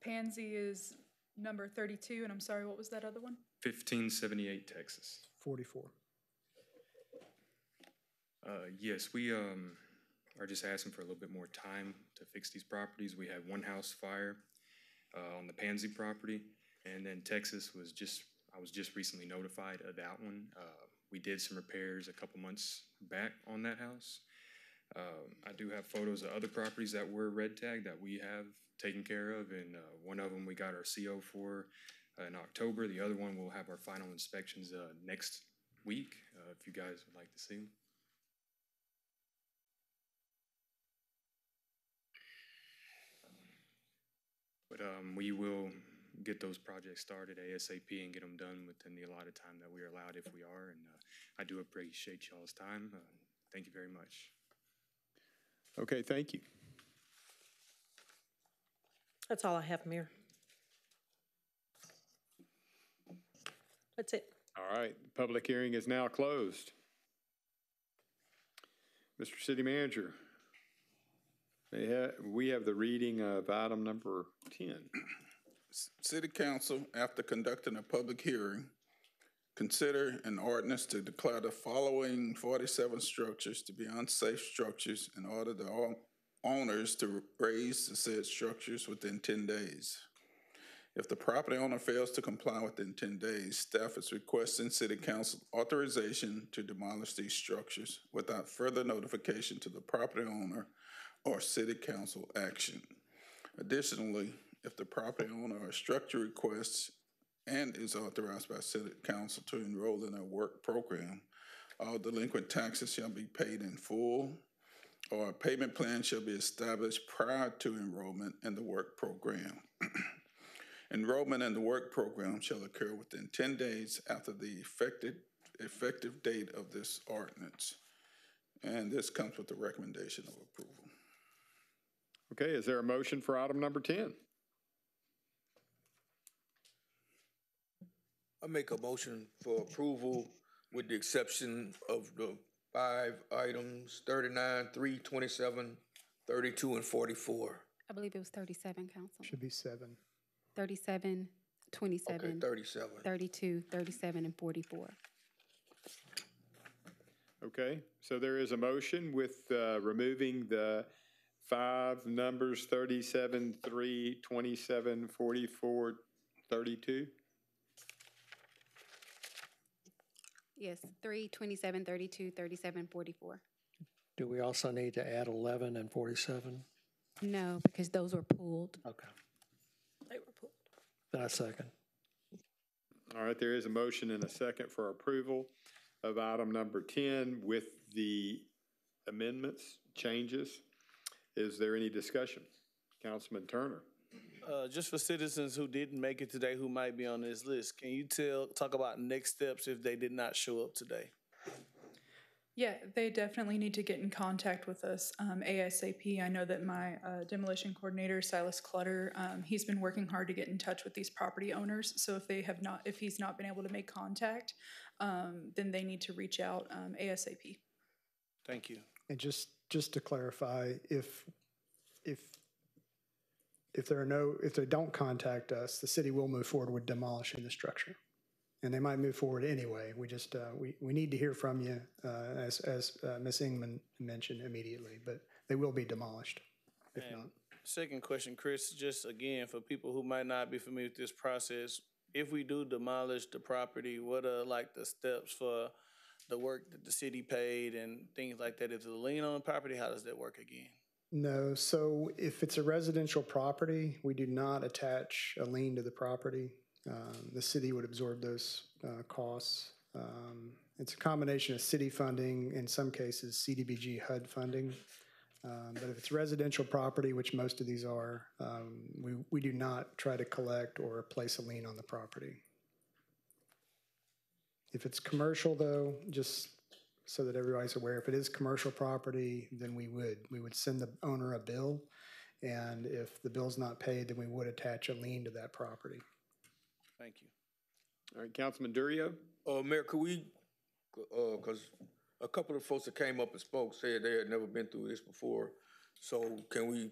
Pansy is number 32, and I'm sorry, what was that other one? 1578 Texas. 44. Yes, we are just asking for a little bit more time to fix these properties. We had one house fire on the Pansy property, and then Texas was I was just recently notified of that one. We did some repairs a couple months back on that house. I do have photos of other properties that were red tagged that we have taken care of, and one of them we got our CO for in October. The other one we'll have our final inspections next week, if you guys would like to see them. But we will get those projects started ASAP and get them done within the allotted time that we are allowed if we are. And I do appreciate y'all's time. Thank you very much. Okay, thank you. That's all I have, Mayor. That's it. All right, the public hearing is now closed. Mr. City Manager, we have the reading of item number 10. City Council, after conducting a public hearing, consider an ordinance to declare the following 47 structures to be unsafe structures in order the owners to raise the said structures within 10 days. If the property owner fails to comply within 10 days, staff is requesting City Council authorization to demolish these structures without further notification to the property owner or City Council action. Additionally, if the property owner or structure requests and is authorized by City Council to enroll in a work program, all delinquent taxes shall be paid in full, or a payment plan shall be established prior to enrollment in the work program. Enrollment in the work program shall occur within 10 days after the effective date of this ordinance. And this comes with the recommendation of approval. Okay, is there a motion for item number 10? I make a motion for approval with the exception of the 5 items, 39, 3, 27, 32, and 44. I believe it was 37, Council. Should be 7. 37, 27, Okay, 37. 32, 37, and 44. Okay, so there is a motion with removing the 5 numbers 37, 3, 27, 44, 32. Yes, 3, 27, 32, 37, 44. Do we also need to add 11 and 47? No, because those were pulled. Okay. They were pulled. Then I second. All right, there is a motion and a second for approval of item number 10 with the amendments, changes. Is there any discussion? Councilman Turner. Just for citizens who didn't make it today who might be on this list, can you talk about next steps if they did not show up today? Yeah, they definitely need to get in contact with us ASAP. I know that my demolition coordinator, Silas Clutter, he's been working hard to get in touch with these property owners. So if he's not been able to make contact, then they need to reach out ASAP. Thank you. And just to clarify, if they don't contact us, the city will move forward with demolishing the structure. And they might move forward anyway. We just, we need to hear from you, as Ms. Ingman mentioned immediately, but they will be demolished if not. Second question, Chris, just again, for people who might not be familiar with this process, if we do demolish the property, what are like the steps for the work that the city paid and things like that? If there's a lien on the property, how does that work again? No, so if it's a residential property, we do not attach a lien to the property. The city would absorb those costs. It's a combination of city funding, in some cases CDBG HUD funding. But if it's residential property, which most of these are, we do not try to collect or place a lien on the property. If it's commercial though, just so that everybody's aware, if it is commercial property, then we would send the owner a bill. And if the bill's not paid, then we would attach a lien to that property. Thank you. All right, Councilman Durio. Mayor, could we, because a couple of folks that came up and spoke said they had never been through this before. So can we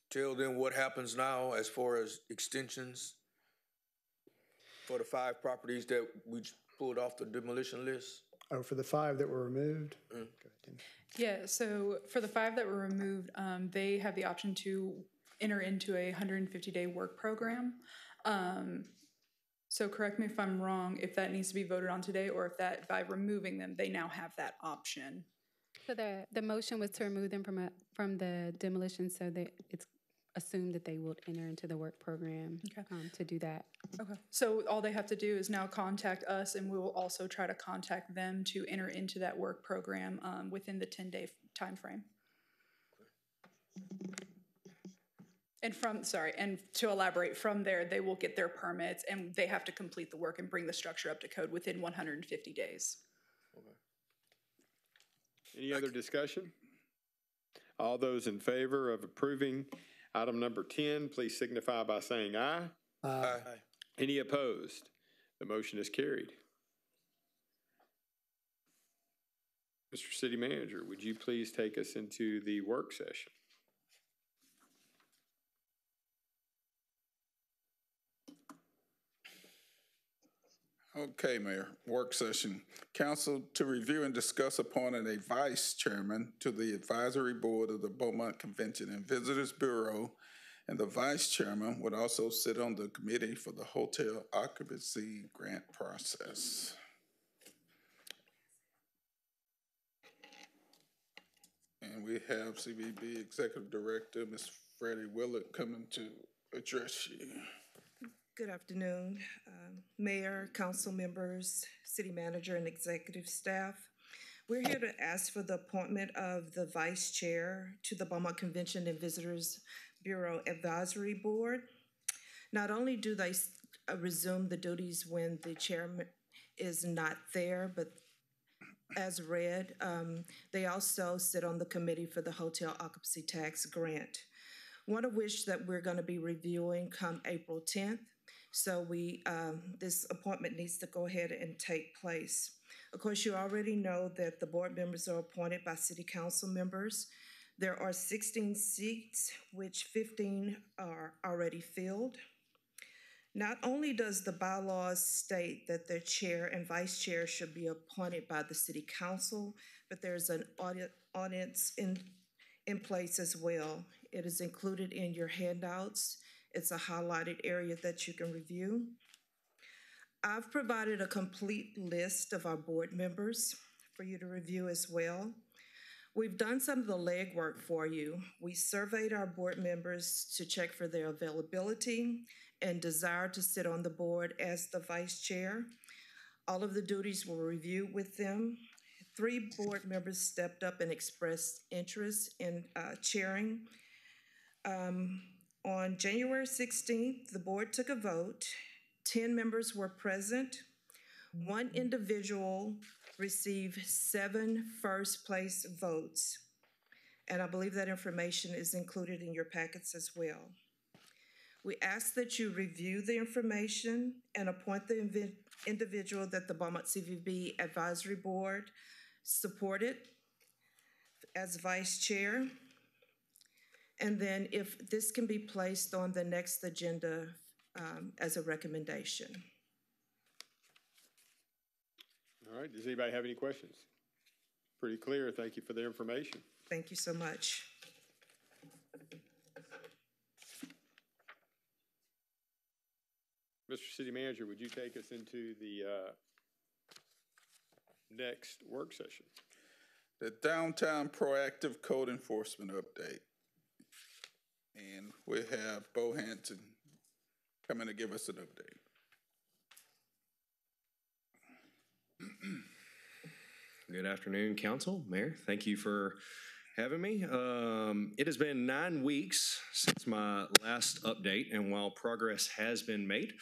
tell them what happens now as far as extensions for the 5 properties that we pulled off the demolition list? Oh, for the 5 that were removed? Mm. Yeah, so for the 5 that were removed, they have the option to enter into a 150-day work program. So correct me if I'm wrong, if that needs to be voted on today, or if that by removing them, they now have that option. So the motion was to remove them from the demolition, so that it's assumed that they will enter into the work program to do that. Okay. So all they have to do is now contact us, and we will also try to contact them to enter into that work program within the 10-day time frame. And to elaborate from there, they will get their permits and they have to complete the work and bring the structure up to code within 150 days. Okay. Any other discussion? All those in favor of approving item number 10, please signify by saying aye. Aye. Any opposed? The motion is carried. Mr. City Manager, would you please take us into the work session? Okay, Mayor, work session. Council to review and discuss appointing a vice chairman to the advisory board of the Beaumont Convention and Visitors Bureau, and the vice chairman would also sit on the committee for the hotel occupancy grant process. And we have CVB Executive Director, Ms. Freddie Willett, coming to address you. Good afternoon, Mayor, council members, city manager, and executive staff. We're here to ask for the appointment of the vice chair to the Beaumont Convention and Visitors Bureau Advisory Board. Not only do they resume the duties when the chairman is not there, but as read, they also sit on the committee for the hotel occupancy tax grant, one of which that we're going to be reviewing come April 10th. So this appointment needs to go ahead and take place. Of course, you already know that the board members are appointed by city council members. There are 16 seats, which 15 are already filled. Not only does the bylaws state that the chair and vice chair should be appointed by the city council, but there's an audience in place as well. It is included in your handouts. It's a highlighted area that you can review. I've provided a complete list of our board members for you to review as well. We've done some of the legwork for you. We surveyed our board members to check for their availability and desire to sit on the board as the vice chair. All of the duties were reviewed with them. 3 board members stepped up and expressed interest in chairing. On January 16th, the board took a vote. 10 members were present. 1 individual received 7 first-place votes. And I believe that information is included in your packets as well. We ask that you review the information and appoint the individual that the Beaumont CVB Advisory Board supported as vice chair. And then if this can be placed on the next agenda as a recommendation. All right, does anybody have any questions? Pretty clear, thank you for the information. Thank you so much. Mr. City Manager, would you take us into the next work session? The Downtown Proactive Code Enforcement Update. And we have Bo Hanson coming to give us an update. Good afternoon, Council, Mayor. Thank you for having me. It has been 9 weeks since my last update, and while progress has been made,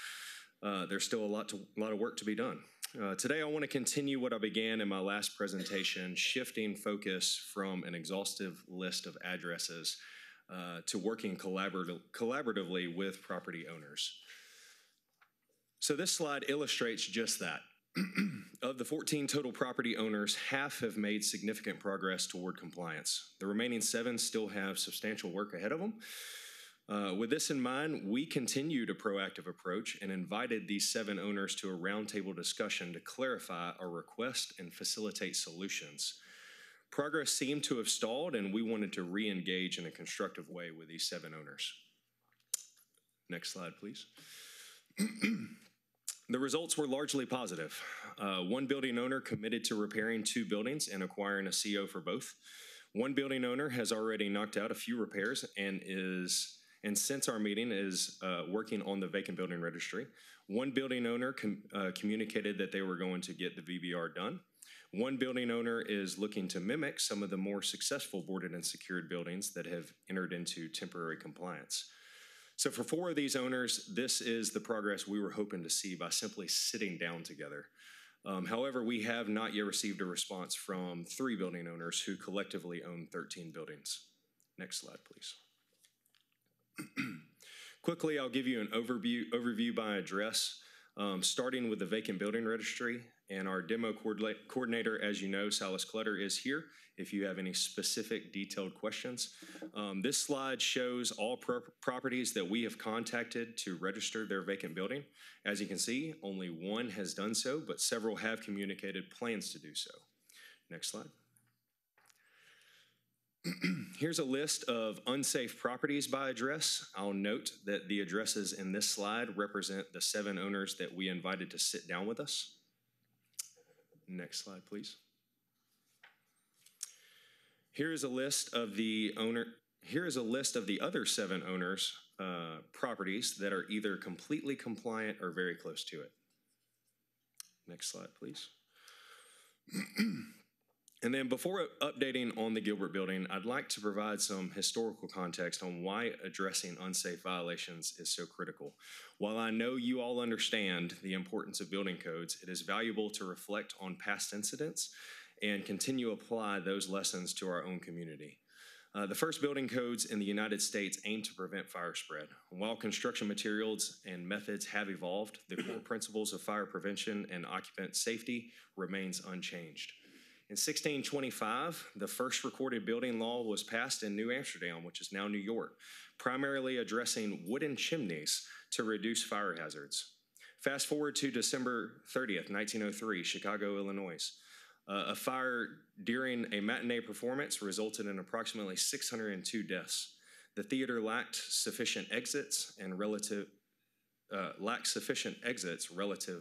there's still a lot of work to be done. Today, I want to continue what I began in my last presentation, shifting focus from an exhaustive list of addresses to working collaboratively with property owners. So this slide illustrates just that. Of the 14 total property owners, half have made significant progress toward compliance. The remaining 7 still have substantial work ahead of them. With this in mind, we continued a proactive approach and invited these 7 owners to a roundtable discussion to clarify our request and facilitate solutions. Progress seemed to have stalled, and we wanted to re-engage in a constructive way with these 7 owners. Next slide, please. The results were largely positive. 1 building owner committed to repairing 2 buildings and acquiring a CO for both. 1 building owner has already knocked out a few repairs and since our meeting is working on the vacant building registry. 1 building owner communicated that they were going to get the VBR done. 1 building owner is looking to mimic some of the more successful boarded and secured buildings that have entered into temporary compliance. So for 4 of these owners, this is the progress we were hoping to see by simply sitting down together. However, we have not yet received a response from 3 building owners who collectively own 13 buildings. Next slide, please. Quickly, I'll give you an overview by address, starting with the vacant building registry. And our demo coordinator, as you know, Silas Clutter, is here if you have any specific detailed questions. This slide shows all properties that we have contacted to register their vacant building. As you can see, only 1 has done so, but several have communicated plans to do so. Next slide. Here's a list of unsafe properties by address. I'll note that the addresses in this slide represent the 7 owners that we invited to sit down with us. Next slide, please. Here is a list of the other 7 owners' properties that are either completely compliant or very close to it. Next slide, please. And then before updating on the Gilbert building, I'd like to provide some historical context on why addressing unsafe violations is so critical. While I know you all understand the importance of building codes, it is valuable to reflect on past incidents and continue to apply those lessons to our own community. The first building codes in the United States aim to prevent fire spread. While construction materials and methods have evolved, the core principles of fire prevention and occupant safety remains unchanged. In 1625, the first recorded building law was passed in New Amsterdam, which is now New York, primarily addressing wooden chimneys to reduce fire hazards. Fast forward to December 30th, 1903, Chicago, Illinois. A fire during a matinee performance resulted in approximately 602 deaths. The theater lacked sufficient exits relative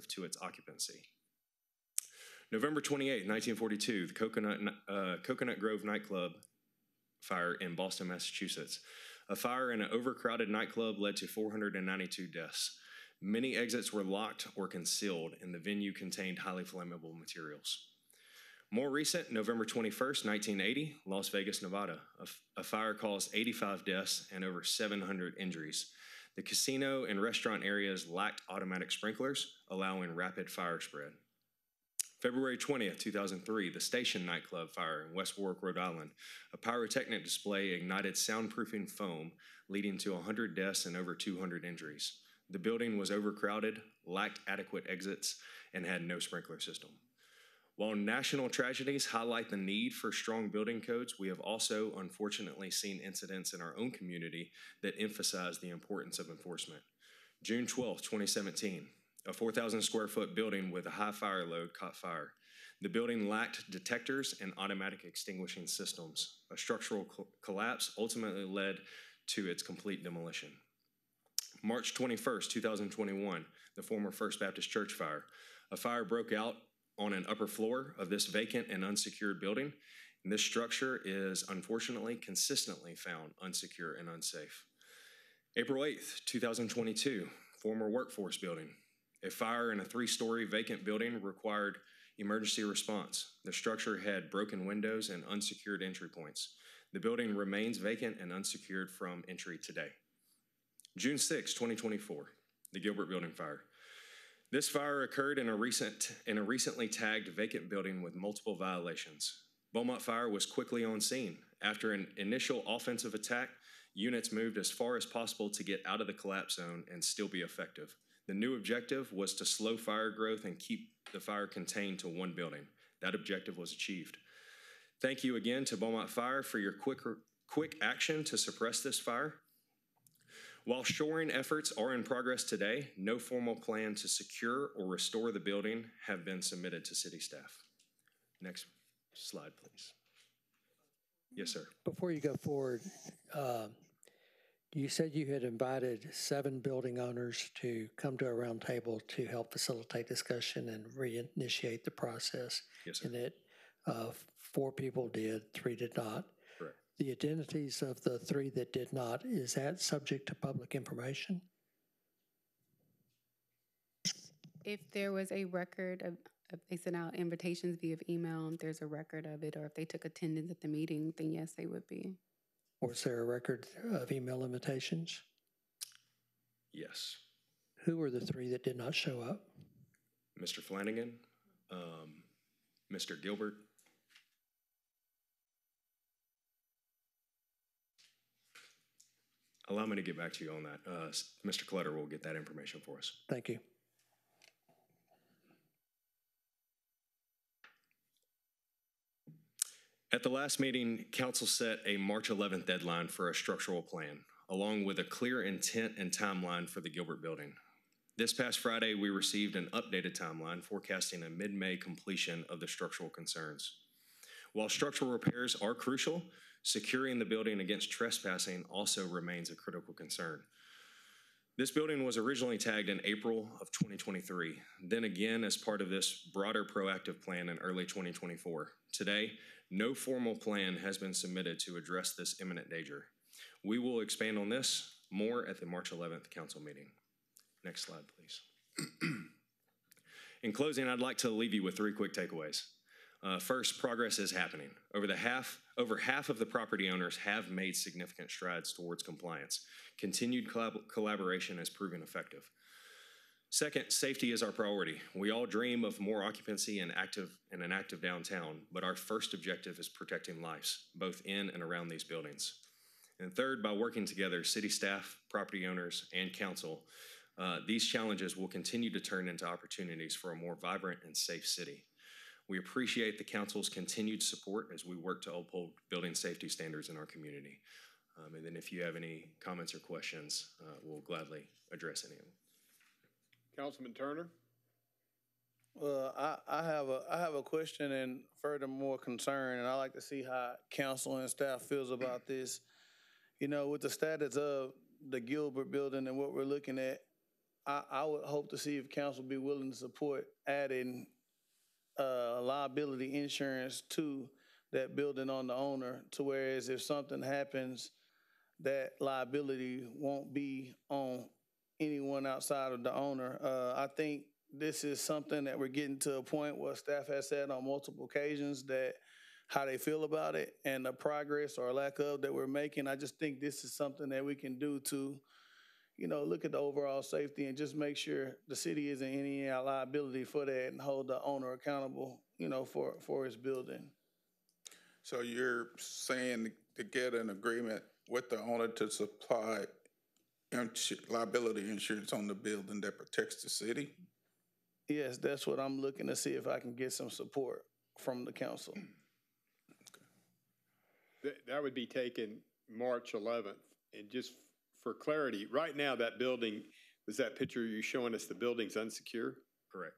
to its occupancy. November 28, 1942, the Coconut Grove nightclub fire in Boston, Massachusetts. A fire in an overcrowded nightclub led to 492 deaths. Many exits were locked or concealed, and the venue contained highly flammable materials. More recent, November 21st, 1980, Las Vegas, Nevada. A fire caused 85 deaths and over 700 injuries. The casino and restaurant areas lacked automatic sprinklers, allowing rapid fire spread. February 20th, 2003, the Station nightclub fire in West Warwick, Rhode Island. A pyrotechnic display ignited soundproofing foam, leading to 100 deaths and over 200 injuries. The building was overcrowded, lacked adequate exits, and had no sprinkler system. While national tragedies highlight the need for strong building codes, we have also unfortunately seen incidents in our own community that emphasize the importance of enforcement. June 12, 2017, a 4,000 square foot building with a high fire load caught fire. The building lacked detectors and automatic extinguishing systems. A structural collapse ultimately led to its complete demolition. March 21st, 2021, the former First Baptist Church fire. A fire broke out on an upper floor of this vacant and unsecured building. And this structure is unfortunately consistently found unsecure and unsafe. April 8th, 2022, former workforce building. A fire in a 3-story vacant building required emergency response. The structure had broken windows and unsecured entry points. The building remains vacant and unsecured from entry today. June 6, 2024, the Gilbert Building fire. This fire occurred in a recently tagged vacant building with multiple violations. Beaumont Fire was quickly on scene. After an initial offensive attack, units moved as far as possible to get out of the collapse zone and still be effective. The new objective was to slow fire growth and keep the fire contained to one building. That objective was achieved. Thank you again to Beaumont Fire for your quick action to suppress this fire. While shoring efforts are in progress today, no formal plan to secure or restore the building have been submitted to city staff. Next slide, please. Yes, sir. Before you go forward, you said you had invited 7 building owners to come to a round table to help facilitate discussion and reinitiate the process. Yes, sir. And that 4 people did, 3 did not. Correct. The identities of the 3 that did not, is that subject to public information? If there was a record of they sent out invitations via email, if there's a record of it, or if they took attendance at the meeting, then yes, they would be. Was there a record of email invitations? Yes. Who were the 3 that did not show up? Mr. Flanagan, Mr. Gilbert, allow me to get back to you on that. Mr. Clutter will get that information for us. Thank you. At the last meeting, council set a March 11th deadline for a structural plan, along with a clear intent and timeline for the Gilbert building. This past Friday, we received an updated timeline forecasting a mid-May completion of the structural concerns. While structural repairs are crucial, securing the building against trespassing also remains a critical concern. This building was originally tagged in April of 2023, then again as part of this broader proactive plan in early 2024. Today, no formal plan has been submitted to address this imminent danger. We will expand on this more at the March 11th council meeting. Next slide, please. In closing, I'd like to leave you with 3 quick takeaways. First, progress is happening. Over half of the property owners have made significant strides towards compliance. Continued collaboration has proven effective. Second, safety is our priority. We all dream of more occupancy and an active downtown, but our first objective is protecting lives, both in and around these buildings. And third, by working together, city staff, property owners, and council, these challenges will continue to turn into opportunities for a more vibrant and safe city. We appreciate the council's continued support as we work to uphold building safety standards in our community. And then if you have any comments or questions, we'll gladly address any of them. Councilman Turner? Well, I have a question and furthermore concern, and I like to see how council and staff feels about this. You know, with the status of the Gilbert building and what we're looking at, I would hope to see if council be willing to support adding liability insurance to that building on the owner, to whereas if something happens, that liability won't be on anyone outside of the owner. I think this is something that we're getting to a point where staff has said on multiple occasions that how they feel about it and the progress or lack of that we're making. I just think this is something that we can do to, you know, look at the overall safety and just make sure the city isn't any liability for that and hold the owner accountable, you know, for his building. So you're saying to get an agreement with the owner to supply liability insurance on the building that protects the city? Yes, that's what I'm looking to see if I can get some support from the council. That would be taken March 11th. And just for clarity, right now that building, was that picture you showing us, the building's unsecure? Correct.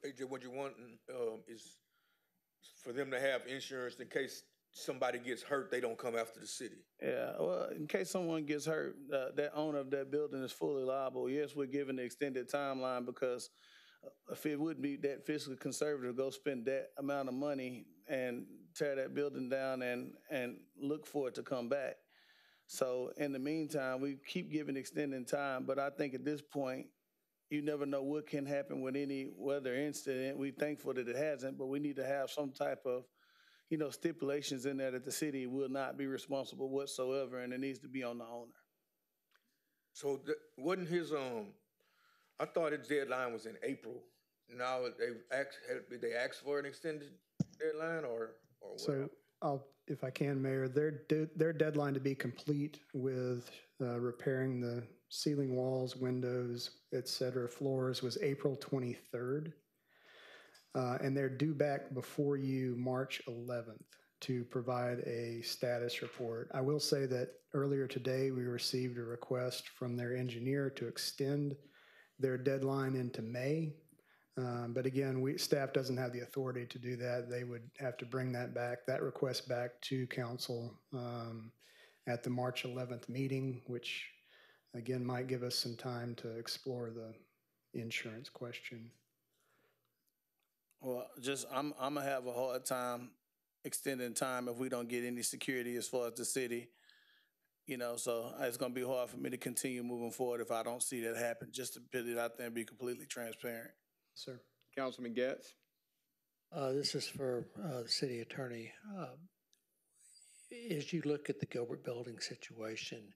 AJ, what you want is for them to have insurance in case somebody gets hurt, they don't come after the city. Yeah, well, in case someone gets hurt, that owner of that building is fully liable. Yes, we're given the extended timeline because if it would be that fiscally conservative, go spend that amount of money and tear that building down and look for it to come back. So in the meantime, we keep giving extending time, but I think at this point, you never know what can happen with any weather incident. We're thankful that it hasn't, but we need to have some type of, you know, stipulations in there that the city will not be responsible whatsoever, and it needs to be on the owner. So wasn't his, I thought his deadline was in April. Now did they ask for an extended deadline or what? So if I can, Mayor, their deadline to be complete with repairing the ceiling walls, windows, et cetera, floors was April 23rd. And they're due back before you March 11th to provide a status report. I will say that earlier today we received a request from their engineer to extend their deadline into May. But again, staff doesn't have the authority to do that. They would have to bring that request back to council at the March 11th meeting, which again might give us some time to explore the insurance question. Well, I'm gonna have a hard time extending time if we don't get any security as far as the city. You know, so it's gonna be hard for me to continue moving forward if I don't see that happen, just to put it out there and be completely transparent. Sir. Councilman Getz? This is for the city attorney. As you look at the Gilbert building situation,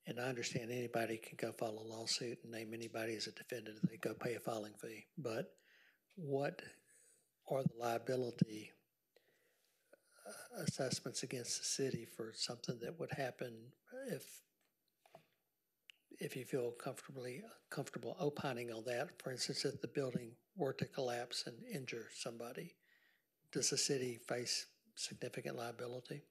and I understand anybody can go file a lawsuit and name anybody as a defendant, they go pay a filing fee, but what are the liability assessments against the city for something that would happen if you feel comfortable opining on that? For instance, if the building were to collapse and injure somebody, does the city face significant liability?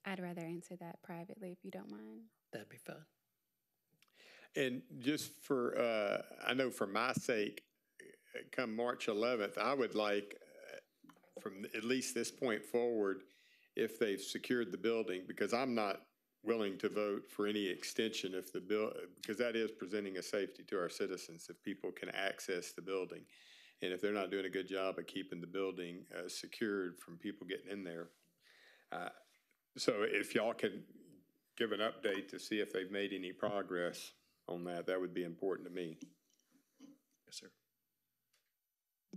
I'd rather answer that privately if you don't mind. That'd be fine. And just for, I know for my sake, come March 11th, I would like, from at least this point forward, if they've secured the building, because I'm not willing to vote for any extension if the because that is presenting a safety to our citizens if people can access the building. And if they're not doing a good job of keeping the building secured from people getting in there. So if y'all can give an update to see if they've made any progress on that, that would be important to me. Yes, sir.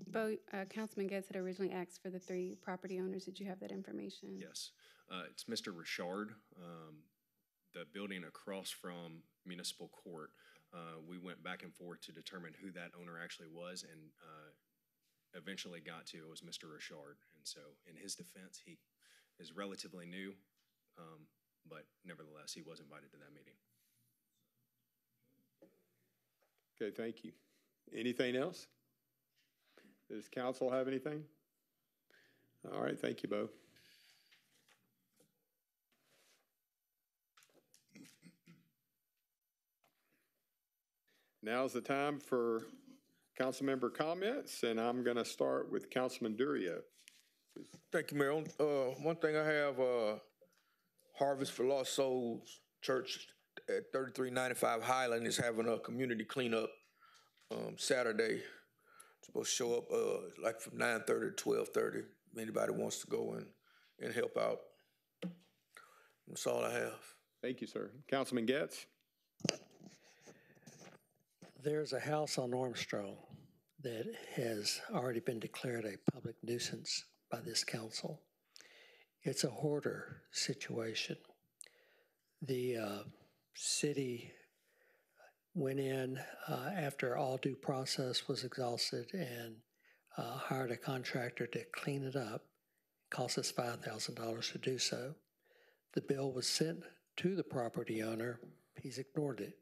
Bo, Councilman Getz had originally asked for the 3 property owners. Did you have that information? Yes. It's Mr. Richard, the building across from Municipal Court. We went back and forth to determine who that owner actually was, and eventually got to it was Mr. Richard. And so in his defense, he is relatively new, but nevertheless, he was invited to that meeting. Okay, thank you. Anything else? Does council have anything? All right, thank you, Bo. Now's the time for council member comments, and I'm going to start with Councilman Durio. Thank you, Mayor. One thing I have, Harvest for Lost Souls Church at 3395 Highland is having a community cleanup Saturday. It's supposed to show up like from 9:30 to 12:30. If anybody wants to go and help out. That's all I have. Thank you, sir. Councilman Getz? There's a house on Armstrong that has already been declared a public nuisance by this council. It's a hoarder situation. The city went in after all due process was exhausted and hired a contractor to clean it up. It cost us $5,000 to do so. The bill was sent to the property owner. He's ignored it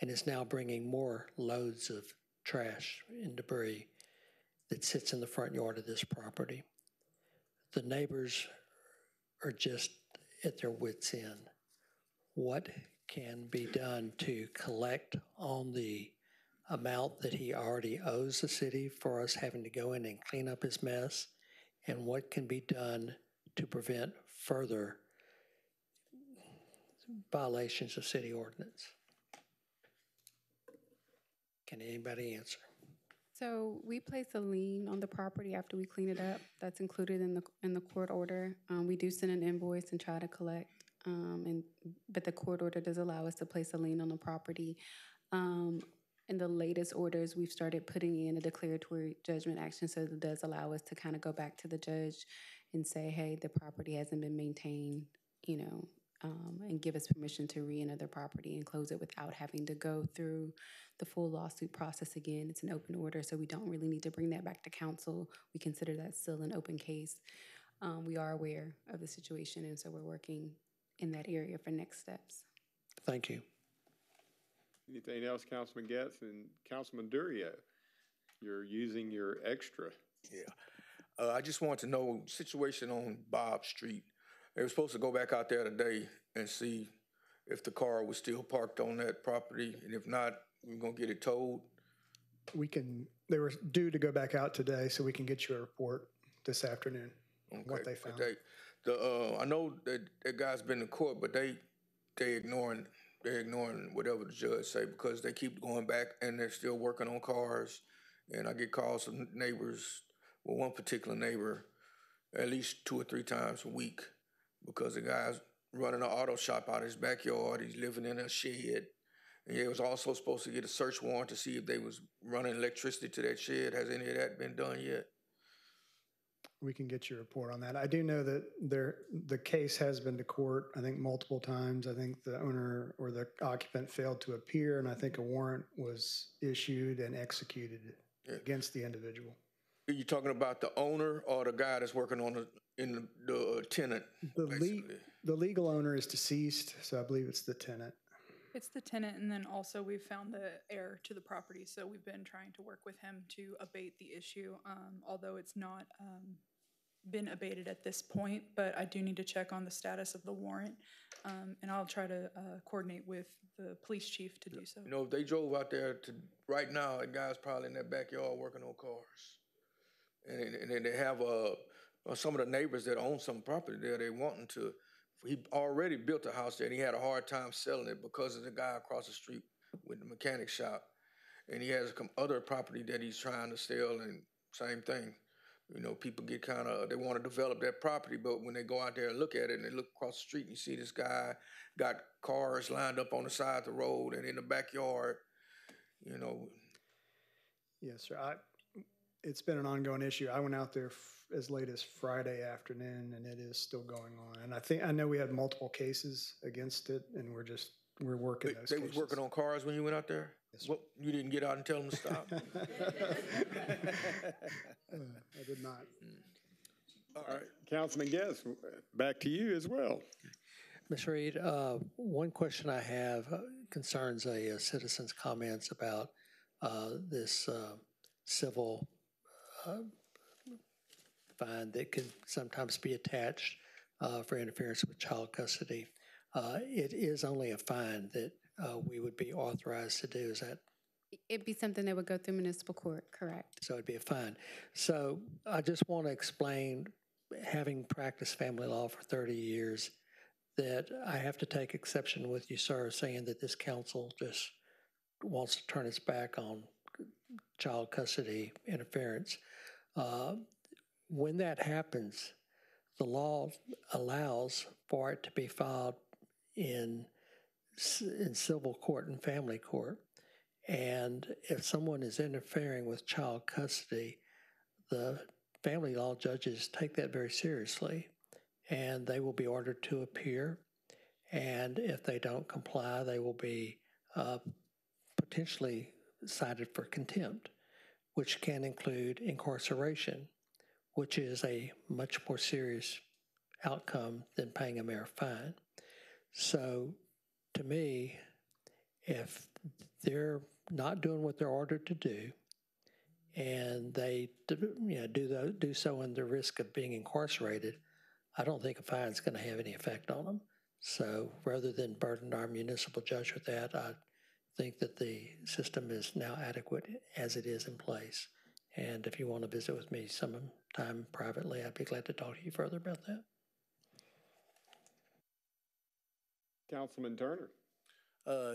and is now bringing more loads of trash and debris that sits in the front yard of this property. The neighbors are just at their wits' end. What can be done to collect on the amount that he already owes the city for us having to go in and clean up his mess? And what can be done to prevent further violations of city ordinance? Can anybody answer? So we place a lien on the property after we clean it up. That's included in the court order. We do send an invoice and try to collect, but the court order does allow us to place a lien on the property. In the latest orders, we've started putting in a declaratory judgment action, so it does allow us to kind of go back to the judge and say, hey, the property hasn't been maintained, you know, and give us permission to re-enter the property and close it without having to go through the full lawsuit process again. It's an open order, so we don't really need to bring that back to council. We consider that still an open case. We are aware of the situation, and so we're working in that area for next steps. Thank you. Anything else, Councilman Getz? And Councilman Durio, you're using your extra. Yeah. I just want to know situation on Bob Street. They were supposed to go back out there today and see if the car was still parked on that property, and if not, we're gonna get it towed. They were due to go back out today, so we can get you a report this afternoon on what they found. I know that guy's been in court, but they ignoring whatever the judge say, because they keep going back and they're still working on cars. And I get calls from neighbors, well, one particular neighbor, at least 2 or 3 times a week, because the guy's running an auto shop out of his backyard. He's living in a shed. And he was also supposed to get a search warrant to see if they was running electricity to that shed. Has any of that been done yet? We can get you a report on that. I do know that the case has been to court, I think, multiple times. I think the owner or the occupant failed to appear, and I think a warrant was issued and executed against the individual. Are you talking about the owner or the guy that's working on the tenant? The legal owner is deceased, so I believe it's the tenant. It's the tenant, and then also we've found the heir to the property, so we've been trying to work with him to abate the issue, although it's not been abated at this point, but I do need to check on the status of the warrant, and I'll try to coordinate with the police chief to do so. You know, if they drove out there right now, the guy's probably in their backyard working on cars. And then they have some of the neighbors that own some property there, they wanting to. He already built a house there, and he had a hard time selling it because of the guy across the street with the mechanic shop. And he has other property that he's trying to sell, and same thing. You know, people get they want to develop that property, but when they go out there and look at it, and they look across the street, and you see this guy got cars lined up on the side of the road and in the backyard, you know. Yes, sir. It's been an ongoing issue. I went out there as late as Friday afternoon, and it is still going on. And I know we had multiple cases against it, and we're working those cases. They was working on cars when you went out there? Yes, what, you didn't get out and tell them to stop? I did not. All right, Councilman Guess, back to you as well. Ms. Reed, one question I have concerns a citizen's comments about this civil fine that can sometimes be attached for interference with child custody. It is only a fine that we would be authorized to do. Is that? It'd be something that would go through municipal court, correct? So it'd be a fine. So I just want to explain, having practiced family law for 30 years, that I have to take exception with you, sir, saying that this council just wants to turn its back on child custody interference. When that happens, the law allows for it to be filed in civil court and family court. And if someone is interfering with child custody, the family law judges take that very seriously, and they will be ordered to appear. And if they don't comply, they will be potentially cited for contempt, which can include incarceration, which is a much more serious outcome than paying a mere fine. So to me, if they're not doing what they're ordered to do, and they do so in the risk of being incarcerated, I don't think a fine is going to have any effect on them. So rather than burden our municipal judge with that, I think that the system is now adequate as it is in place. And if you want to visit with me sometime privately, I'd be glad to talk to you further about that. Councilman Turner.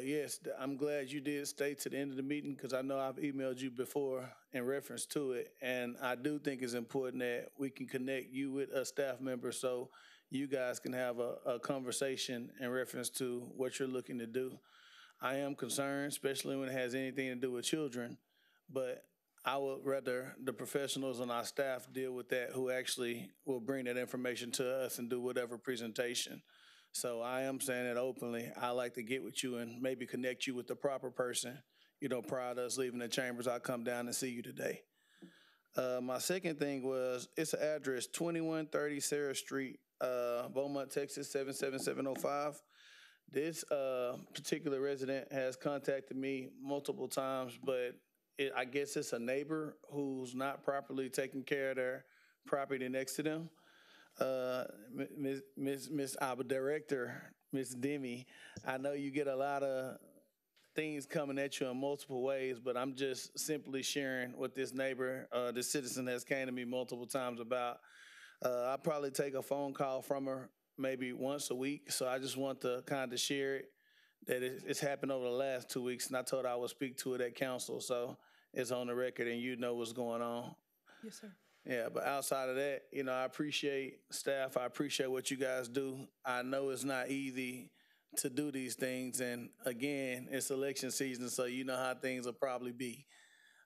Yes, I'm glad you did stay to the end of the meeting, because I know I've emailed you before in reference to it. And I do think it's important that we can connect you with a staff member so you guys can have a conversation in reference to what you're looking to do. I am concerned, especially when it has anything to do with children, but I would rather the professionals on our staff deal with that, who actually will bring that information to us and do whatever presentation. So I am saying it openly. I like to get with you and maybe connect you with the proper person. Prior to us leaving the chambers, I'll come down and see you today. My second thing was, it's an address, 2130 Sarah Street, Beaumont, Texas, 77705. This particular resident has contacted me multiple times, but I guess it's a neighbor who's not properly taking care of their property next to them. Our director, Miss Demi, I know you get a lot of things coming at you in multiple ways, but I'm just simply sharing what this neighbor, this citizen has came to me multiple times about. I probably take a phone call from her maybe once a week, so I just want to kind of share it, that it's happened over the last 2 weeks, and I told her I would speak to it at council, so it's on the record and you know what's going on. Yes, sir. Yeah, but outside of that, I appreciate staff. I appreciate what you guys do. I know it's not easy to do these things. And again, it's election season, so you know how things will probably be.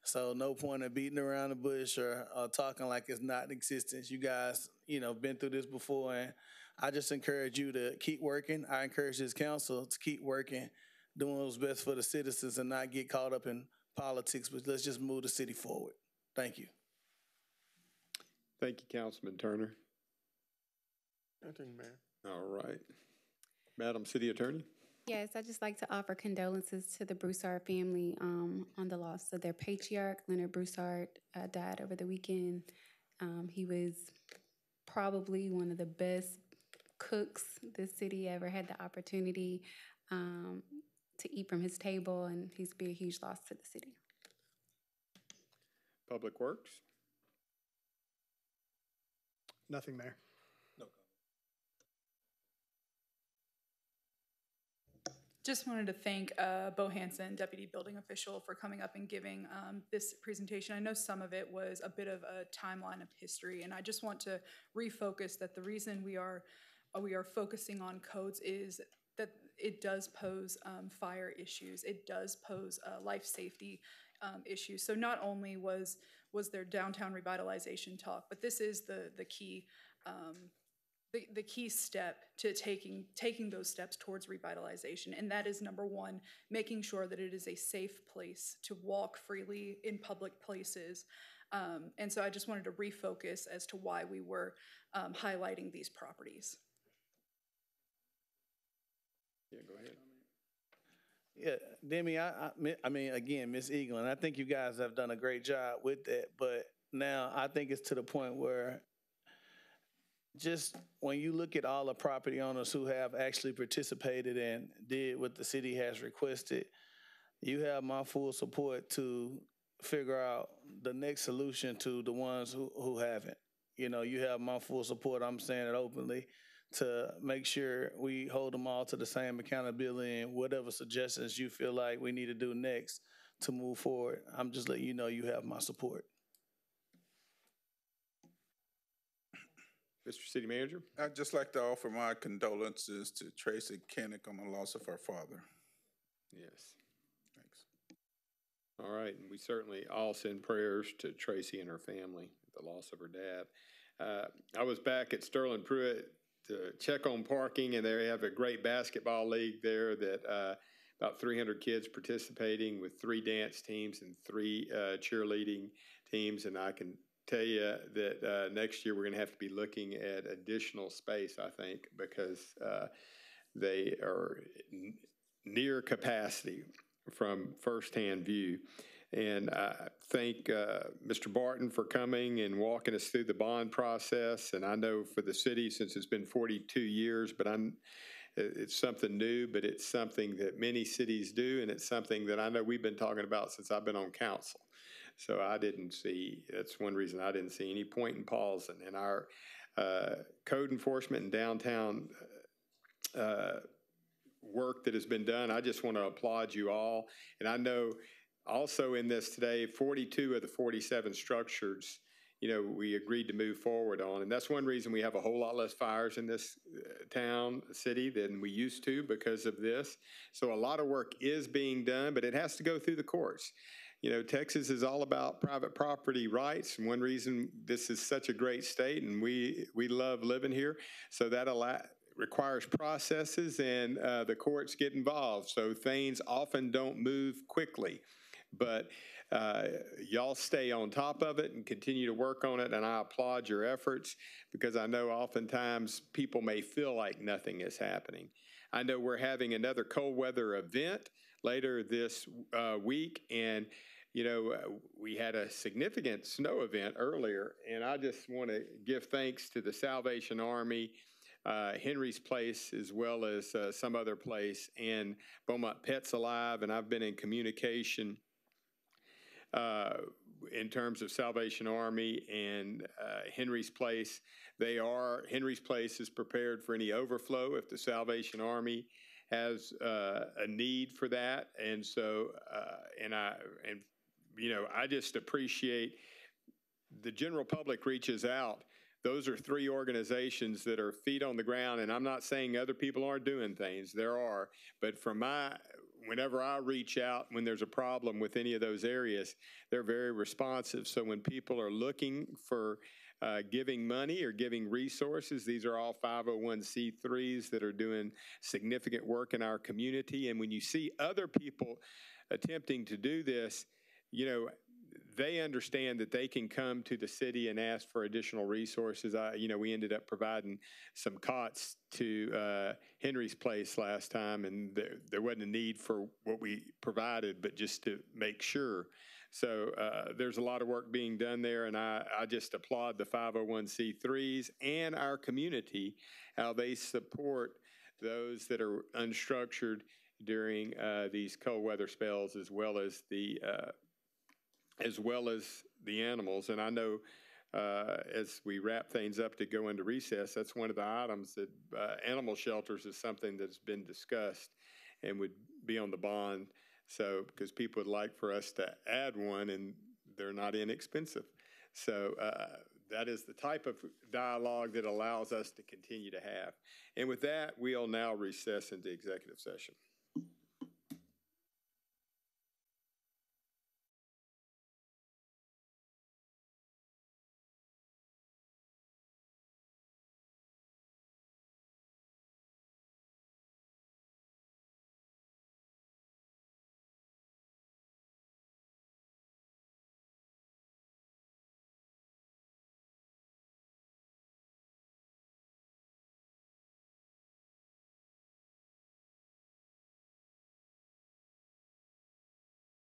So no point in beating around the bush or talking like it's not in existence. You guys, been through this before, and I just encourage you to keep working. I encourage this council to keep working, doing what's best for the citizens and not get caught up in politics, but let's just move the city forward. Thank you. Thank you, Councilman Turner. Nothing, Mayor. All right. Madam City Attorney. Yes, I'd just like to offer condolences to the Broussard family on the loss of their patriarch. Leonard Broussard died over the weekend. He was probably one of the best cooks this city ever had the opportunity to eat from his table, and he's been a huge loss to the city. Public Works. Nothing, Mayor. No. Just wanted to thank Bo Hansen, Deputy Building Official, for coming up and giving this presentation. I know some of it was a bit of a timeline of history, and I just want to refocus that the reason we are focusing on codes is that it does pose fire issues. It does pose life safety issues. So not only was there downtown revitalization talk, but this is the key the key step to taking those steps towards revitalization, and that is number one, making sure that it is a safe place to walk freely in public places. And so I just wanted to refocus as to why we were highlighting these properties. Yeah, go ahead. Yeah, Demi, I mean, again, Ms. Eaglin, I think you guys have done a great job with that, but now I think it's to the point where just when you look at all the property owners who have actually participated and did what the city has requested, you have my full support to figure out the next solution to the ones who haven't. You have my full support, I'm saying it openly, to make sure we hold them all to the same accountability and whatever suggestions you feel like we need to do next to move forward. I'm just letting you know you have my support. Mr. City Manager? I'd just like to offer my condolences to Tracy Kennick on the loss of her father. Yes. Thanks. All right, and we certainly all send prayers to Tracy and her family, the loss of her dad. I was back at Sterling Pruitt to check on parking, and they have a great basketball league there that about 300 kids participating with 3 dance teams and 3 cheerleading teams, and I can tell you that next year we're going to have to be looking at additional space, I think, because they are near capacity from firsthand view. And I thank Mr. Barton for coming and walking us through the bond process. And I know for the city, since it's been 42 years, but it's something new, but it's something that many cities do, and it's something that I know we've been talking about since I've been on council. So that's one reason I didn't see any point in pausing. And our code enforcement and downtown work that has been done, I just want to applaud you all. And I know also in this today, 42 of the 47 structures, we agreed to move forward on. And that's one reason we have a whole lot less fires in this city than we used to because of this. So a lot of work is being done, but it has to go through the courts. Texas is all about private property rights. And one reason this is such a great state, and we love living here, so that requires processes, and the courts get involved. So things often don't move quickly. But y'all stay on top of it and continue to work on it, and I applaud your efforts because I know oftentimes people may feel like nothing is happening. I know we're having another cold weather event later this week, and we had a significant snow event earlier, and I just want to give thanks to the Salvation Army, Henry's Place, as well as some other place, and Beaumont Pets Alive, and I've been in communication in terms of Salvation Army and Henry's Place. Henry's Place is prepared for any overflow if the Salvation Army has a need for that, and so I just appreciate the general public reaches out. Those are 3 organizations that are feet on the ground, and I'm not saying other people aren't doing things. There are, but whenever I reach out when there's a problem with any of those areas, they're very responsive. So when people are looking for giving money or giving resources, these are all 501c3s that are doing significant work in our community. And when you see other people attempting to do this, they understand that they can come to the city and ask for additional resources. We ended up providing some cots to Henry's Place last time, and there wasn't a need for what we provided, but just to make sure. So there's a lot of work being done there, and I just applaud the 501c3s and our community, how they support those that are unstructured during these cold weather spells, as well as the animals. And I know as we wrap things up to go into recess, that's one of the items that animal shelters is something that's been discussed and would be on the bond. So, because people would like for us to add one, and they're not inexpensive. So that is the type of dialogue that allows us to continue to have. And with that, we'll now recess into executive session.